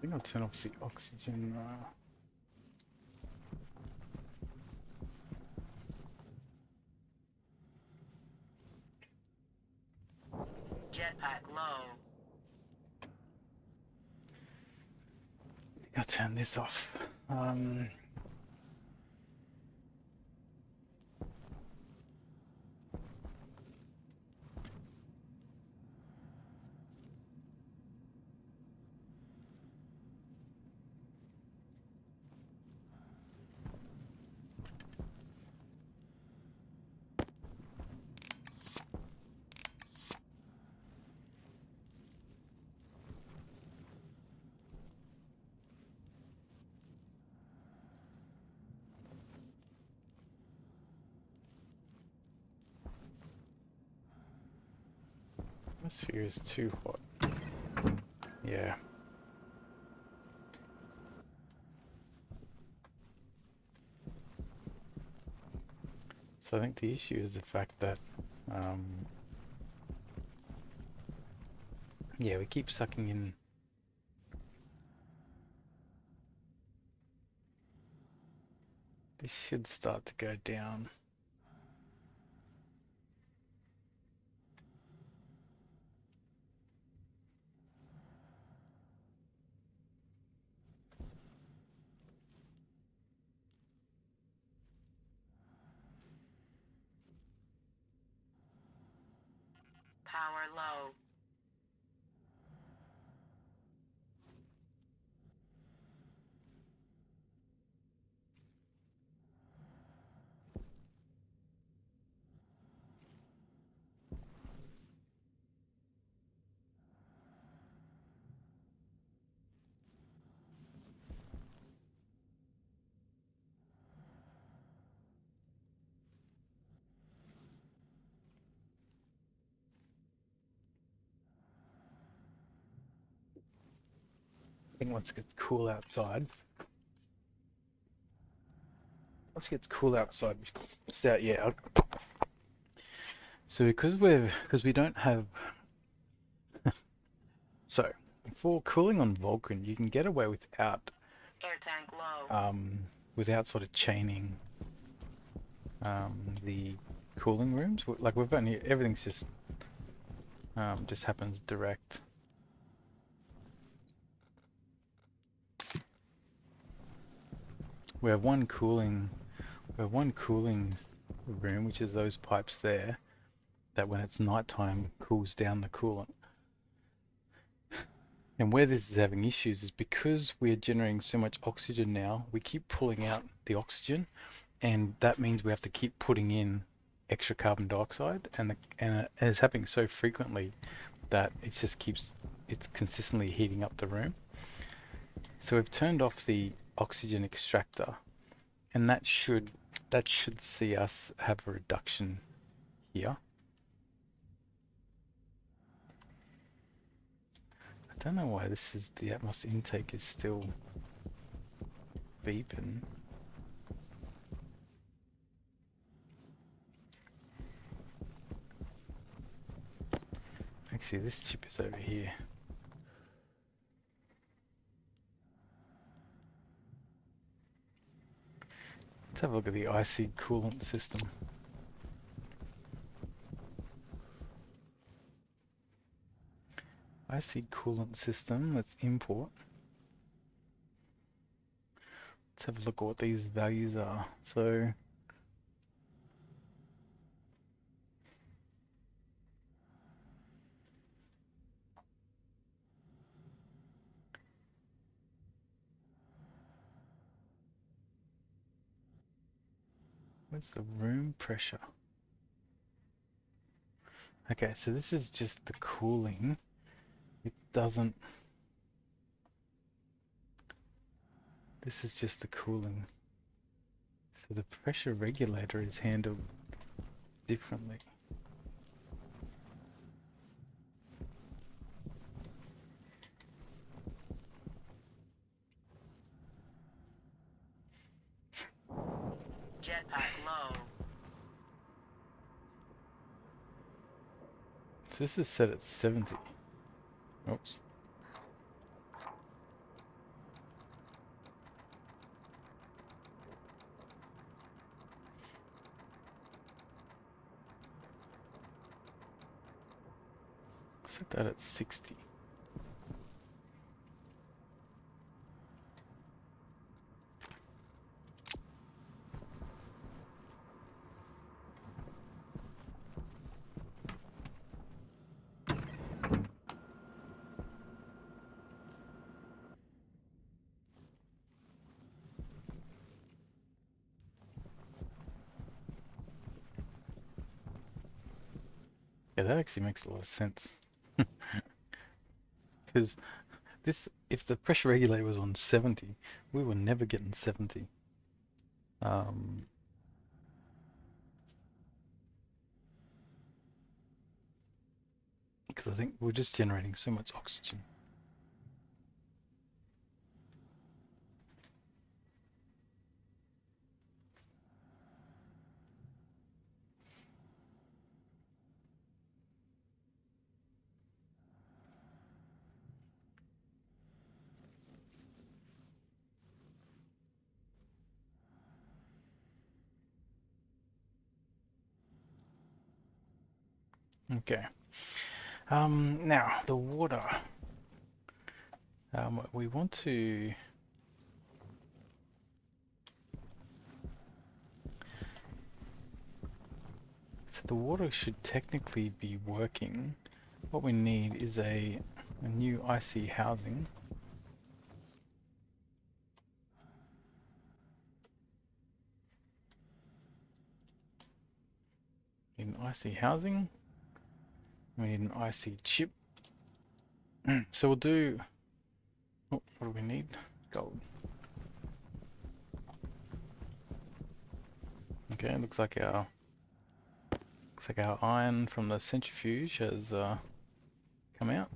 think I'll turn off the oxygen. Jetpack low. I'll turn this off. Atmosphere is too hot. Yeah. So I think the issue is the fact that, yeah, we keep sucking in. This should start to go down. Power low. I think once it gets cool outside. Once it gets cool outside, so yeah. So because we don't have. So for cooling on Vulcan, you can get away without Air tank low. without sort of chaining the cooling rooms. Like we've only everything's just happens direct. We have one cooling room, which is those pipes there, that when it's nighttime cools down the coolant. And where this is having issues is because we're generating so much oxygen now, we keep pulling out the oxygen, and that means we have to keep putting in extra carbon dioxide, and it's happening so frequently that it's consistently heating up the room. So we've turned off the oxygen extractor, and that should see us have a reduction here. I don't know why the Atmos intake is still beeping. Actually, this chip is over here. Let's have a look at the IC coolant system. IC coolant system, let's import. Let's have a look at what these values are. So where's the room pressure? Okay, so this is just the cooling. It doesn't. This is just the cooling. So the pressure regulator is handled differently. Jetpack low. So this is set at 70. Oops. set that at 60. Yeah, that actually makes a lot of sense. Because this, if the pressure regulator was on 70, we were never getting 70. Because I think we're just generating so much oxygen. Okay. Now the water. We want to. So the water should technically be working. What we need is a new IC housing. We need an IC housing. We need an IC chip. So we'll do. Oh, what do we need? Gold. Okay, looks like our iron from the centrifuge has come out.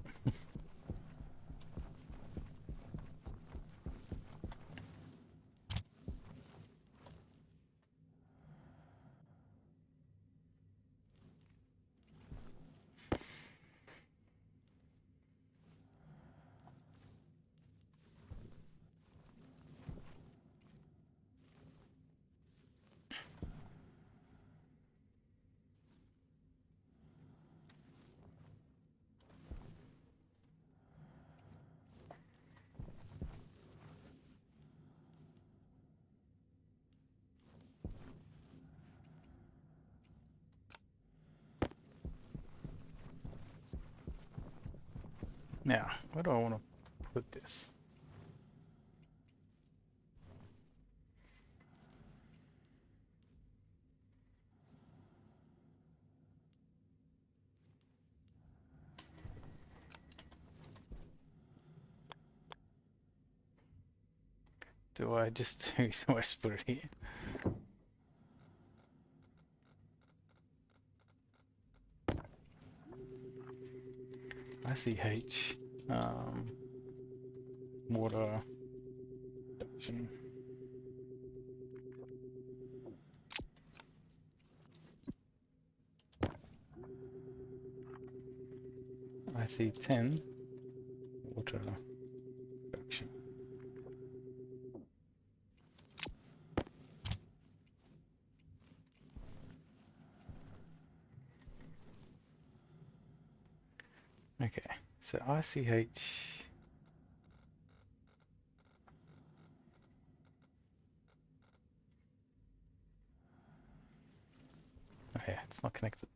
Now, where do I want to put this? Do I just put it here? ICH, water production. IC10, water production. Okay, so ICH. Oh yeah, it's not connected.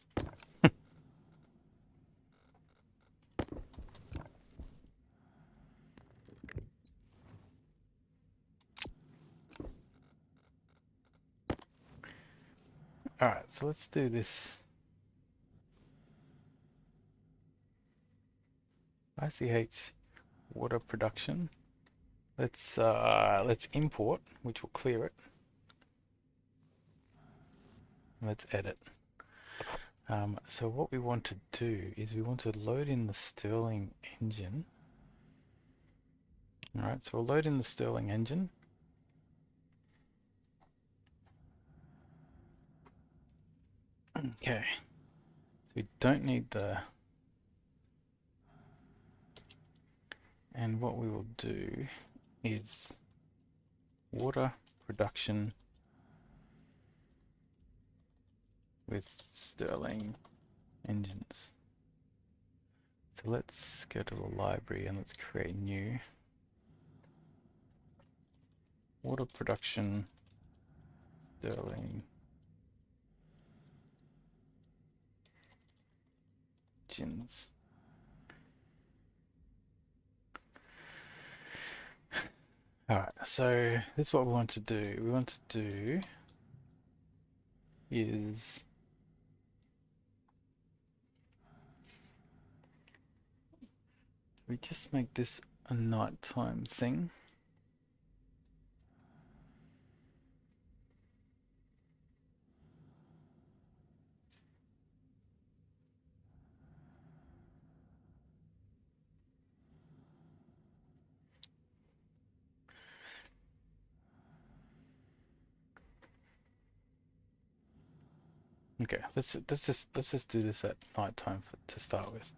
Alright, so let's do this. ICH water production. Let's import, which will clear it. Let's edit. So what we want to do is we want to load in the Stirling engine. Alright, so we'll load in the Stirling engine. Okay, so we don't need the, and what we will do is water production with Stirling engines. So let's go to the library and let's create new water production Stirling engines. Alright, so this is what we want to do. We want to do is we just make this a nighttime thing. Okay, let's just do this at nighttime to start with.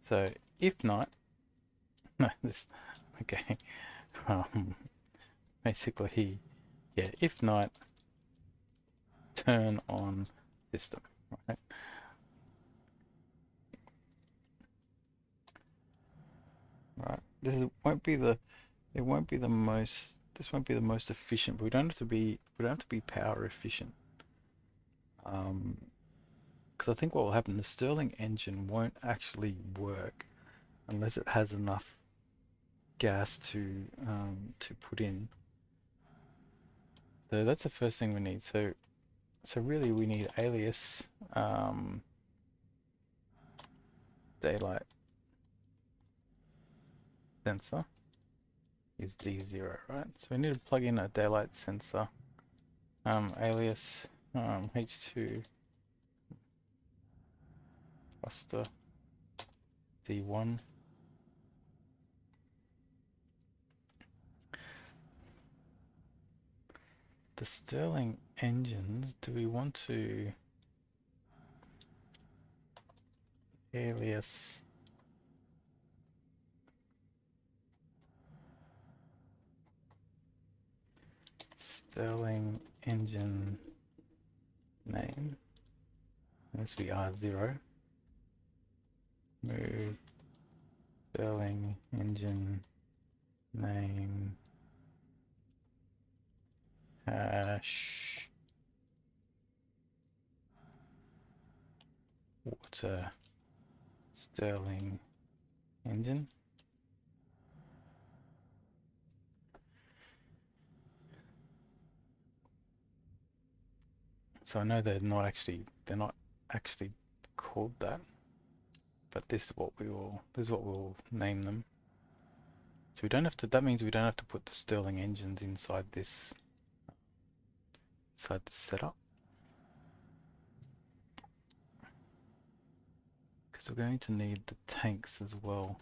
So if not, no, this okay. Um, basically, yeah, if not, turn on system, right? Right. It won't be the most. This won't be the most efficient, but we don't have to be power efficient. Because I think what will happen, the Stirling engine won't actually work unless it has enough gas to put in. So that's the first thing we need. So really we need alias daylight sensor is D0, right? So we need to plug in a daylight sensor alias H2 cluster D1. The Stirling engines, do we want to alias Stirling engine name? This will be R0. Move Stirling engine name hash water Stirling engine. So I know they're not actually called that, but this is what we'll name them. So we don't have to, that means we don't have to put the Stirling engines inside this setup. Because we're going to need the tanks as well.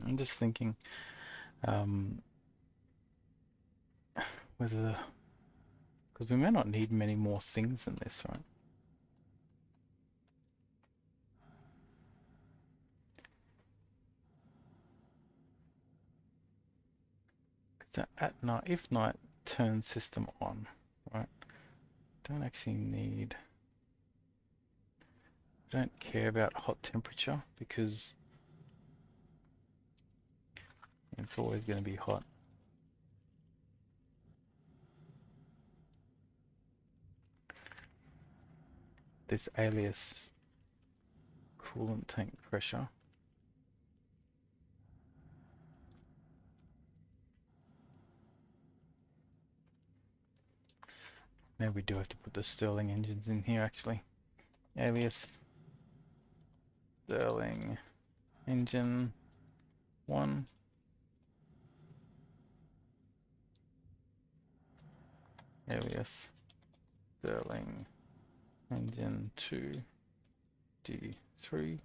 I'm just thinking whether, because we may not need many more things than this, right? Because at night, if night, turn system on, right? Don't actually need, don't care about hot temperature because it's always going to be hot. This alias coolant tank pressure. Maybe we do have to put the Stirling engines in here actually. Alias Stirling engine 1. Alias Stirling engine 2 53.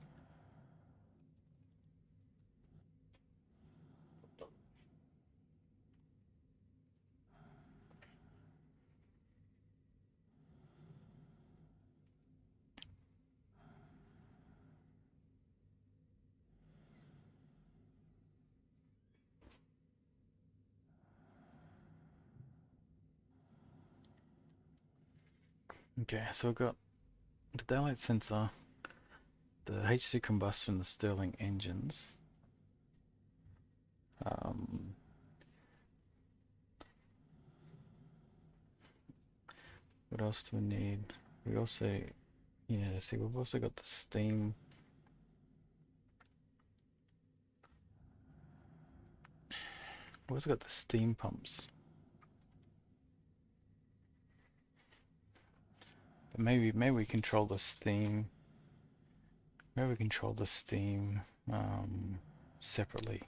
Okay, so we've got the daylight sensor, the H2 combustion, the Stirling engines. What else do we need? We also, yeah, see, we've also got the steam. We've also got the steam pumps. But maybe we control the steam. Maybe we control the steam separately.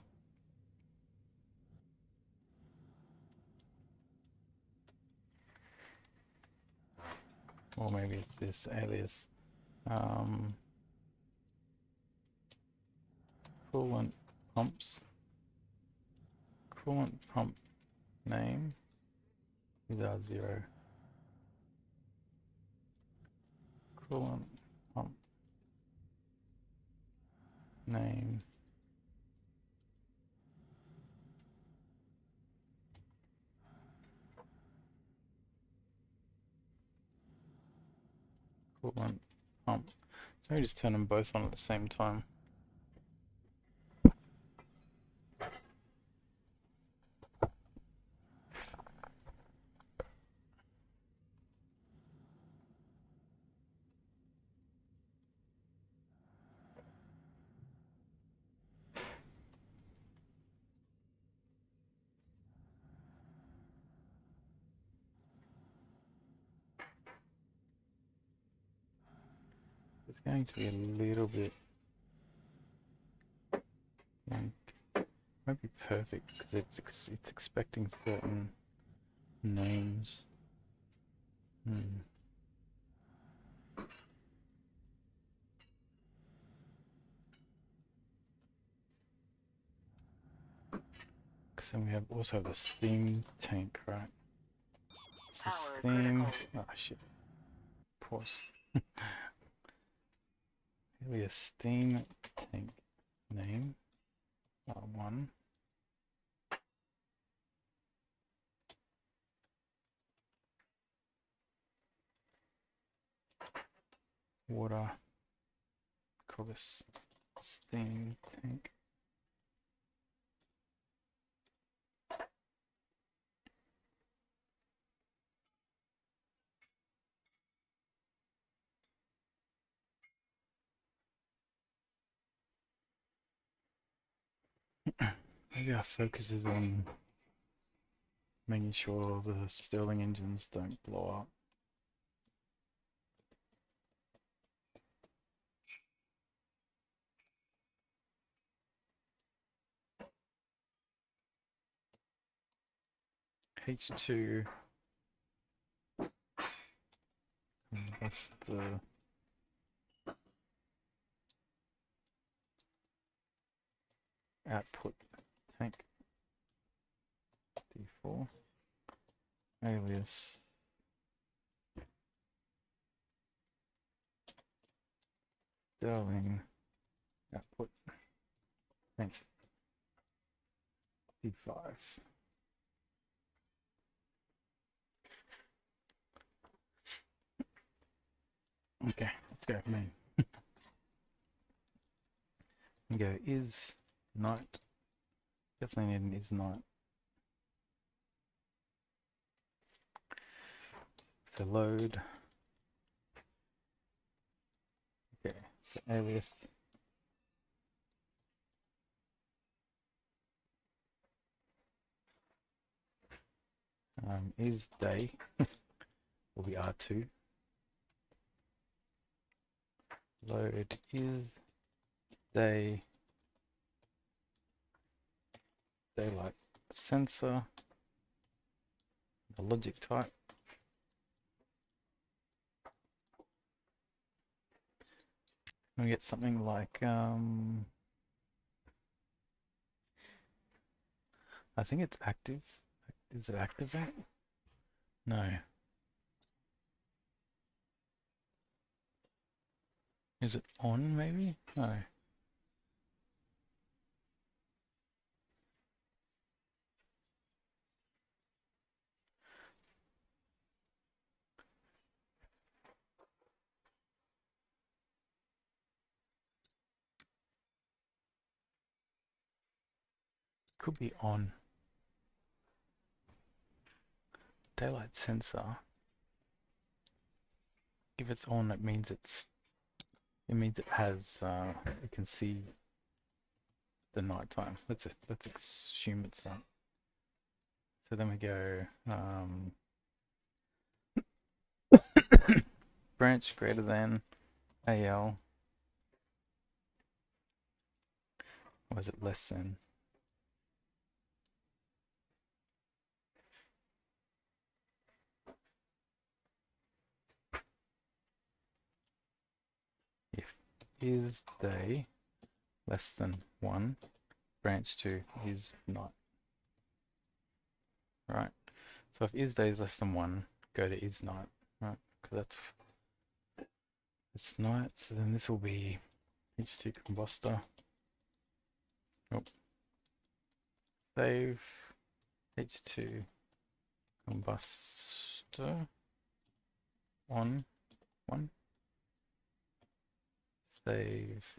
Or maybe it's this alias. Coolant pumps. Coolant pump name is R0. Coolant pump name coolant pump. So we just turn them both on at the same time. It's going to be a little bit, won't be perfect because it's expecting certain names. Because then we also have the steam tank, right? So Power steam. critical. Oh shit. Pause. Here a steam tank name. One. Water. Call this steam tank. Maybe our focus is on making sure the Stirling engines don't blow up. H2. That's the output tank. D4. Alias. Stirling output tank. D5. Okay, let's go main. We go is night. Definitely need an is night. So load. Okay, so alias. Is day will be R2. Load is day daylight sensor. The logic type. we get something like I think it's active. Is it activate? No. Is it on maybe? No. Could be on. Daylight sensor. If it's on, it means it has it can see the nighttime. Let's assume it's that. So then we go branch greater than AL, or is it less than? If is day less than 1, branch 2 is night. Right. So if is day is less than 1, go to is night. Right. Because it's night. So then this will be H2 combustor. Oh. Save H2 combustor on 1. Save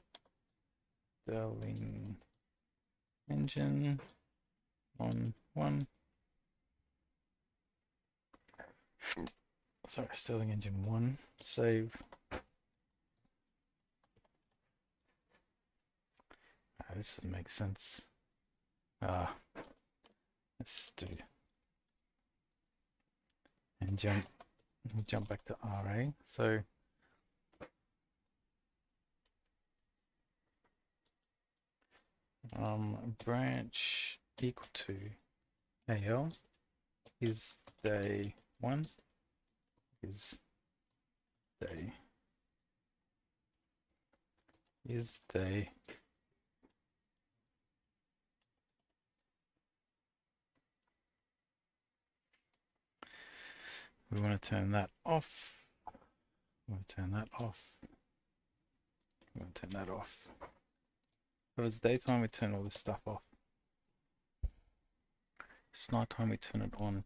Stirling engine on 1. Sorry, Stirling engine 1. Save. This doesn't make sense. Let's just do and jump back to RA. So branch equal to AL is day 1 is day we want to turn that off. We want to turn that off. We want to turn that off. If it's daytime, we turn all this stuff off. It's nighttime, we turn it on.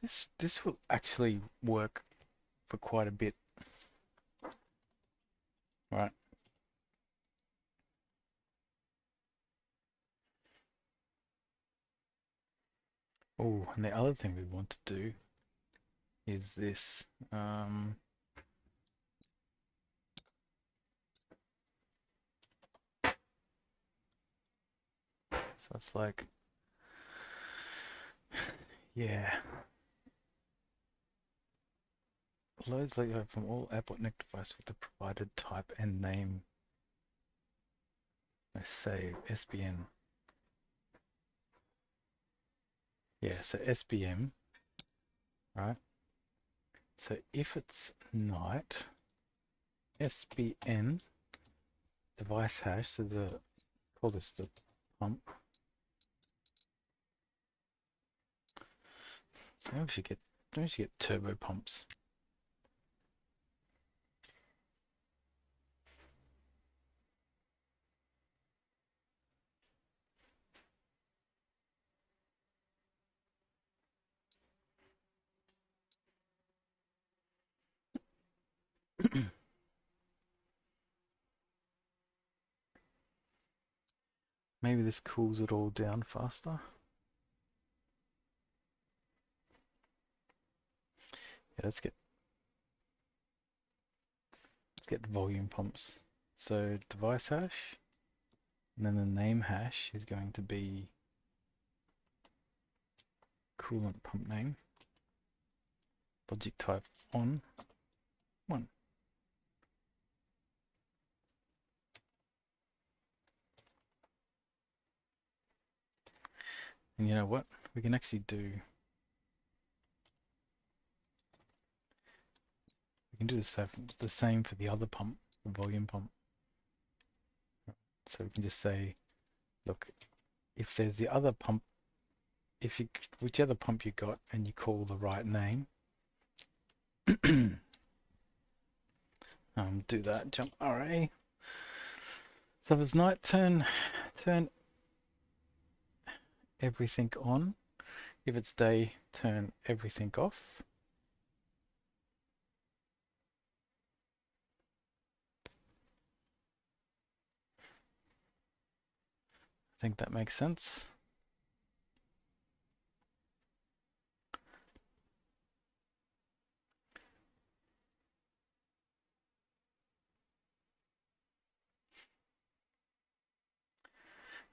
This will actually work for quite a bit. Right. Oh, and the other thing we want to do is this. So it's like, yeah. Loads Lego from all airport net device with the provided type and name. Let's save SBN. Yeah, so SBM, right? So if it's night, SBN device hash, so call this the pump. So maybe we should get turbo pumps. Maybe this cools it all down faster. Yeah, let's get volume pumps. So device hash, and then the name hash is going to be coolant pump name. Logic type on 1. And you know what? We can actually do. We can do the same for the other pump, the volume pump. So we can just say, look, if there's the other pump, whichever pump you got and you call the right name, do that, jump RA. So if it's night, turn everything on. If it's day, turn everything off. I think that makes sense.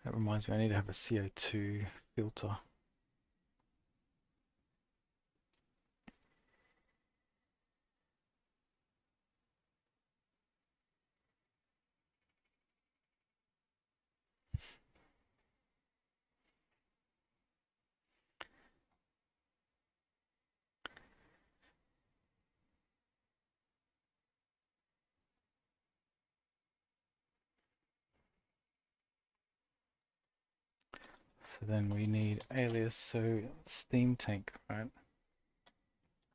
That reminds me, I need to have a CO2 filter. So then we need alias, so steam tank, right?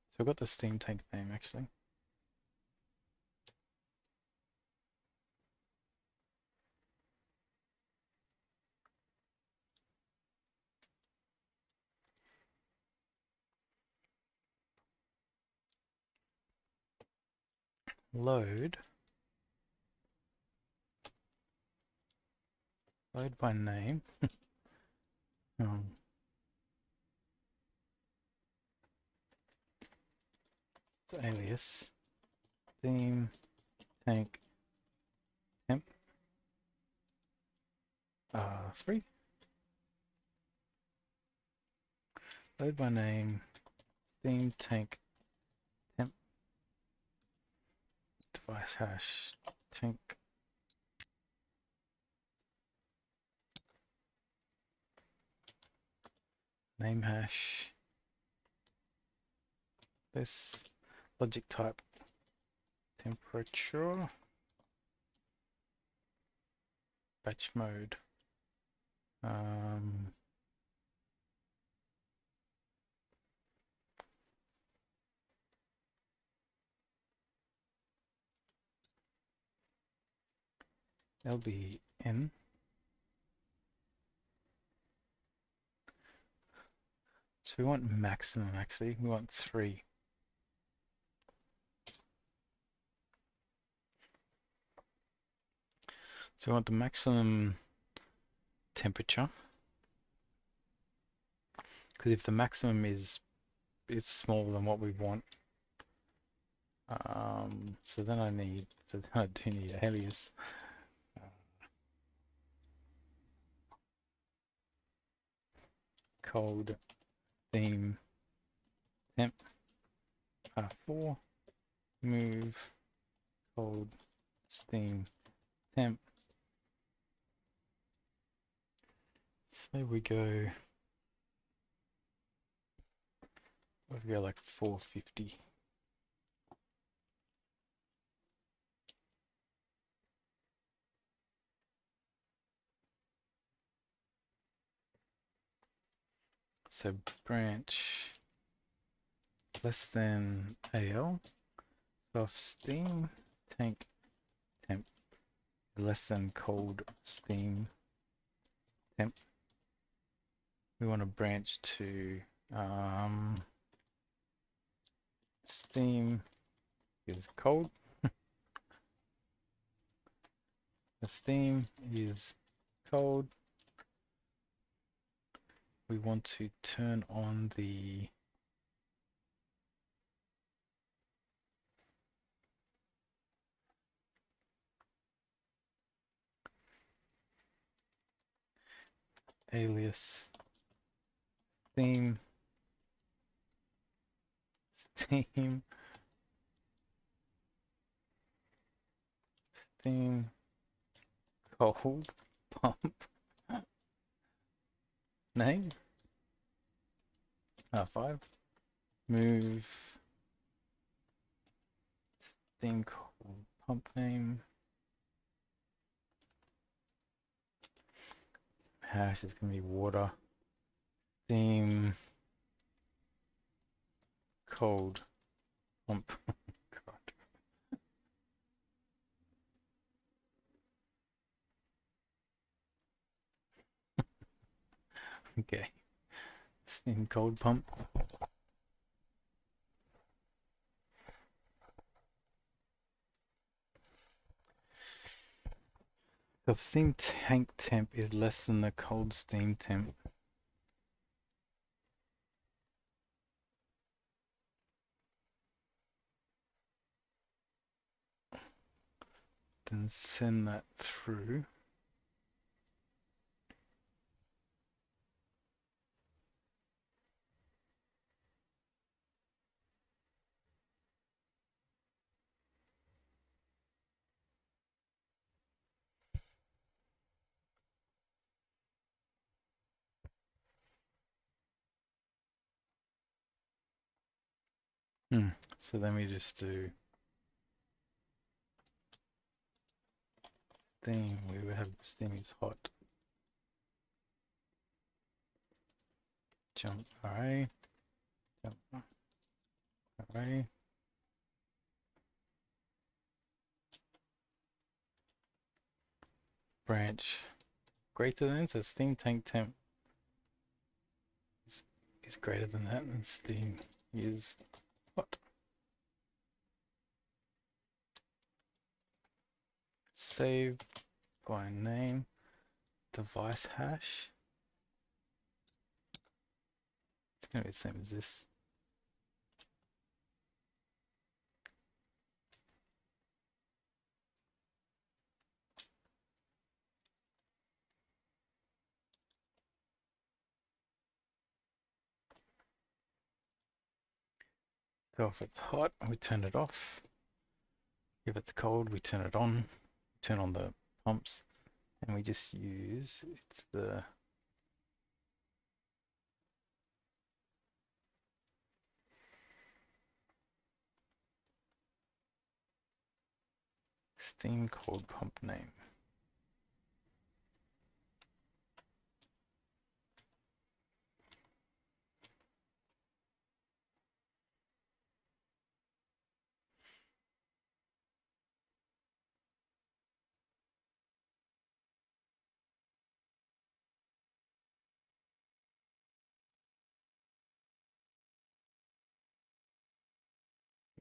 So I've got the steam tank name actually. Load by name. um, so alias steam tank temp 3. Load by name steam tank temp device hash tank name hash. This logic type temperature batch mode. LBN. So we want maximum actually. We want 3. So we want the maximum temperature. Because if the maximum is smaller than what we want, so then I do need alias. Cold theme temp 4 move cold steam temp. So we go like 450. So branch less than AL. So if steam tank temp less than cold steam temp, we want to branch to steam is cold. The steam is cold. We want to turn on the alias steam cold pump name 5 move steam cold pump name hash is going to be water. Theme cold pump. God. Okay. Steam cold pump. So if steam tank temp is less than the cold steam temp, then send that through. So then we just do steam. We would have steam is hot. Jump array. Jump array. Branch greater than, so steam tank temp is greater than that, and steam is hot. Save by name, device hash. It's going to be the same as this. So if it's hot, we turn it off. If it's cold, we turn it on. Turn on the pumps, and we just use, it's the steam cold pump name.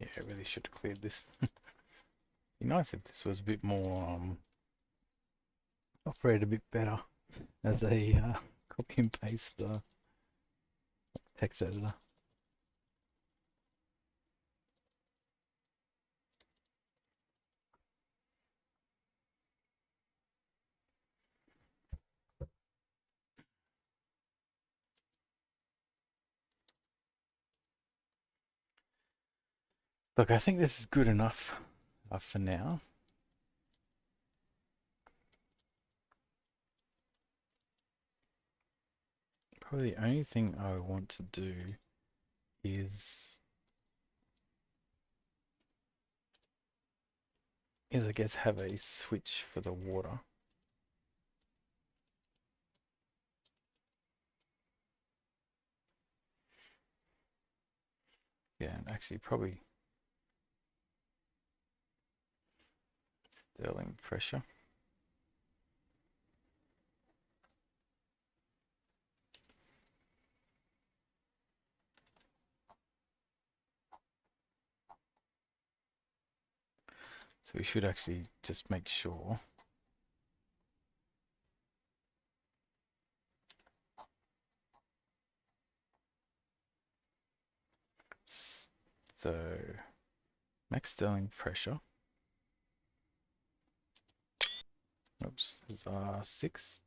Yeah, I really should have cleared this. Be nice if this was a bit more operated a bit better as a copy and paste text editor. Look, I think this is good enough for now. Probably the only thing I want to do is I guess have a switch for the water. Yeah, and actually probably Stirling pressure. So we should actually just make sure. So max Stirling pressure. Oops, is R6.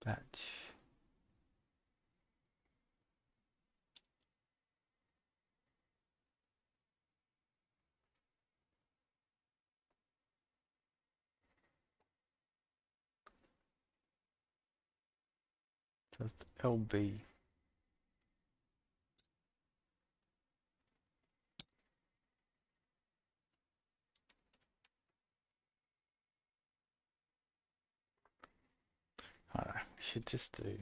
batch. So it's LB. Alright, we should just do.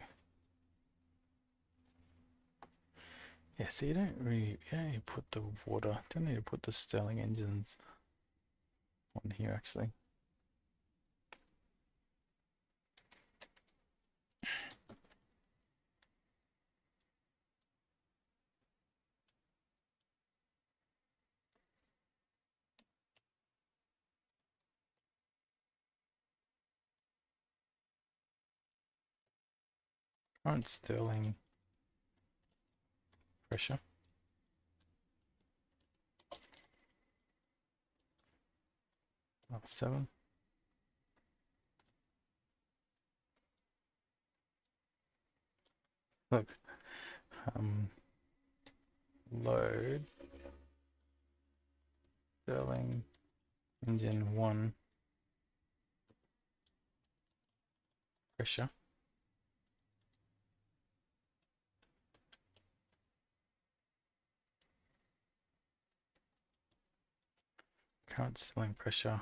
Yeah, so you don't need to put the water, don't need to put the Stirling engines on here actually. Current Stirling pressure. Level 7. Look, load Stirling engine 1 pressure. Current Stirling pressure.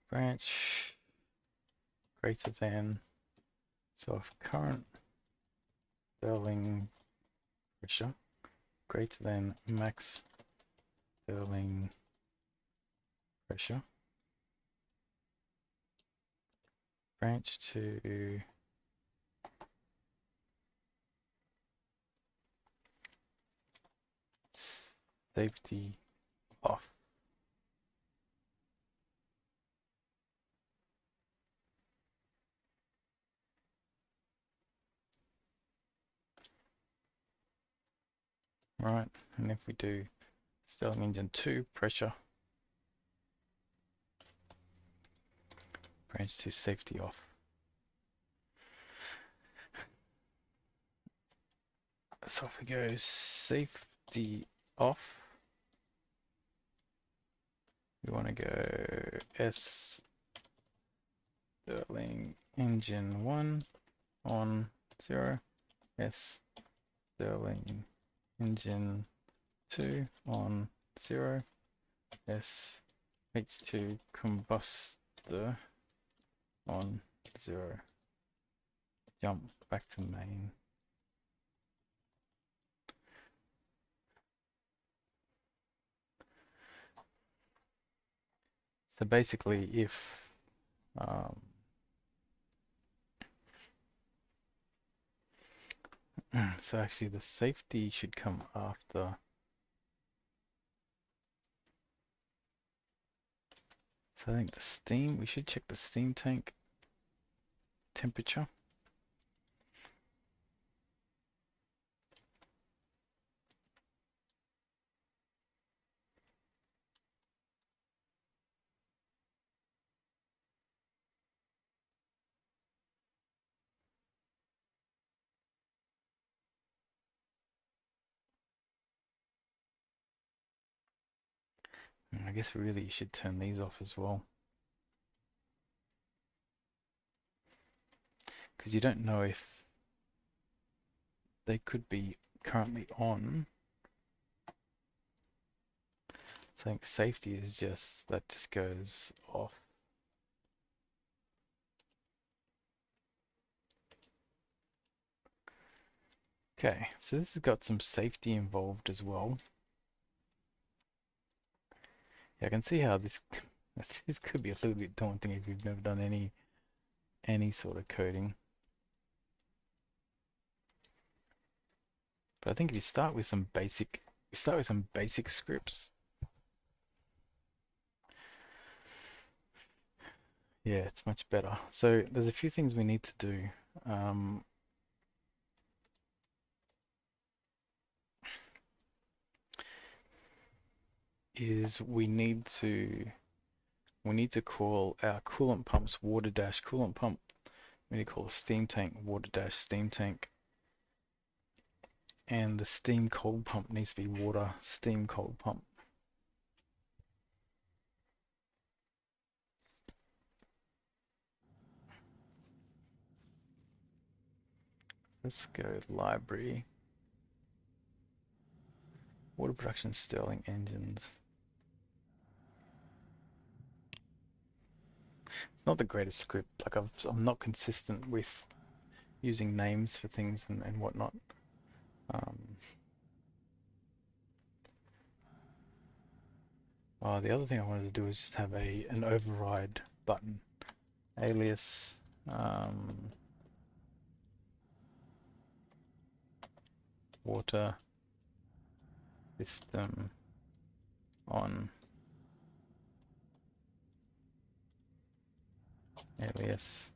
Branch greater than, so if current Stirling pressure greater than max Stirling pressure, branch to safety off. Right, and if we do Stirling engine 2 pressure, branch to safety off. So if we go safety off, we want to go S Stirling engine 1 on 0, S Stirling engine 2 on 0, S H2 combustor on 0. Jump back to main. So basically if so actually the safety should come after. So I think the steam, we should check the steam tank temperature. I guess really you should turn these off as well, because you don't know if they could be currently on. So I think safety is just, that just goes off. Okay, so this has got some safety involved as well. Yeah, I can see how this this could be a little bit daunting if you've never done any sort of coding. But I think if you start with some basic, scripts. Yeah, it's much better. So there's a few things we need to do. Is we need to we need to call our coolant pumps water dash coolant pump. We need to call the steam tank water dash steam tank. And the steam cold pump needs to be water steam cold pump. Let's go library. Water production Stirling engines. It's not the greatest script. Like I'm not consistent with using names for things and whatnot. The other thing I wanted to do is just have an override button. Alias water system on alias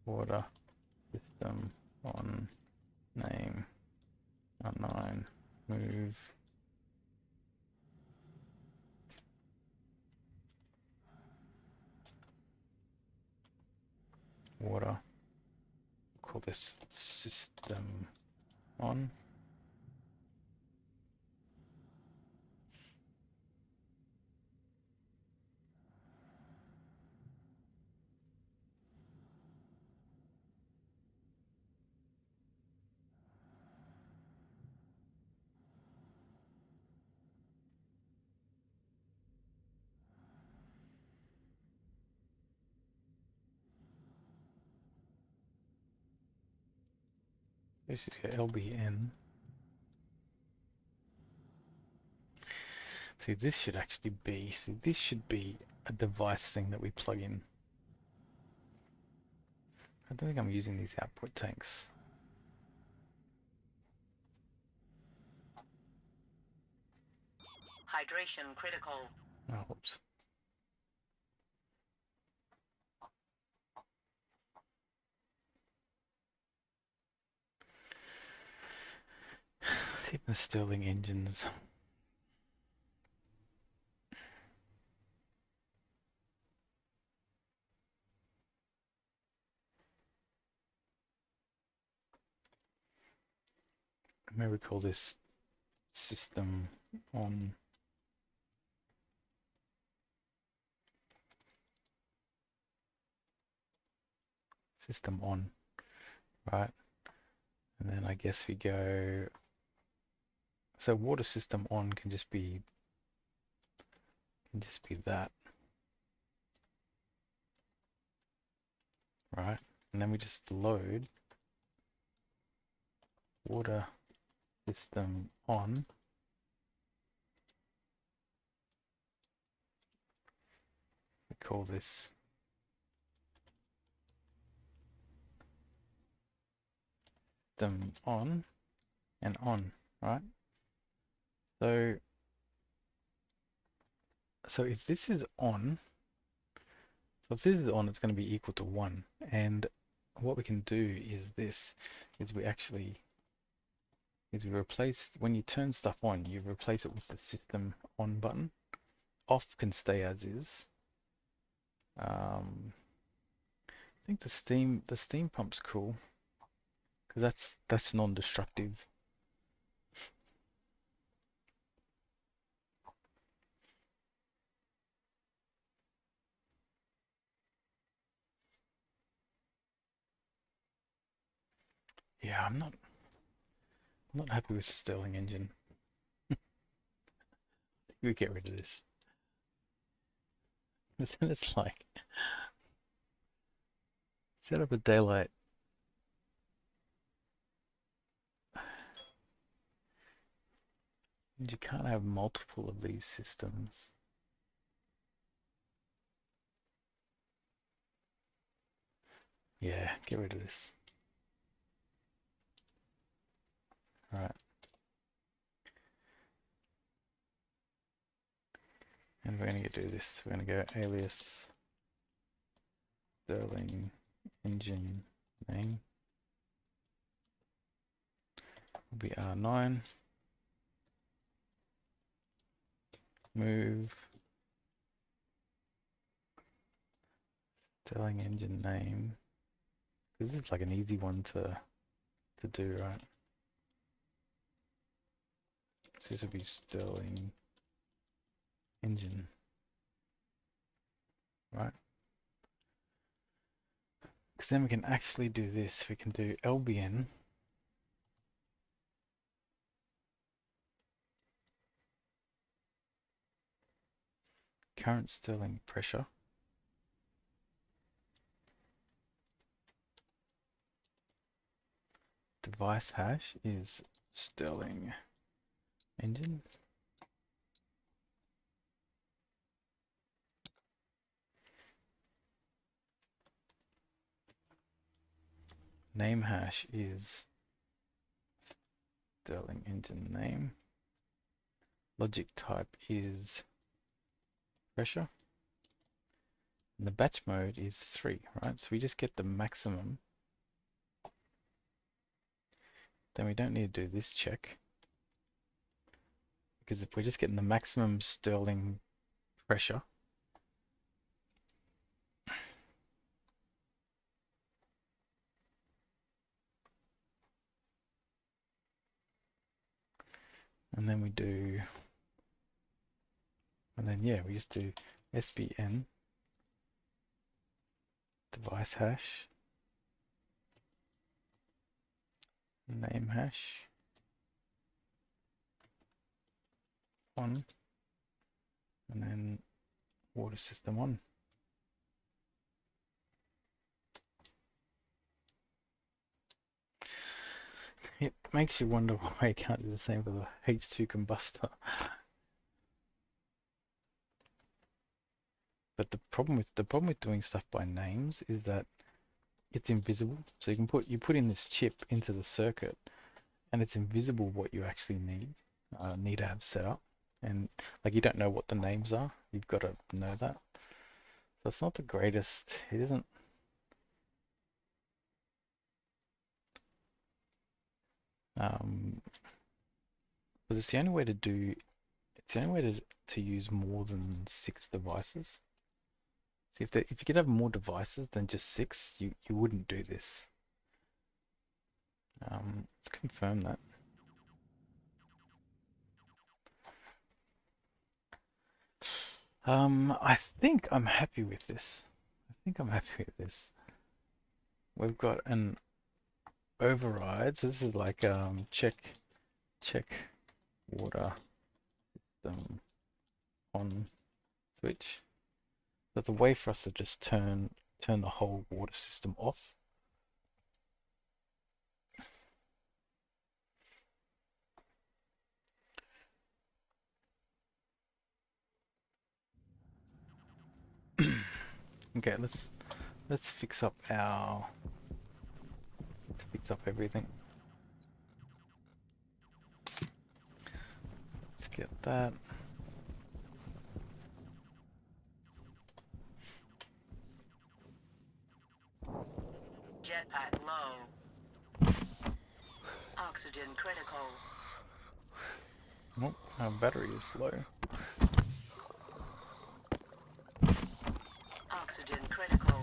water system on name unknown move water. Call this system on. This is LBN. See, this should actually be, this should be a device thing that we plug in. I don't think I'm using these output tanks. Hydration critical. Oh, whoops. Keep the Stirling engines. Maybe call this system on. System on, right? And then I guess we go. So water system on can just be that, right? And then we just load water system on. We call this system on and on, right? So if this is on, it's going to be equal to 1. And what we can do is we replace, when you turn stuff on, you replace it with the system on button. Off can stay as is. I think the steam pump's cool because that's non-destructive. Yeah, I'm not happy with the Stirling engine. We get rid of this. Then it's like set up a daylight. And you can't have multiple of these systems. Yeah, get rid of this. All right. And we're going to do this. We're going to go alias Stirling engine name will be R9. Move Sterling engine name. This is like an easy one to do, right? So this would be Sterling engine, right? Because then we can actually do this. We can do LBN current Sterling pressure device hash is Sterling engine. Name hash is Sterling engine name. Logic type is pressure. And the batch mode is 3, right? So we just get the maximum. Then we don't need to do this check. Because if we're just getting the maximum Sterling pressure, and then we do, and then yeah, we just do SBN device hash name hash 1, and then water system 1. It makes you wonder why you can't do the same for the H2 combustor. But the problem with doing stuff by names is that it's invisible. So you put in this chip into the circuit, and it's invisible what you actually need to have set up, and like you don't know what the names are. You've got to know that. So it's not the greatest. It isn't. But it's the only way to do. It's the only way to use more than 6 devices. See, if you could have more devices than just 6, you wouldn't do this. Let's confirm that. I think I'm happy with this. I think I'm happy with this. We've got an override. So this is like check water system on switch. That's a way for us to just turn the whole water system off. Okay, let's fix up everything. Let's get that. Jetpack low. Oxygen critical. Nope, our battery is low. Oxygen critical.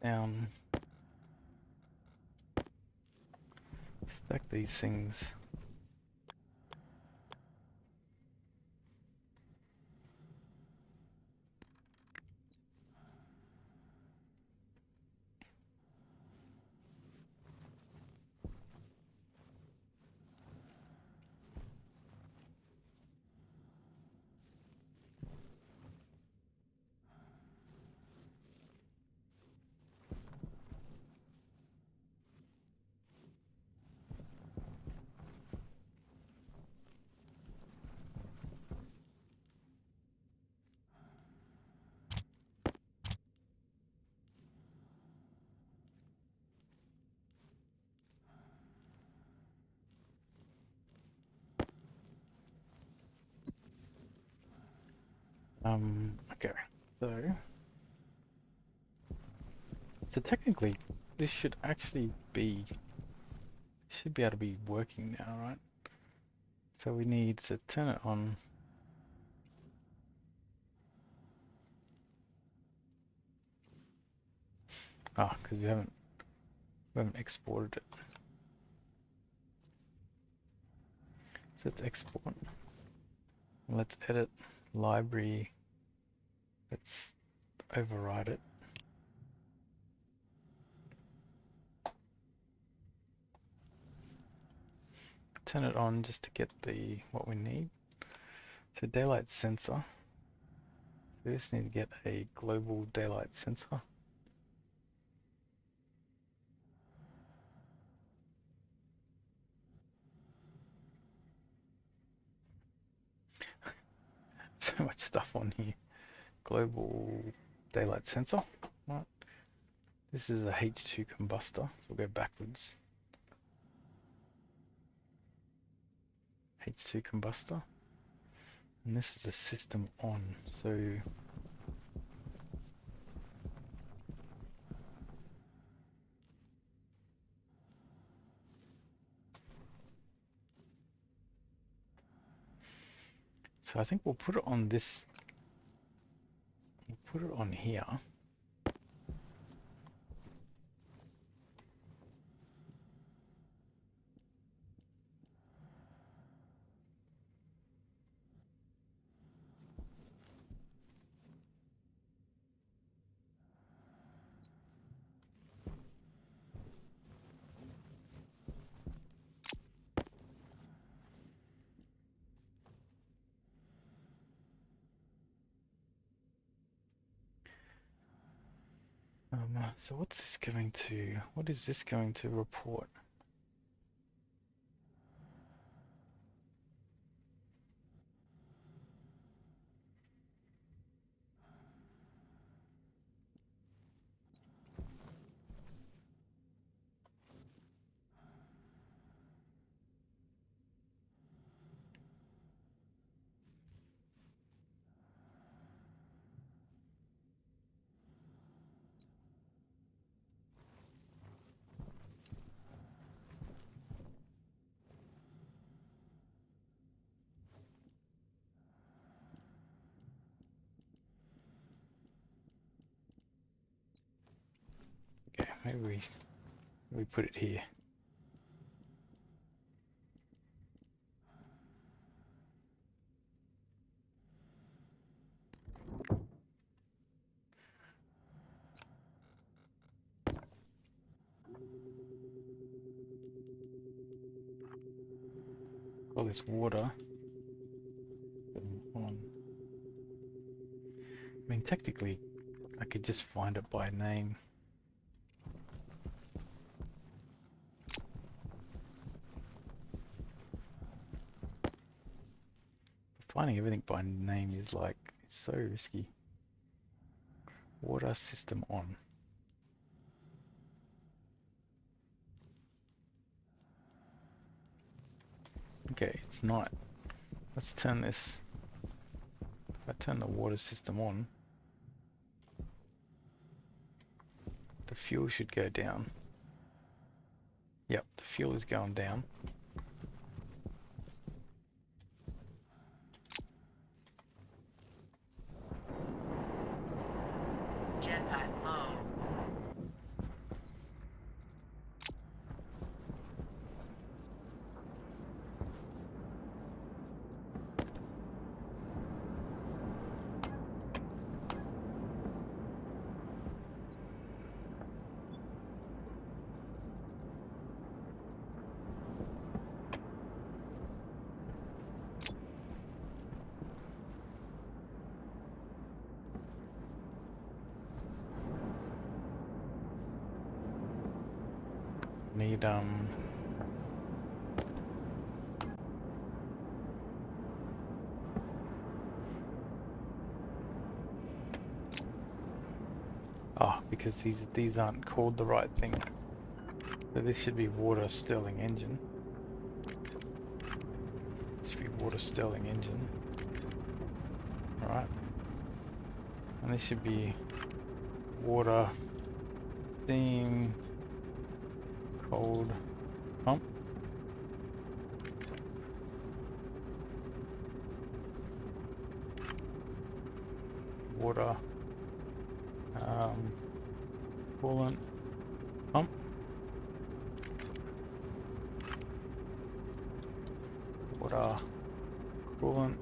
Down. Stack these things. Okay, so technically this should actually be, should be able to be working now, right? So we need to turn it on. Ah, because we haven't exported it. So let's export. Let's edit library. Let's override it. Turn it on just to get the what we need. So daylight sensor. So we just need to get a global daylight sensor. So much stuff on here. Global daylight sensor. Right. This is a H2 combustor, so we'll go backwards. H2 combustor. And this is a system on. So I think we'll put it on this. We'll put it on here. So what's this going to, what is this going to report? Okay, maybe we put it here. All this water on. I mean, technically, I could just find it by name. Finding everything by name is like, it's so risky. Water system on. Okay, it's not. Let's turn this. If I turn the water system on, the fuel should go down. Yep, the fuel is going down. Jetpack low. Need oh, because these aren't called the right thing. So this should be water Stirling engine. Should be water Stirling engine. Alright. And this should be water, steam, cold pump. Water, coolant pump. Water, coolant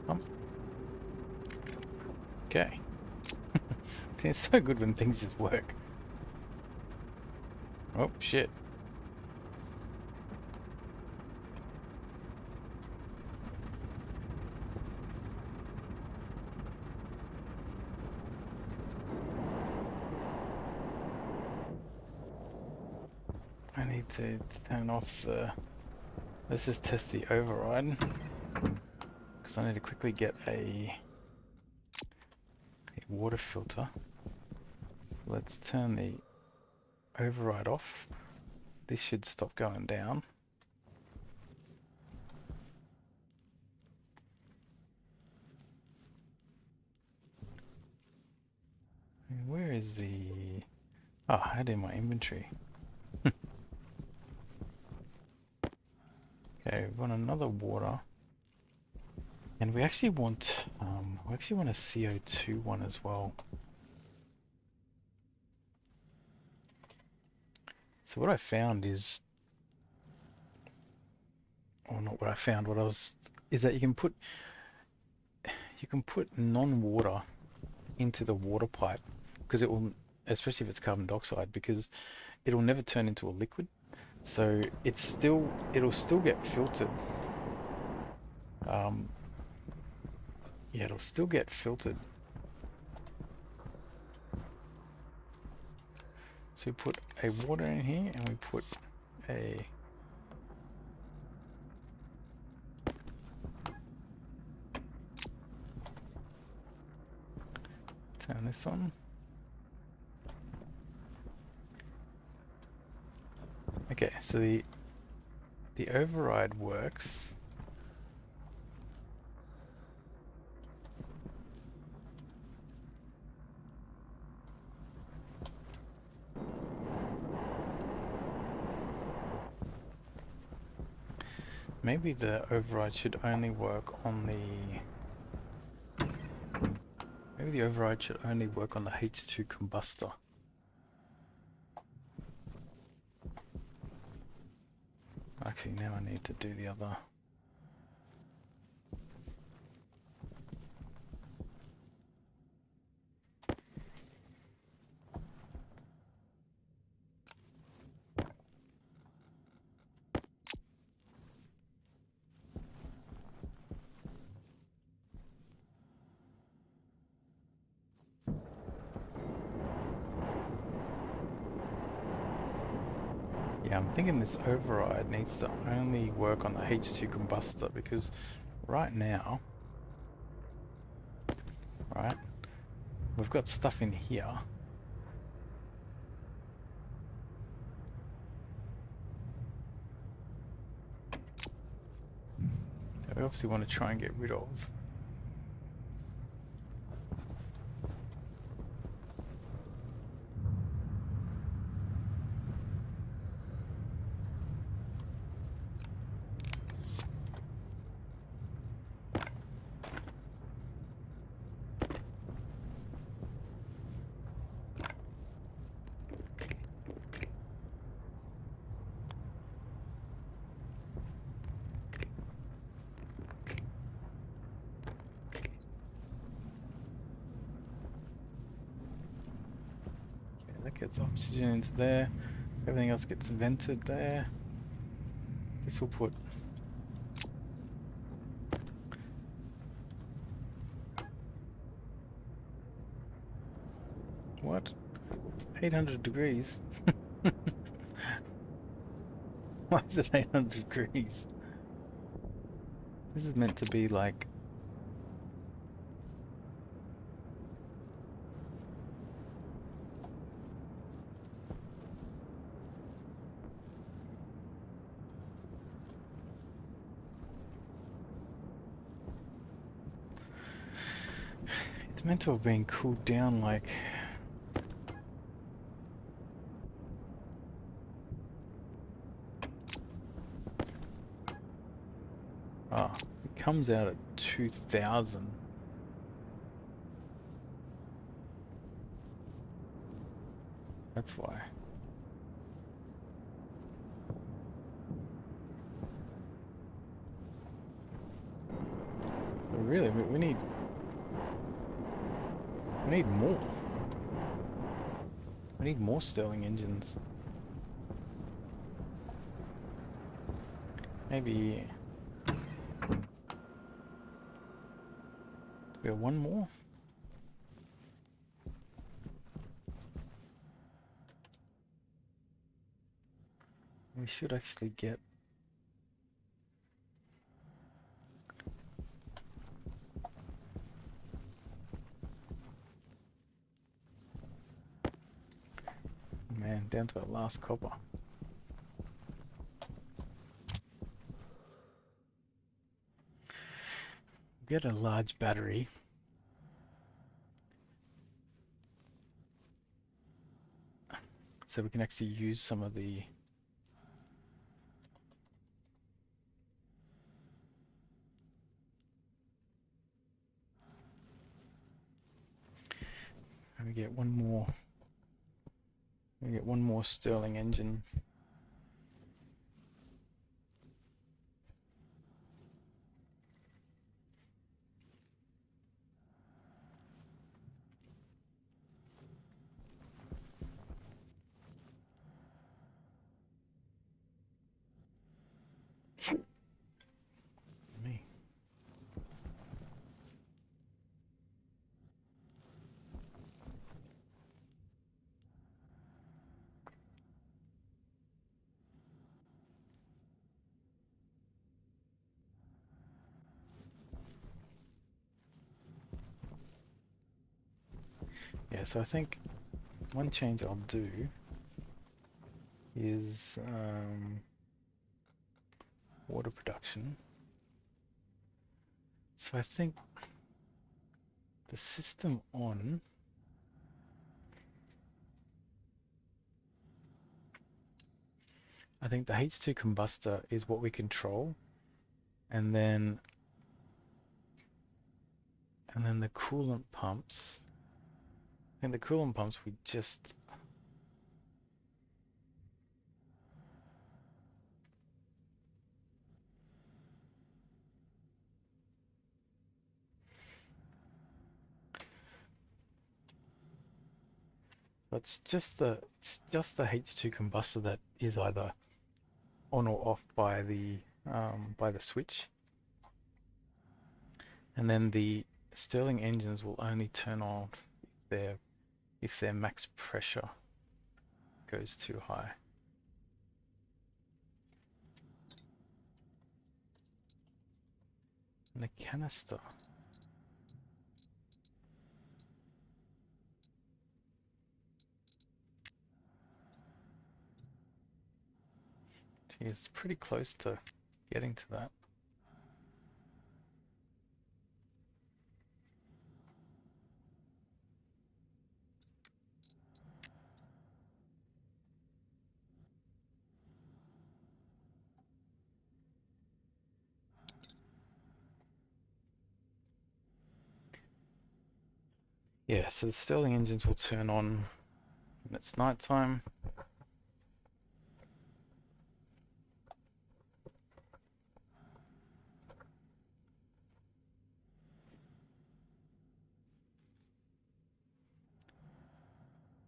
pump. Okay. It's so good when things just work. Oh, shit. I need to turn off the... Let's just test the override. Because I need to quickly get a water filter. Let's turn the override off. This should stop going down. Where is the... Oh, I had it in my inventory. Okay, we want another water. And we actually want a CO2 one as well. So what I found is, or not what I found, is that you can put non-water into the water pipe, because it will, especially if it's carbon dioxide, because it'll never turn into a liquid. So it'll still get filtered. Yeah, it'll still get filtered. So we put a water in here, and we put a... Turn this on. Okay, so the override works. Maybe the override should only work on the... Maybe the override should only work on the H2 combustor. Actually, now I need to do the other. Yeah, I'm thinking this override needs to only work on the H2 combustor, because right now, right, we've got stuff in here. That we obviously want to try and get rid of. That gets oxygen into there. Everything else gets vented there. This will put... What? 800 degrees? Why is it 800 degrees? This is meant to be like... It's meant to have been cooled down like... Ah, it comes out at 2000. That's why. So really, we need more. We need more Stirling engines. Maybe we have one more. We should actually get... Man, down to our last copper. Get a large battery. So we can actually use some of the... And we get one more... We get one more Stirling engine. Me. Yeah, so I think one change I'll do is water production. So I think the system on... I think the H2 combustor is what we control, and then the coolant pumps. I think the coolant pumps we just... It's just the H2 combustor that is either on or off by the switch, and then the Stirling engines will only turn on if their max pressure goes too high. And the canister. Gee, it's pretty close to getting to that. Yeah, so the Stirling engines will turn on when it's nighttime.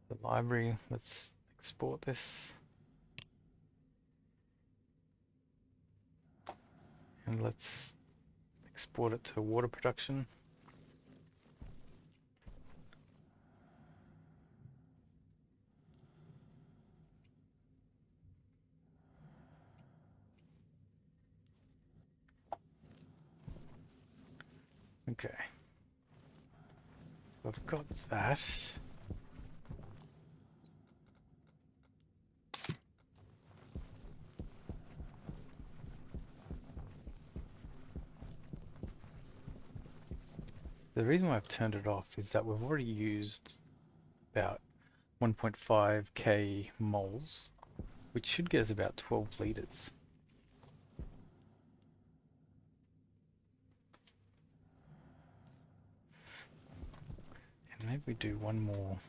The library, let's export this. And let's export it to water production. Okay. I've got that. The reason why I've turned it off is that we've already used about 1.5k moles, which should get us about 12 liters. And maybe we do one more.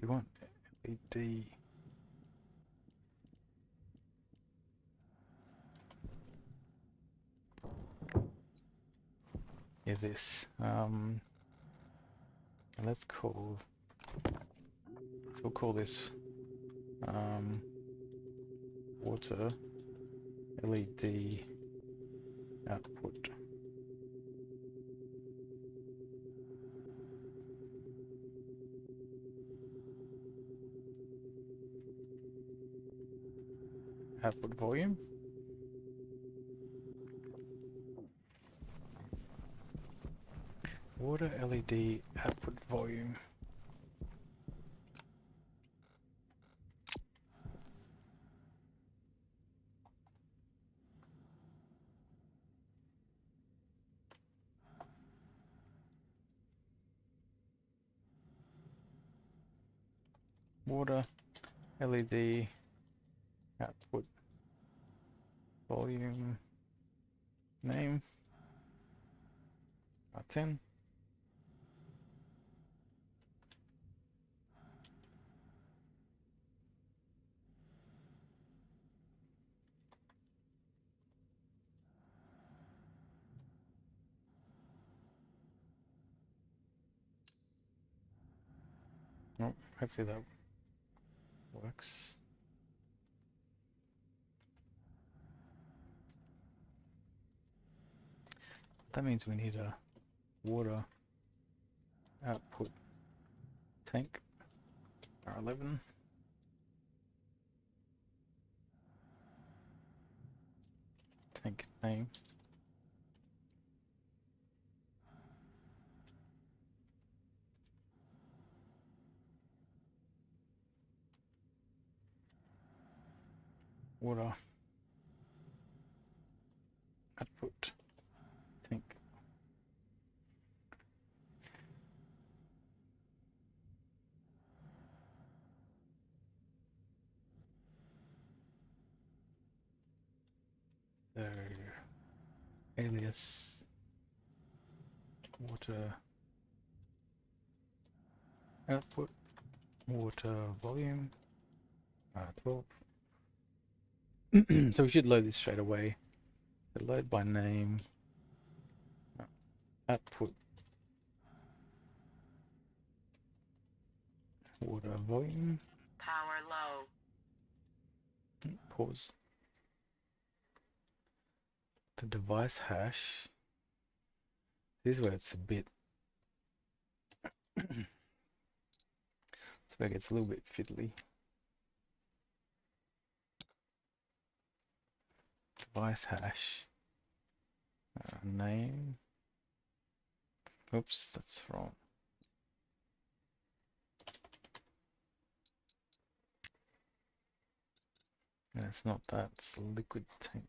You want LED. Yeah, this. Let's call. So we'll call this water LED output. Output volume. Water LED output volume. Water LED output volume name R10. Oh, hopefully that works. That means we need a water output tank R11. Tank name. Water output tank. So alias water output water volume 12. So we should load this straight away. So load by name output water volume. Power low. Pause. The device hash. This is where it's a bit. It's where it gets a little bit fiddly. Device hash. Name. Oops, that's wrong. And it's not that, it's liquid tank.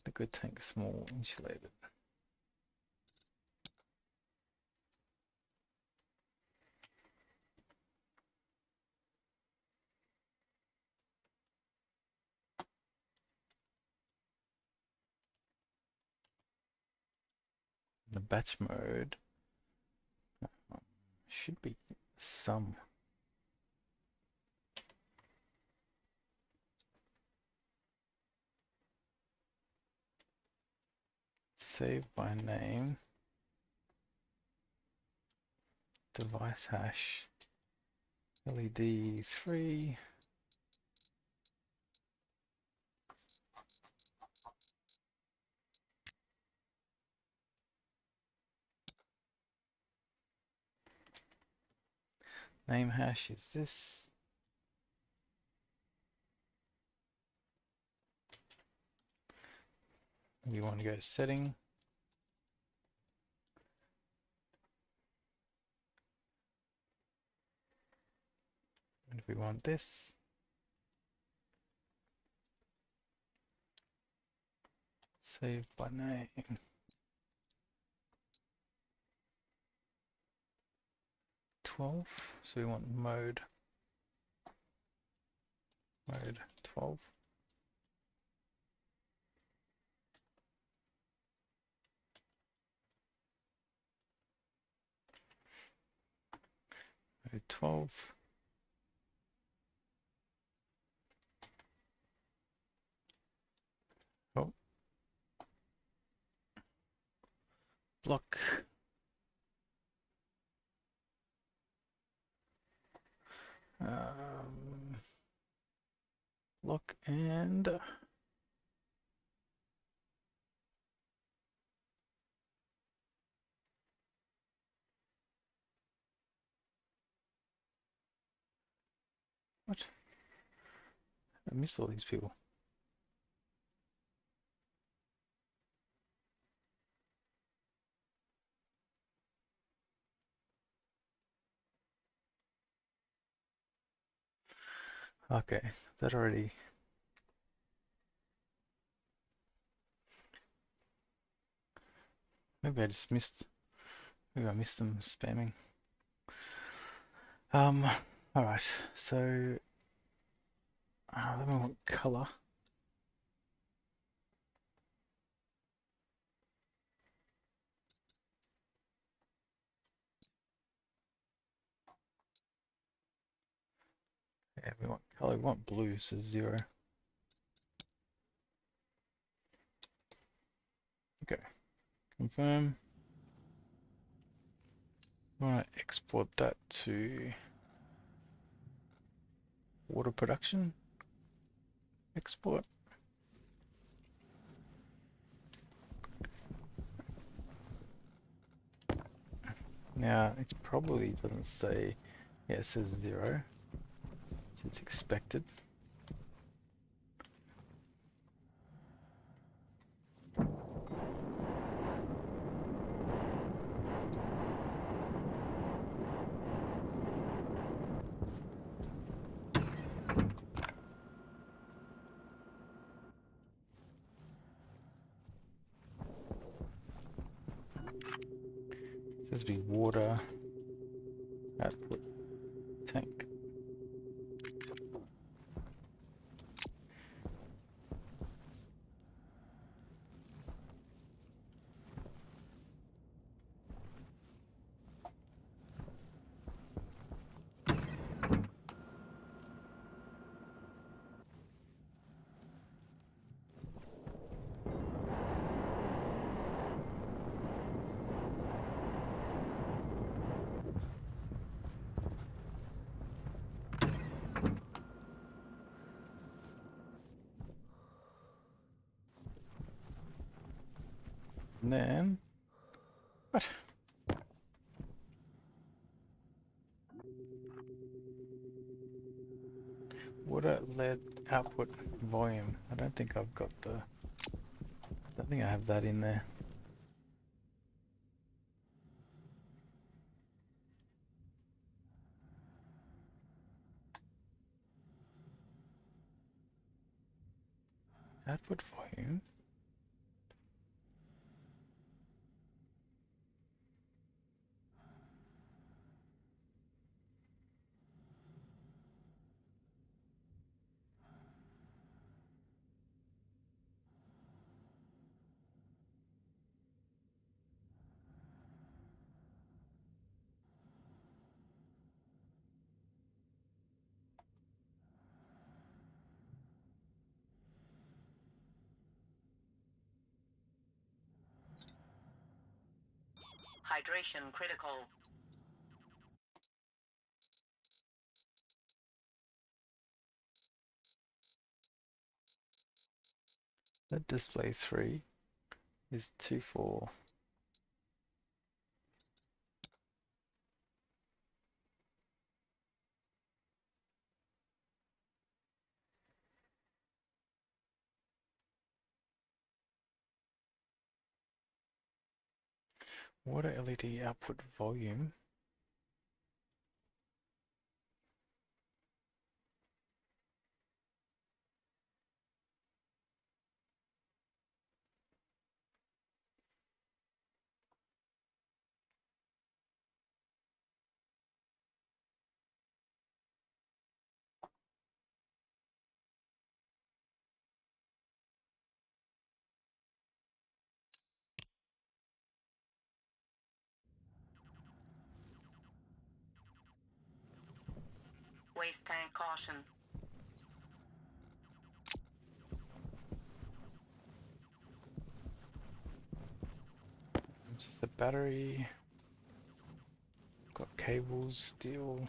Liquid tank small insulated. The batch mode should be some. save by name, device hash, LED 3. Name hash is this. We want to go setting. And we want this. Save by name. 12. So we want mode 12. Mode 12. Oh, block. Block and what? I miss all these people. Okay, that already. Maybe I just missed. Maybe I missed them spamming. All right. So let me want color. Yeah, we want color. We want blue, so 0. Okay. Confirm. I want to export that to water production. Export. Now it probably doesn't say. Yeah, it says 0. So it's expected. It says be water output tank. And then what? Water lead output volume. I don't think I've got the. I don't think I have that in there. Output volume. Hydration critical. Let display 3 is 2, 4. Water LED output volume. Waste tank caution. This is the battery. Got cables, steel.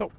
Oh.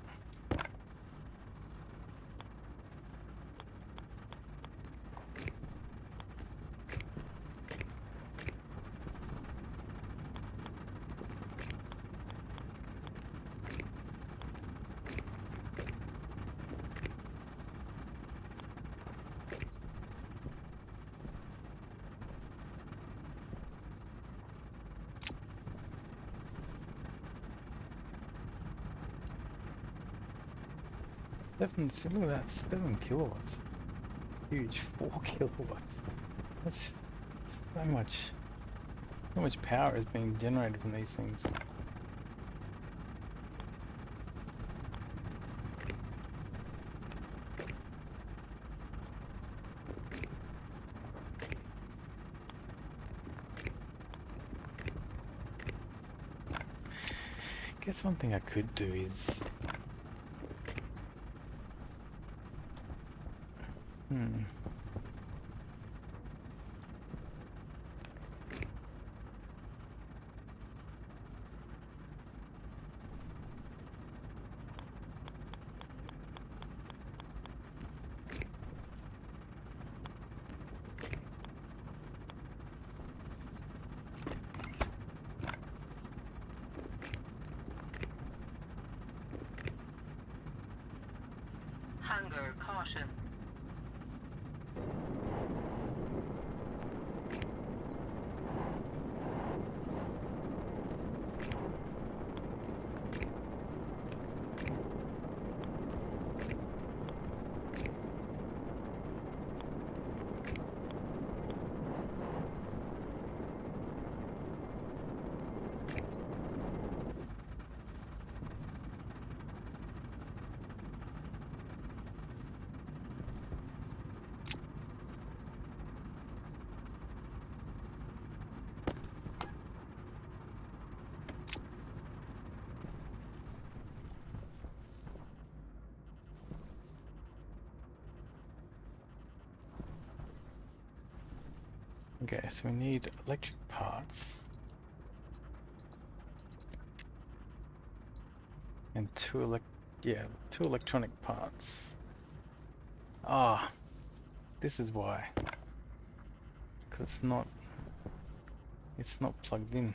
See, look at that, 7 kilowatts. Huge, 4 kilowatts. That's so much power is being generated from these things. Guess one thing I could do is Hunger caution. okay, so we need electric parts and two electronic parts. Ah, this is why. Because it's not plugged in.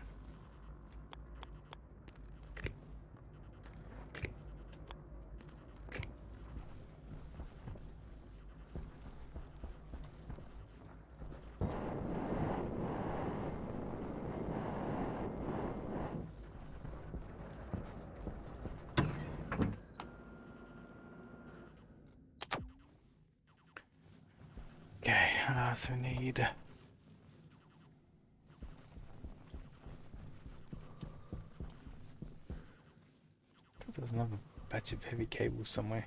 So we need... There's another batch of heavy cables somewhere.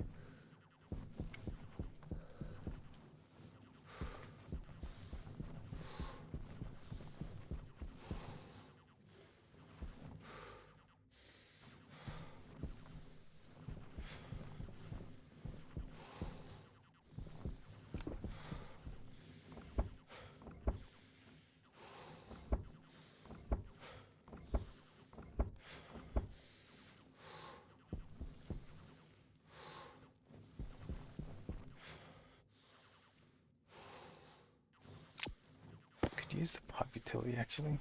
Could use the pipe utility actually.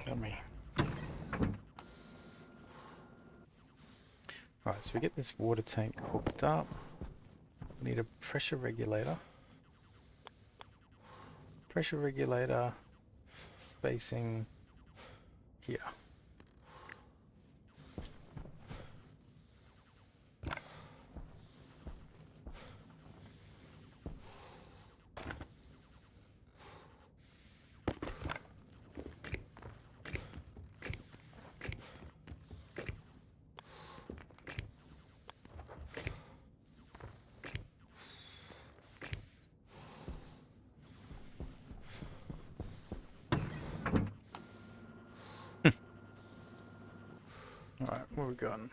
Got me. Right, so we get this water tank hooked up. We need a pressure regulator. Pressure regulator spacing here. Alright, where we going?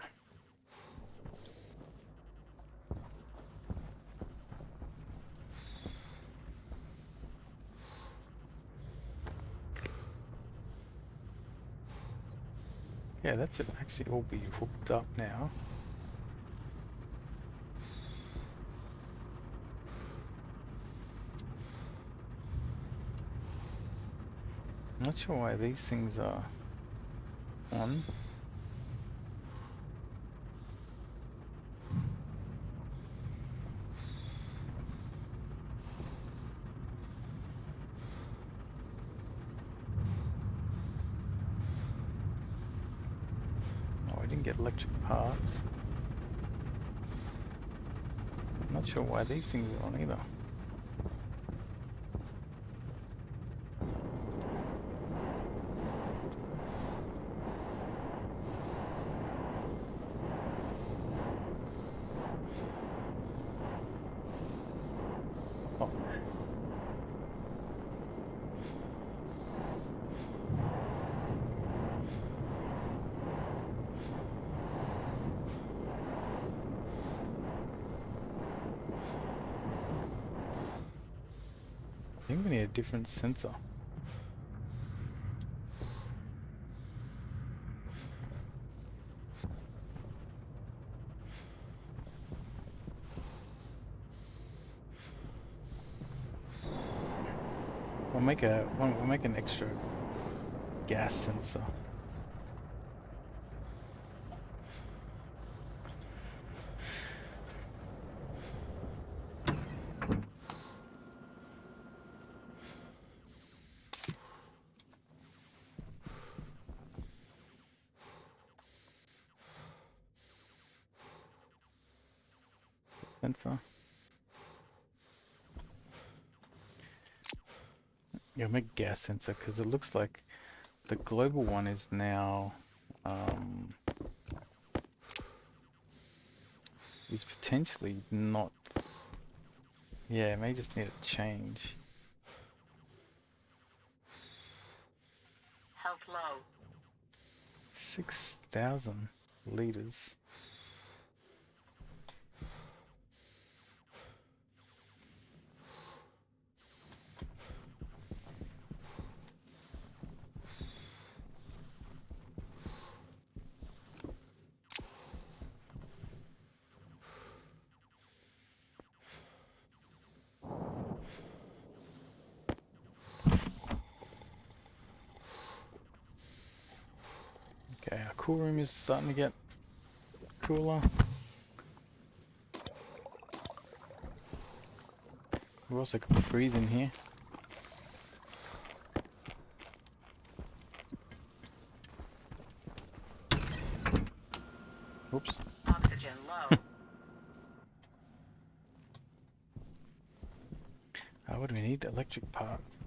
Yeah, that should actually all be hooked up now. I'm not sure why these things are on. Oh, we didn't get electric parts. I'm not sure why these things are on either. Oh. I think we need a different sensor. We'll make an extra gas sensor. Yeah, make gas sensor because it looks like the global one is now is potentially not. Yeah, it may just need a change. Health low. 6,000 liters. Okay, our cool room is starting to get cooler. We also can breathe in here. Oops. Oxygen low. What do we need? Electric parts.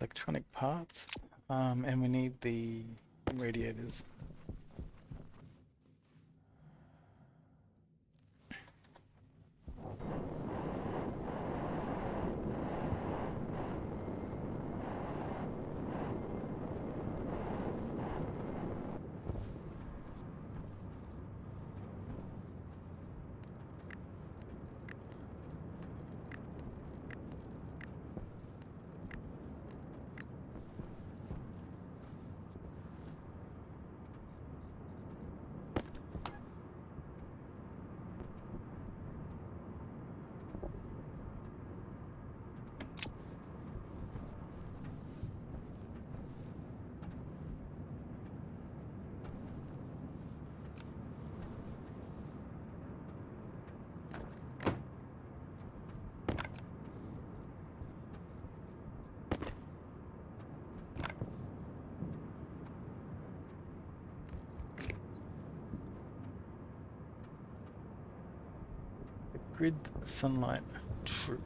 Electronic parts. And we need the radiators. Grid sunlight true.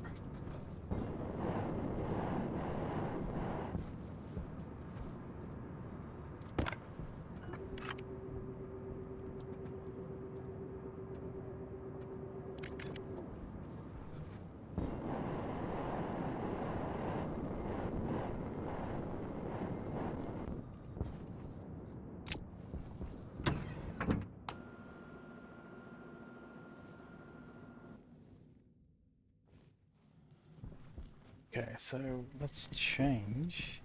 Okay, so let's change.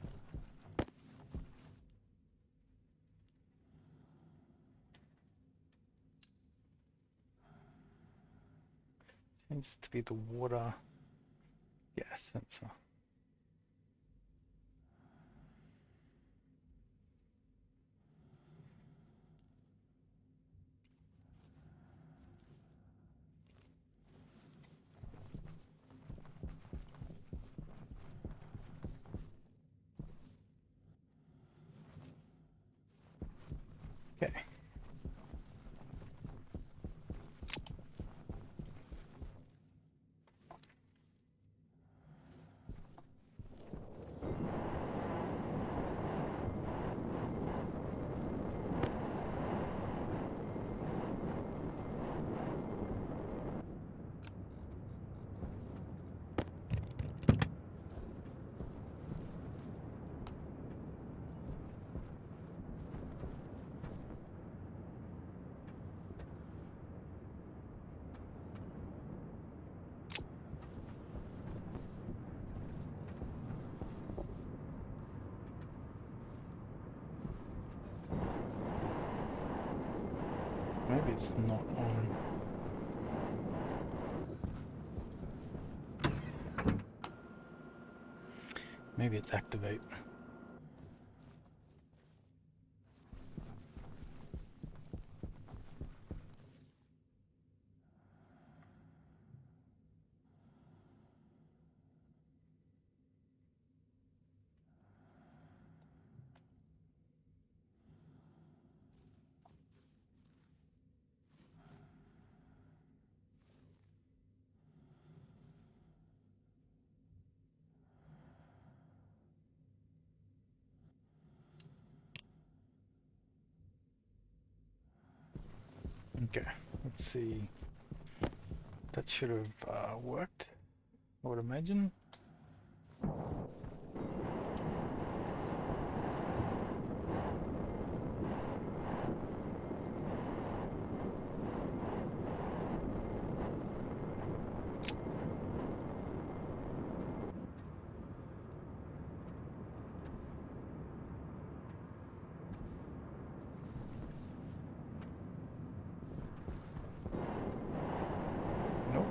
Change this to be the water gas sensor. Okay. Maybe it's not on. Maybe it's activate. Okay, let's see. That should have worked, I would imagine. Nope.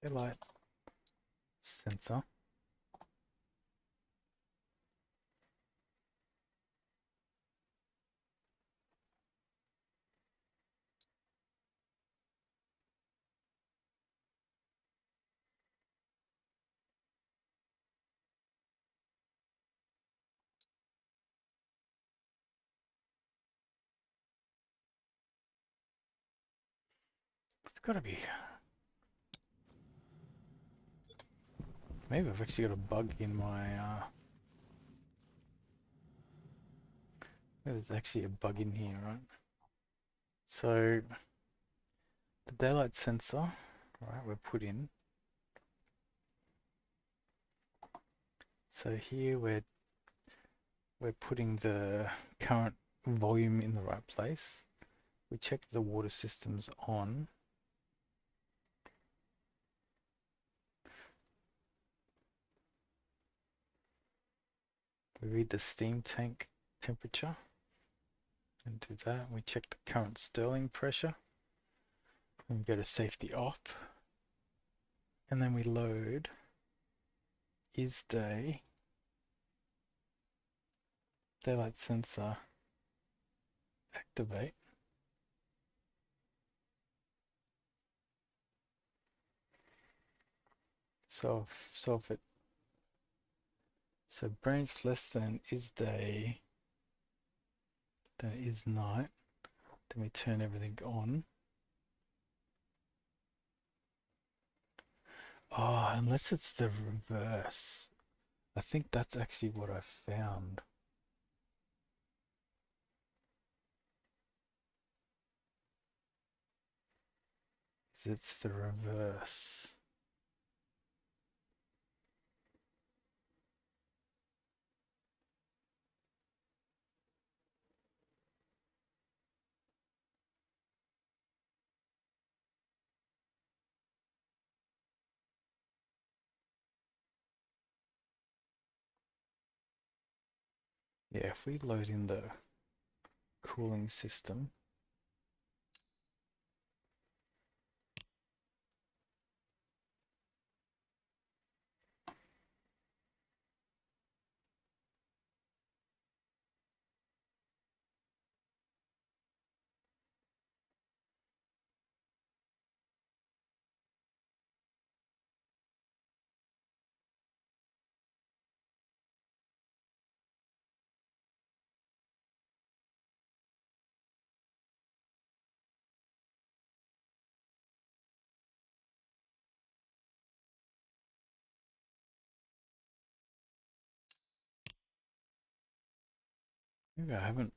daylight sensor. It's gotta be. Maybe I've actually got a bug in my. There's actually a bug in here, right? So the daylight sensor, right, we're put in. So here we're putting the current volume in the right place. We check the water systems on. We read the steam tank temperature and do that. We check the current stirling pressure and we go to safety off. And then we load is daylight sensor activate. So branch less than is day, then is night. Then we turn everything on. Oh, unless it's the reverse. I think that's actually what I found. It's the reverse. Yeah, if we load in the cooling system, maybe I haven't.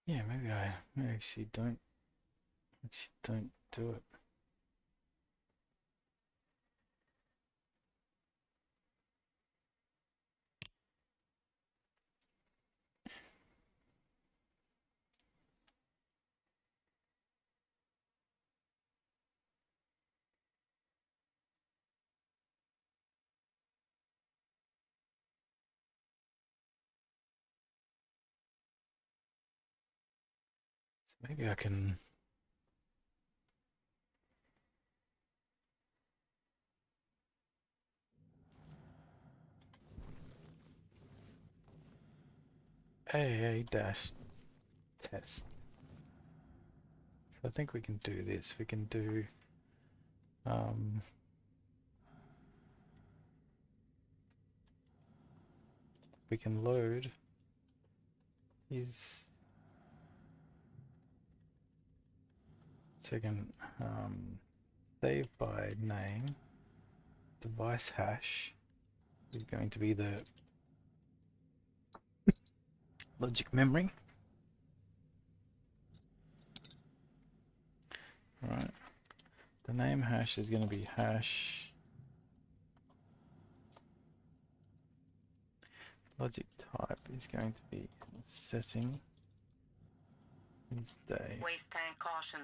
Yeah, maybe I actually don't do it. So maybe I can. AA dash test. So I think we can do this. We can do we can load is so we can save by name. Device hash is going to be the logic memory. Right. The name hash is going to be hash. Logic type is going to be setting is day. Waste tank caution.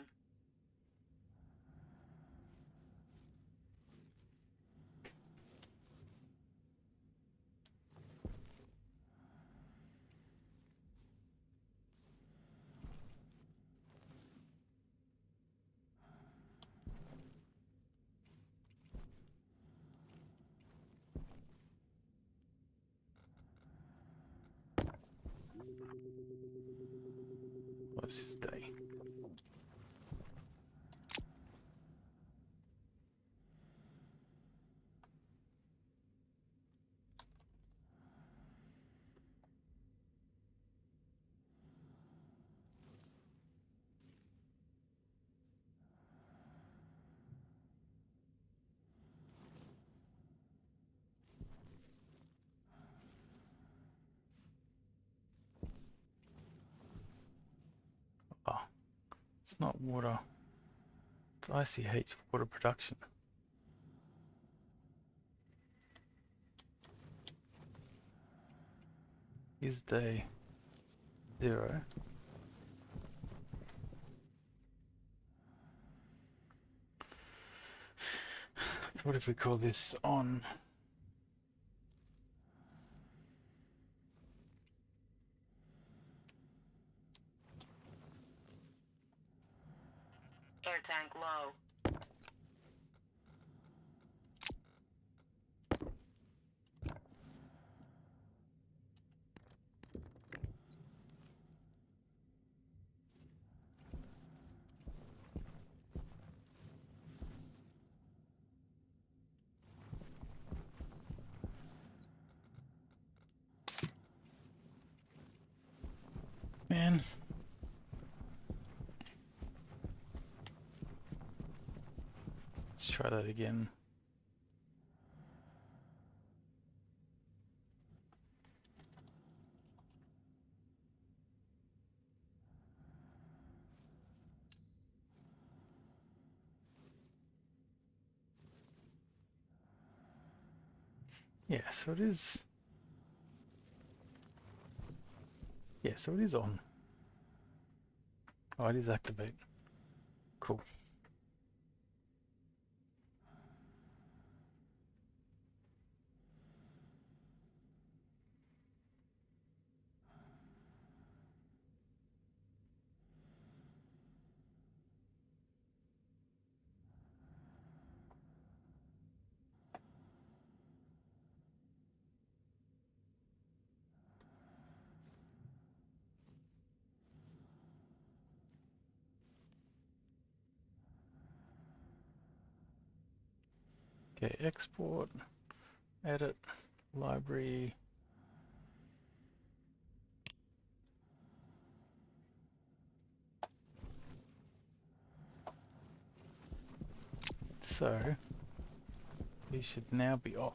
this is day. Oh, it's not water. It's ICH, water production. Is day 0. So what if we call this on? Air tank low. Man. Let's try that again. Yeah, so it is. Yeah, so it is on. Oh, it is activate. Cool. Okay, export, edit, library. So these should now be off.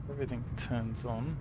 Everything turns on.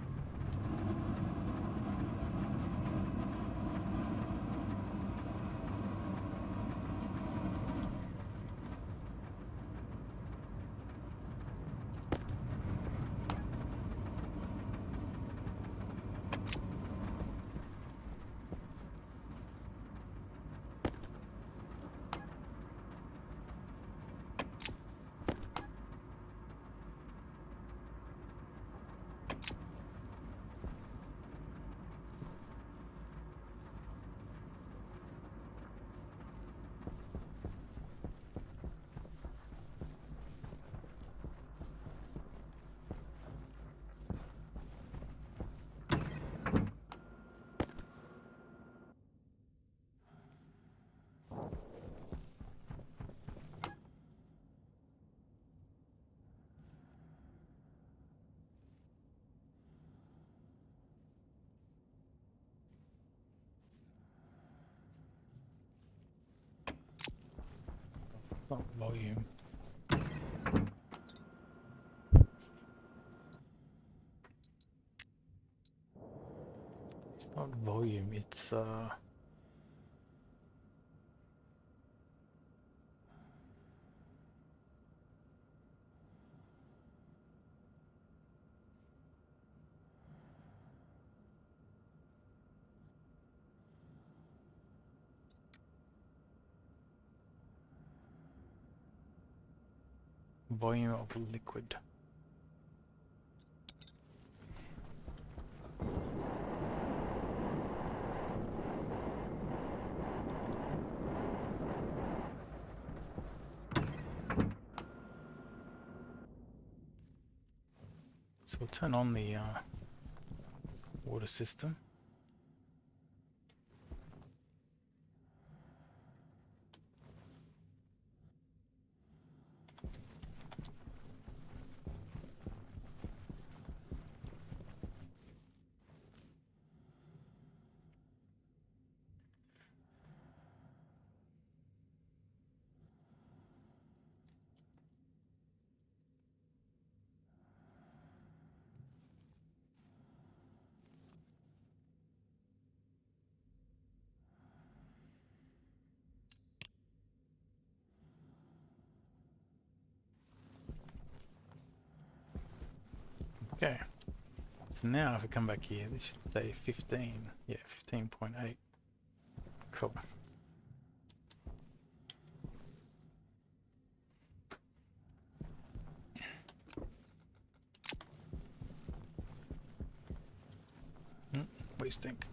not volume. It's not volume, it's volume of liquid. So we'll turn on the water system. Okay. So now if I come back here, this should say 15. Yeah, 15.8. Cool. What do you think?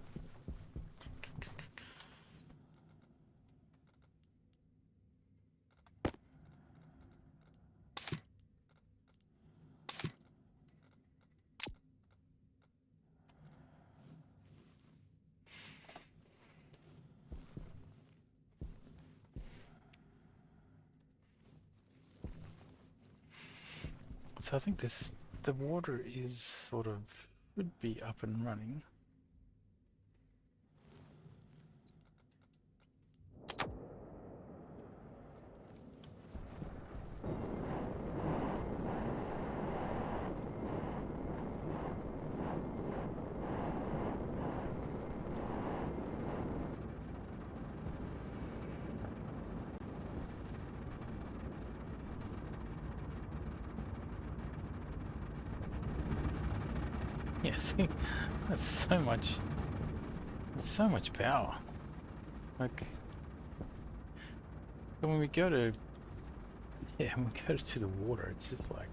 So I think the water is sort of should be up and running. Yeah, see, that's so much power. Like, so when we go to, yeah, when we go to the water, it's just like,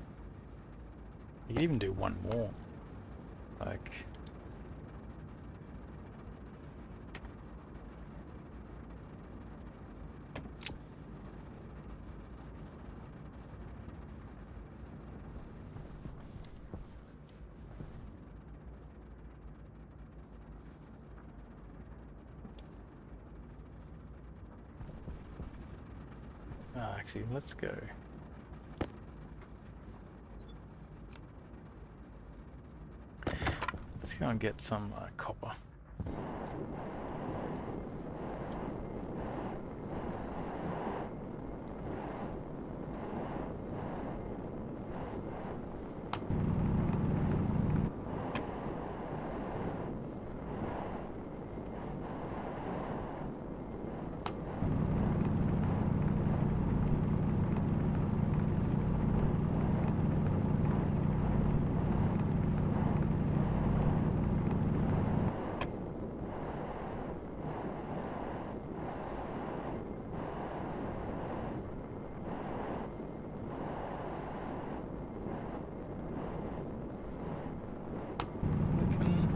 you can even do one more. Like, actually, let's go. Let's go and get some copper.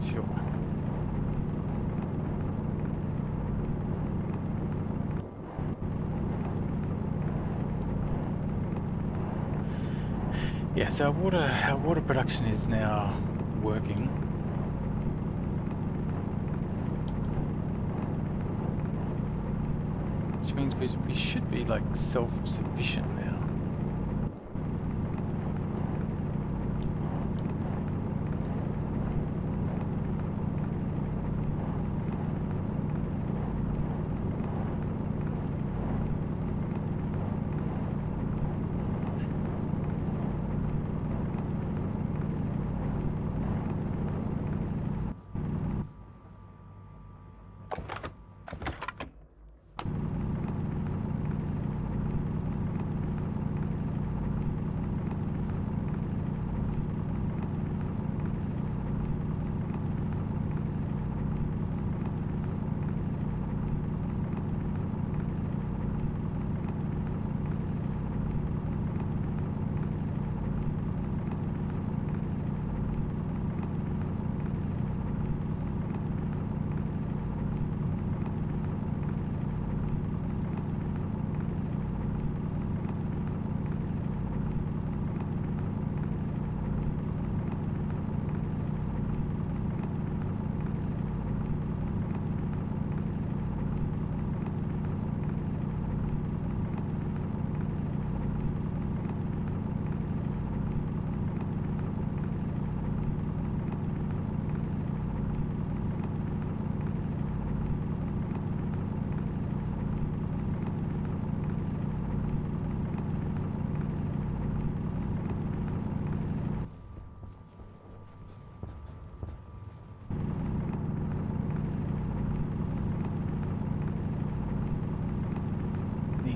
Sure. Yeah, so our water production is now working. Which means we should be like self-sufficient now.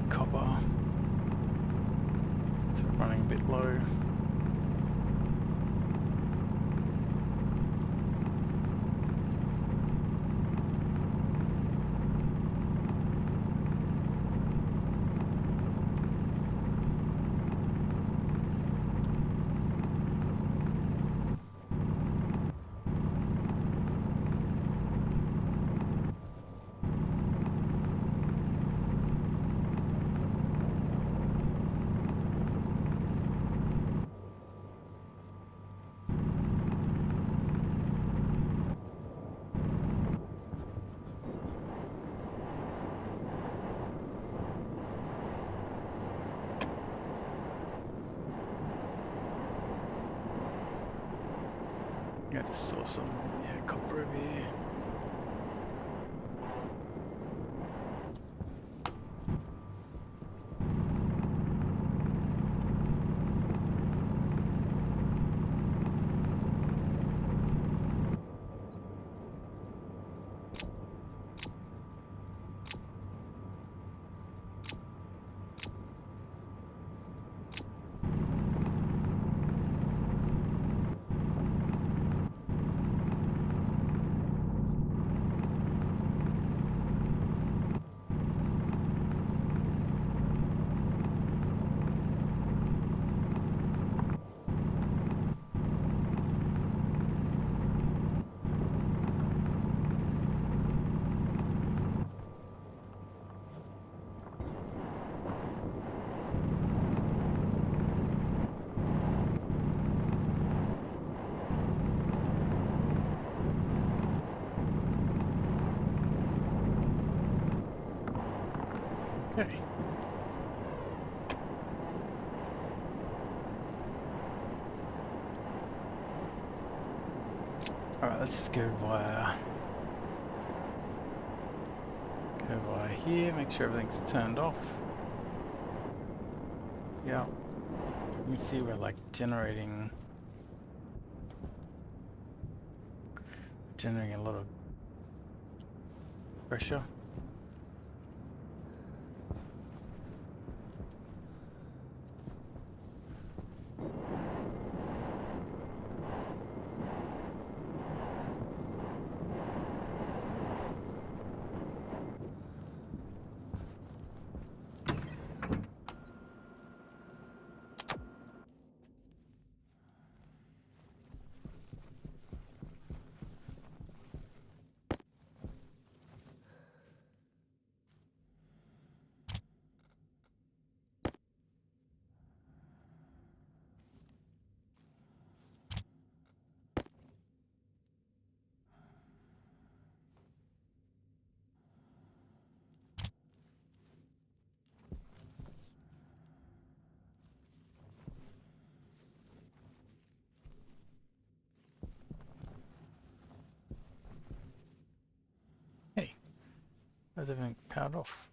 copper since we're running a bit low. I just saw some, yeah, copper over here. Okay. Alright, let's just go via here, make sure everything's turned off. Yeah. You can see we're like generating a lot of pressure. Hey, how's everything powered off?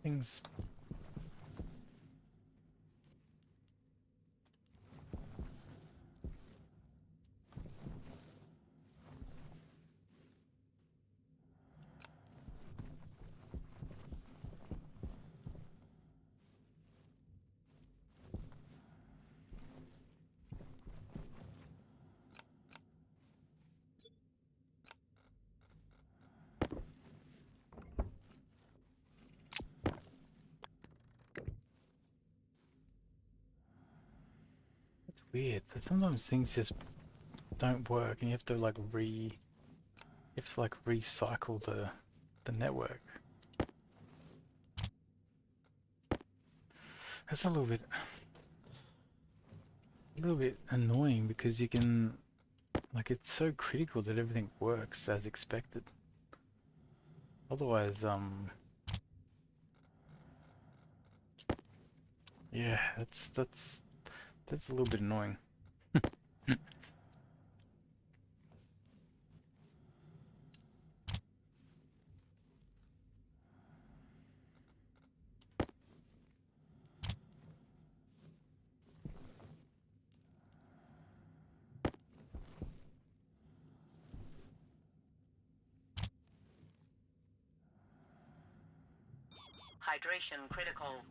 Things. It's weird. Sometimes things just don't work, and you have to like recycle the network. That's a little bit annoying because you can, like, it's so critical that everything works as expected. Otherwise, Yeah, that's a little bit annoying. Hydration critical.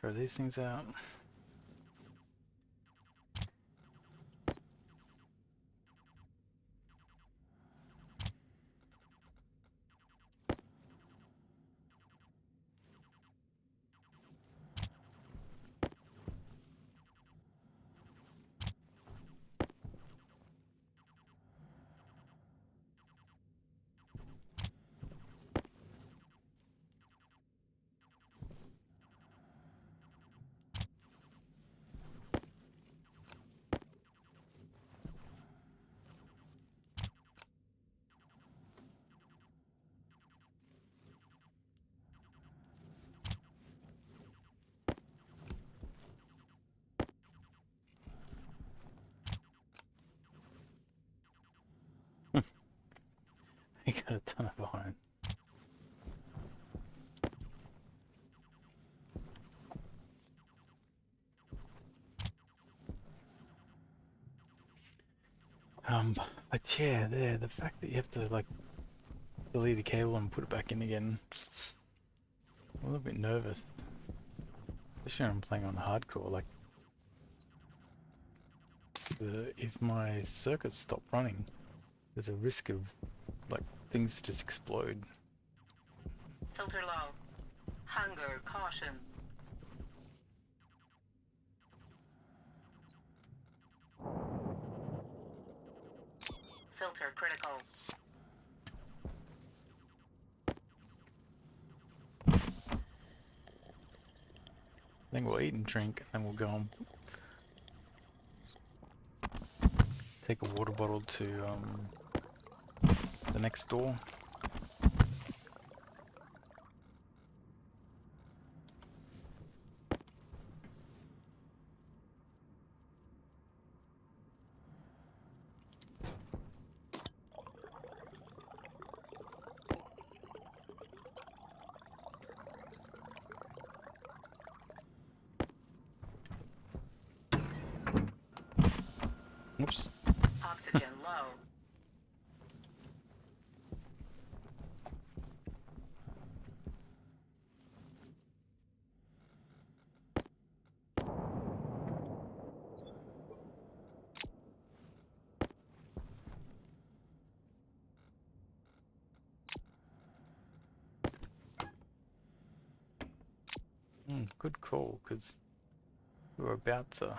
Throw these things out. I got a ton of iron. But yeah, the fact that you have to like delete a cable and put it back in again, I'm a little bit nervous. Especially when I'm playing on hardcore, like if my circuits stop running, there's a risk of like things just explode. Filter low. Hunger caution. Filter critical. Then we'll eat and drink, and we'll go and take a water bottle to the next door. Oops. Oxygen low. Good call, because we were about to.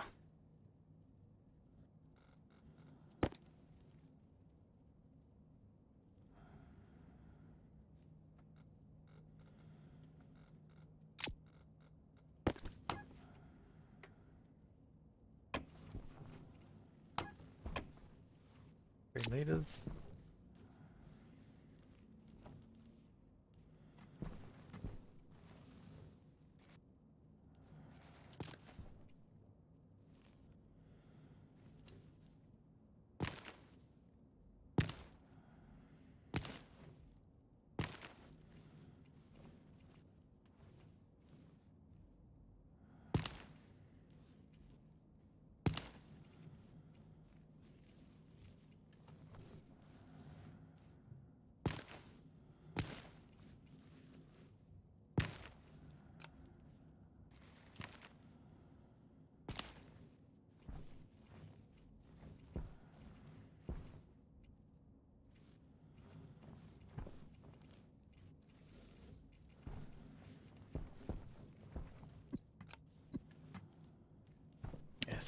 Three liters.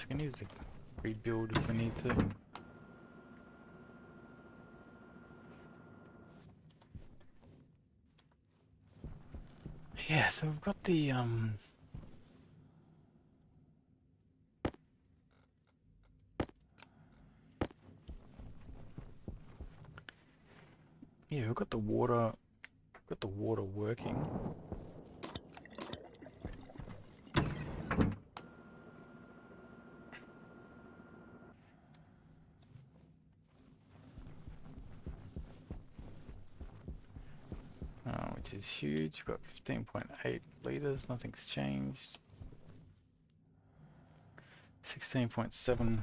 guess we can easily rebuild if we need to. Yeah, so we've got the yeah, we've got the water working. Which is huge. We've got 15.8 liters, nothing's changed. 16.7.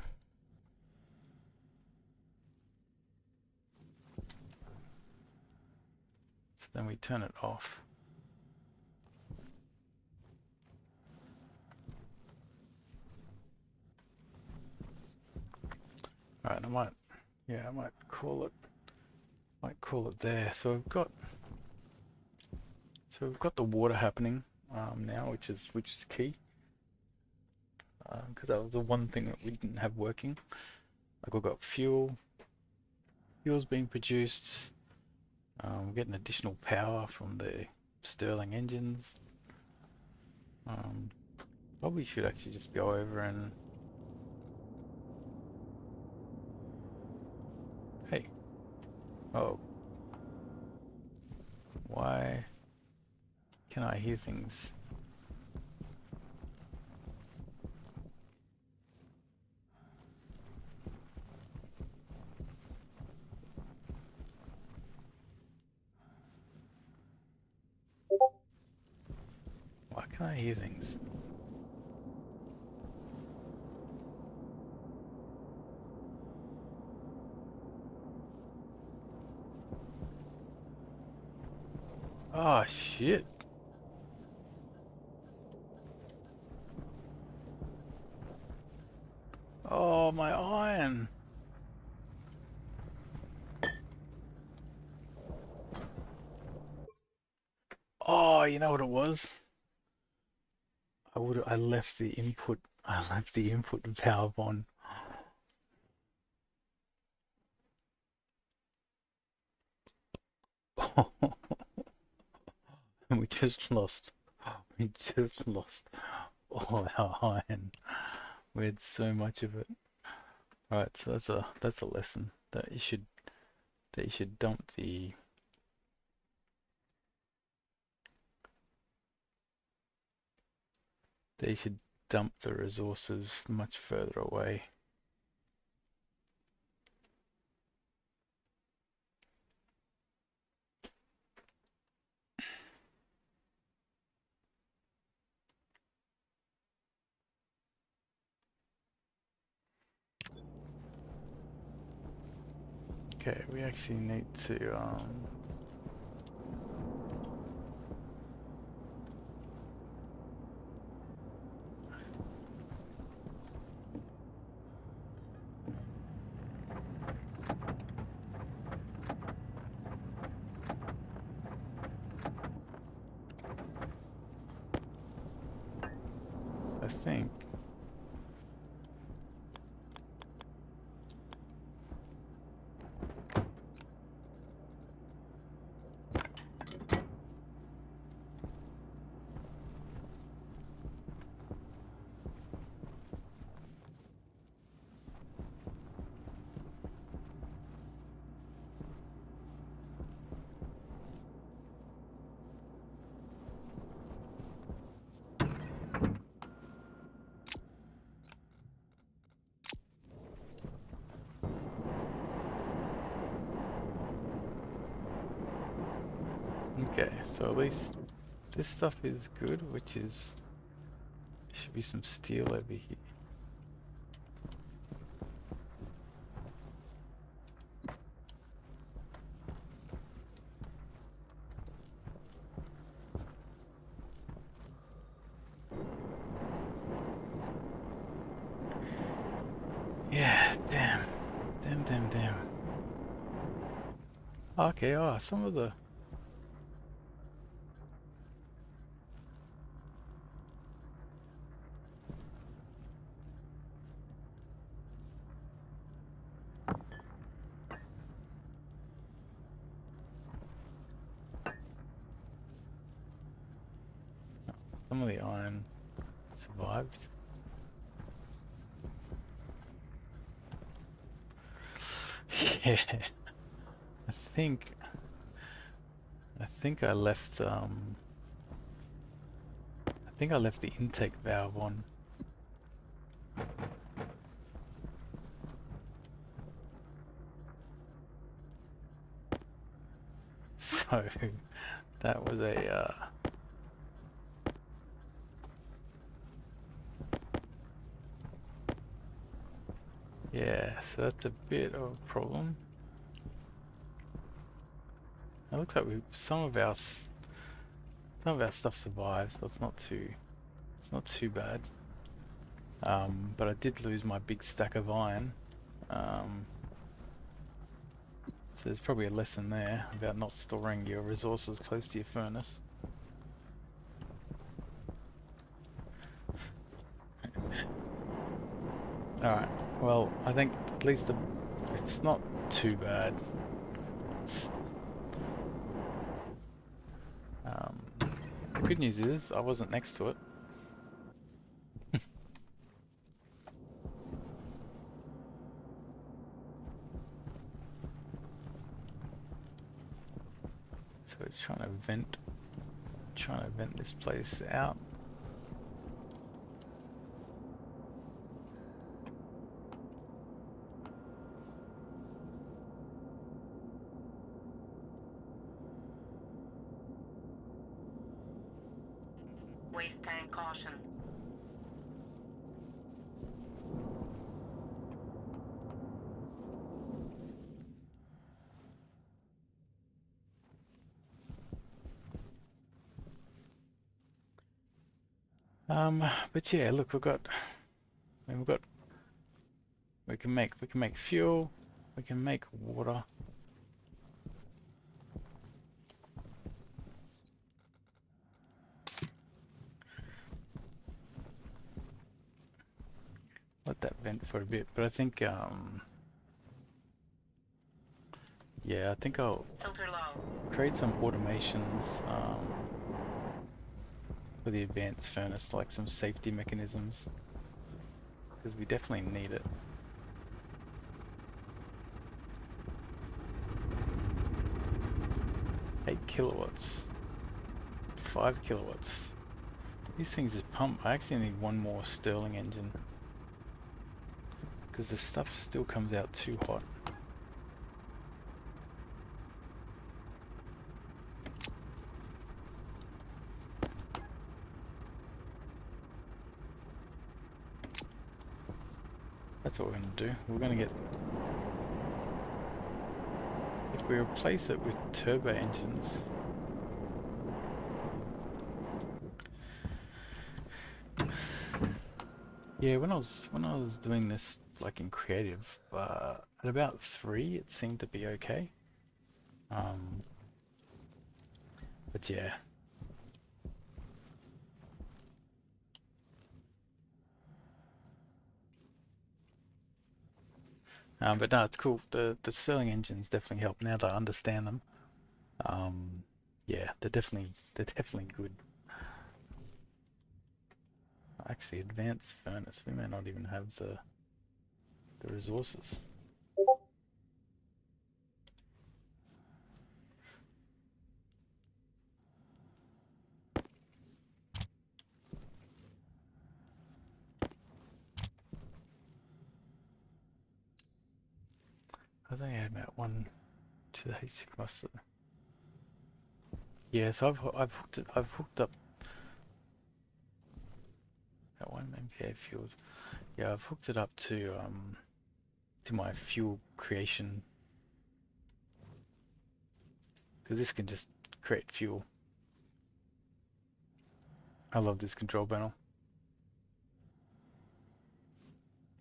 So then we turn it off. Alright, I might call it there. So we've got the water happening now, which is key. Because that was the one thing that we didn't have working. Like we've got fuel's being produced. We're getting additional power from the Stirling engines. Probably should actually just go over and... Hey. Oh. Why can I hear things? Why can I hear things? Oh shit. Oh, my iron. Oh, you know what it was? I left the input valve on. And we just lost all our iron. We had so much of it. Alright, so that's a lesson that you should dump the resources much further away. Okay, we actually need to I think okay, so at least this stuff is good, which is should be some steel over here. Yeah, damn. Okay, some of the... Some of the iron survived. Yeah, I think I left I think I left the intake valve on. So that was a yeah, so that's a bit of a problem. It looks like some of our stuff survives, so it's not too bad. But I did lose my big stack of iron. So there's probably a lesson there about not storing your resources close to your furnace. Alright, well, I think at least it's not too bad. The good news is I wasn't next to it. So we're trying to vent this place out. Waste tank caution. But yeah, look, I mean, we can make fuel, we can make water. Let that vent for a bit, but I think yeah, I think I'll Filter low. create some automations for the advanced furnace, like some safety mechanisms, because we definitely need it. Eight kilowatts, 5 kilowatts. These things just pump. I actually need one more Stirling engine because the stuff still comes out too hot. That's what we're going to do. We're going to get... If we replace it with turbo engines... Yeah, when I was doing this like in creative, at about 3 it seemed to be okay. But yeah. But no, it's cool. The Stirling engines definitely help now that I understand them. Yeah, they're definitely good. Actually, advanced furnace. We may not even have the resources. I think I had about 1 to the heat sink master. Yeah, so I've hooked up that one MPA fuel. Yeah, I've hooked it up to my fuel creation, because this can just create fuel. I love this control panel.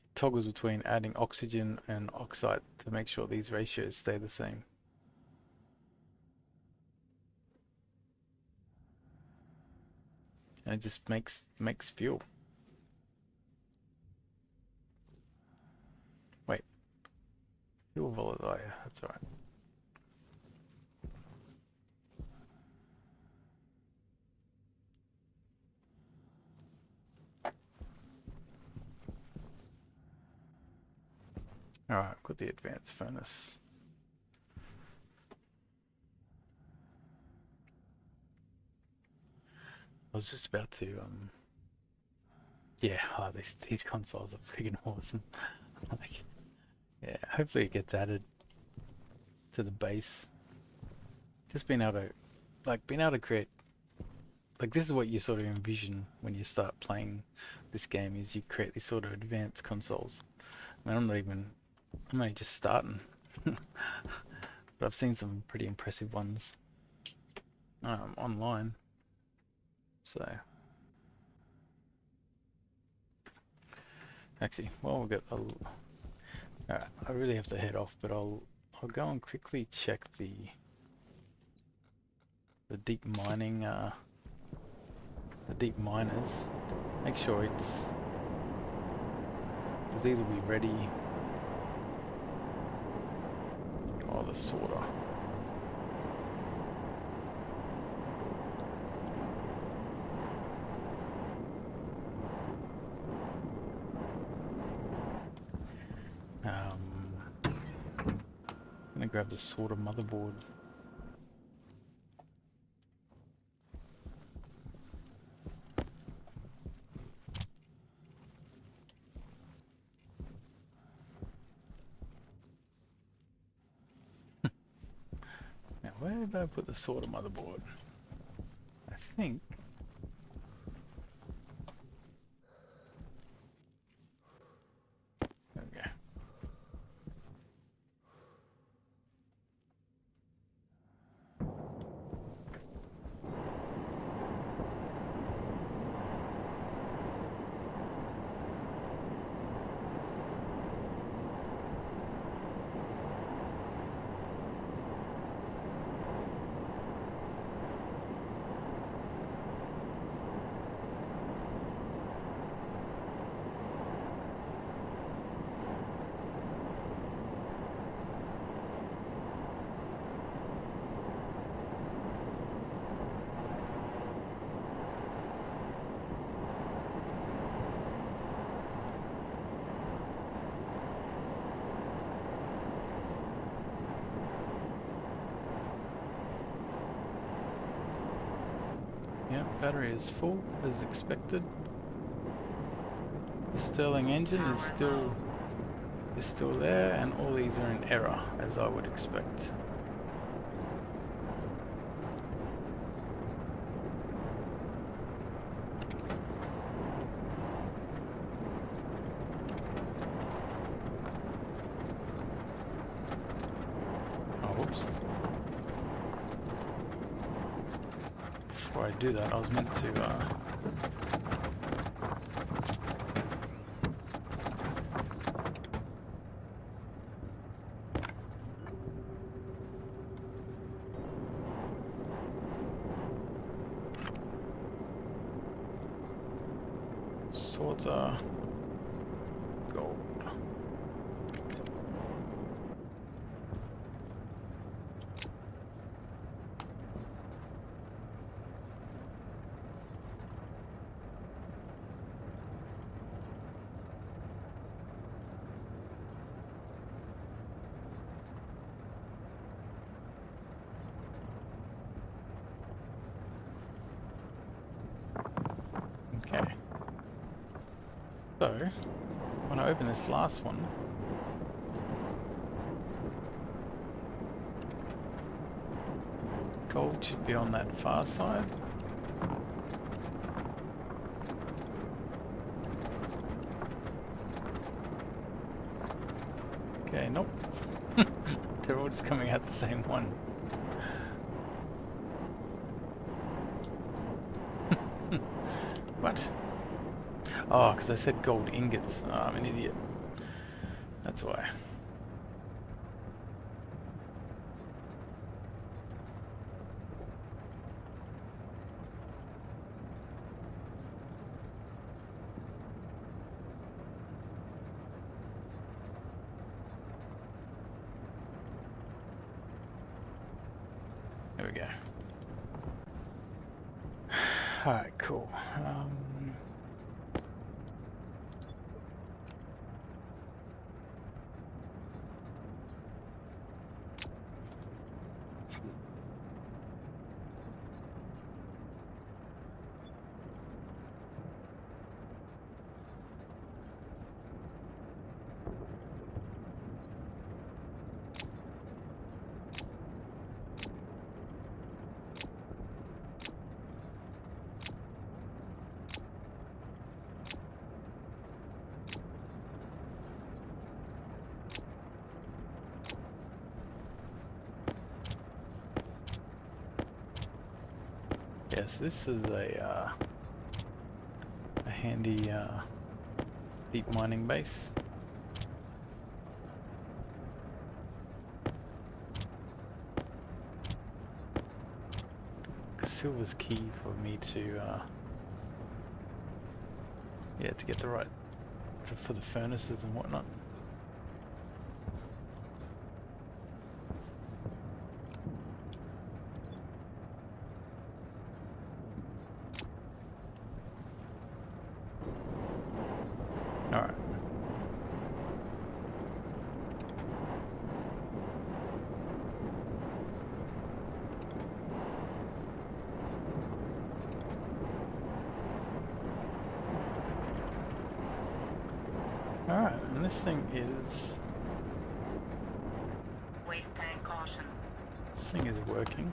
It toggles between adding oxygen and oxide to make sure these ratios stay the same. And it just makes fuel. Wait. Fuel volatile, yeah, that's alright. Alright, I've got the advanced furnace. I was just about to, yeah, oh, these consoles are freaking awesome. Like, yeah, hopefully it gets added to the base. Just being able to, being able to create, this is what you sort of envision when you start playing this game, is you create these sort of advanced consoles. I mean, I'm only just starting. But I've seen some pretty impressive ones online. So, actually, well, we'll get I really have to head off, but I'll go and quickly check the deep mining, the deep miners. Make sure because these will be ready. Oh, the sorter. I'm gonna grab the sorter motherboard. Now, where did I put the sorter motherboard? I think. There we go. Yeah, battery is full as expected. The Stirling engine is still there, and all these are in error, as I would expect. Oh, whoops. Before I do that, I was meant to swords are gold. Okay. So, when I open this last one, gold should be on that far side. Okay, nope. They're all just coming out the same one. What? Oh, because I said gold ingots. Oh, I'm an idiot. That's why. There we go. Alright, cool. Yes, this is a handy deep mining base. Silver's key for me to yeah, to get the right for the furnaces and whatnot. Alright. Alright, and this thing is Waste tank caution. working.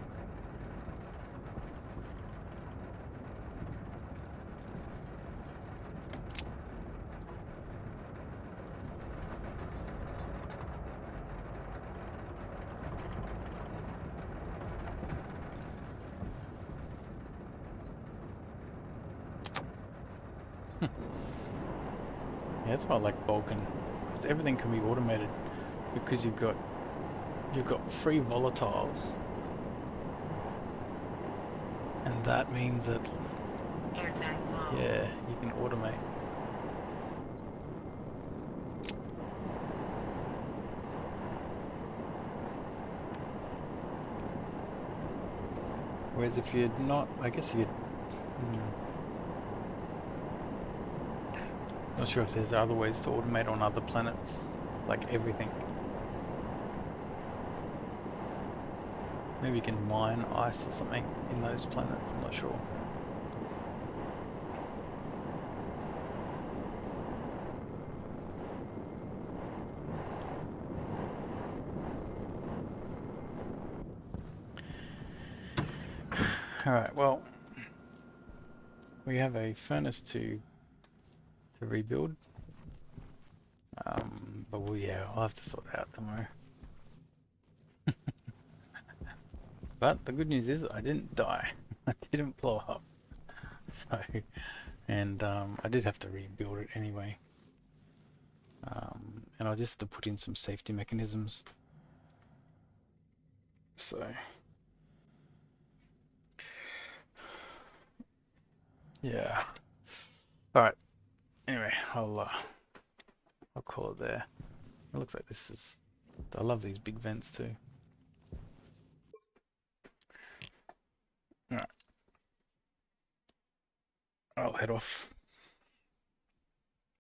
Yeah, that's why I like Vulcan, because everything can be automated, because you've got free volatiles, and that means that Air tank low. yeah, you can automate. Whereas if you're not, I guess you'd. Not sure if there's other ways to automate on other planets, like everything. Maybe you can mine ice or something in those planets, I'm not sure. Alright, well, we have a furnace to rebuild. But yeah, I'll have to sort that out tomorrow. But the good news is I didn't die. I didn't blow up. So, and I did have to rebuild it anyway. And I just had to put in some safety mechanisms. So, yeah. All right. Anyway, I'll call it there. It looks like this is. I love these big vents too. All right. I'll head off.